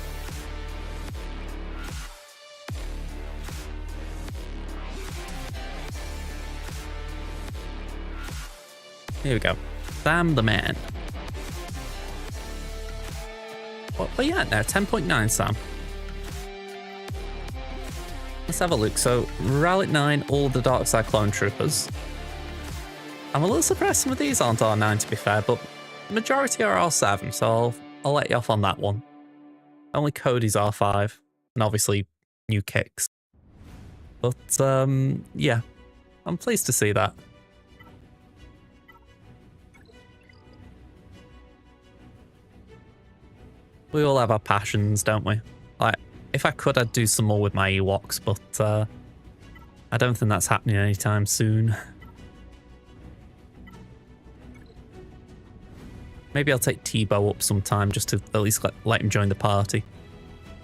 Here we go. Sam the man. But yeah, no, 10.9 Sam. Let's have a look. So, Rally 9, all of the Dark Side Clone Troopers. I'm a little surprised some of these aren't R9 to be fair, but the majority are R7, so I'll let you off on that one. Only Cody's R5, and obviously new kicks. But yeah, I'm pleased to see that. We all have our passions, don't we? Like, if I could, I'd do some more with my Ewoks, but I don't think that's happening anytime soon. Maybe I'll take Tebow up sometime just to at least let him join the party.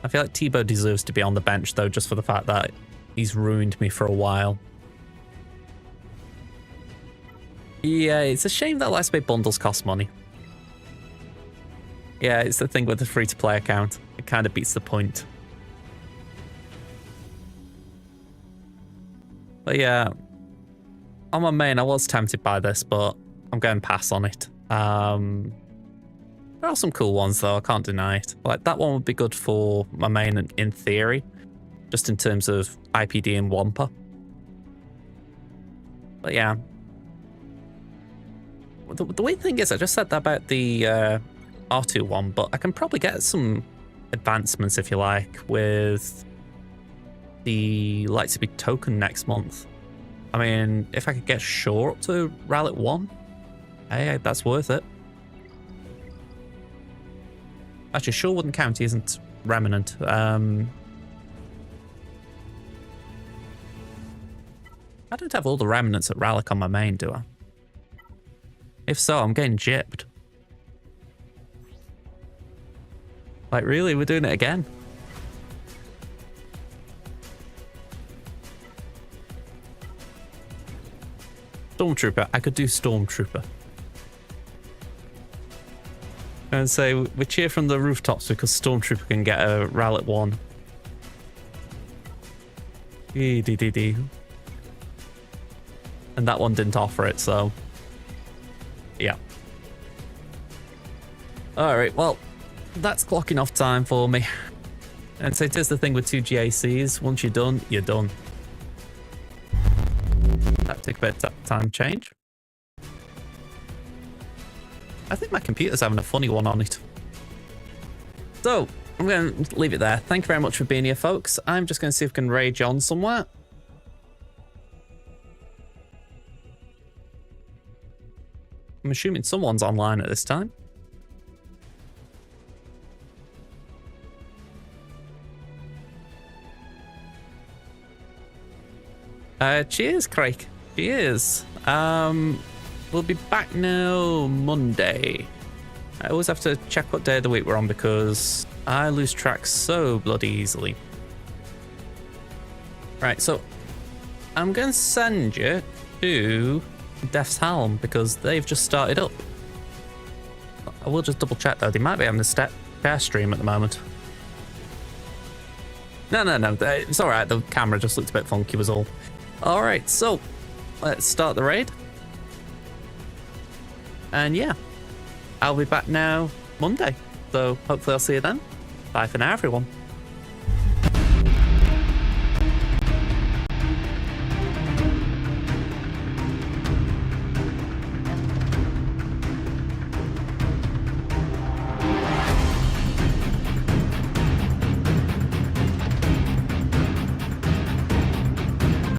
I feel like Tebow deserves to be on the bench though, just for the fact that he's ruined me for a while. Yeah, it's a shame that Let's Play bundles cost money. Yeah, it's the thing with the free-to-play account. It kind of beats the point. But yeah, on my main, I was tempted by this, but I'm going to pass on it. There are some cool ones though, I can't deny it. Like that one would be good for my main in theory, just in terms of IPD and Wampa. But yeah. The weird thing is, I just said that about the R2 one, but I can probably get some advancements, if you like, with the Lightspeed token next month. I mean, if I could get Shaw up to Rally 1, hey, that's worth it. Actually, Shaw wouldn't count, he isn't Remnant. I don't have all the Remnants at Rallic on my main, do I? If so, I'm getting gypped. Like, really? We're doing it again? Stormtrooper. I could do Stormtrooper. And say, we cheer from the rooftops because Stormtrooper can get a Rally 1. And that one didn't offer it, so... yeah. Alright, well, that's clocking off time for me. And so it is the thing with 2 GACs. Once you're done, you're done. That took a bit of time to change. I think my computer's having a funny one on it. So, I'm going to leave it there. Thank you very much for being here, folks. I'm just going to see if I can rage on somewhere. I'm assuming someone's online at this time. Cheers, Craig. Cheers. We'll be back now Monday. I always have to check what day of the week we're on because I lose track so bloody easily. Right, so I'm going to send you to Death's Helm because they've just started up. I will just double check though. They might be having a share stream at the moment. No. It's alright. The camera just looked a bit funky was all. Alright, so let's start the raid. And yeah, I'll be back now Monday. So hopefully I'll see you then. Bye for now, everyone.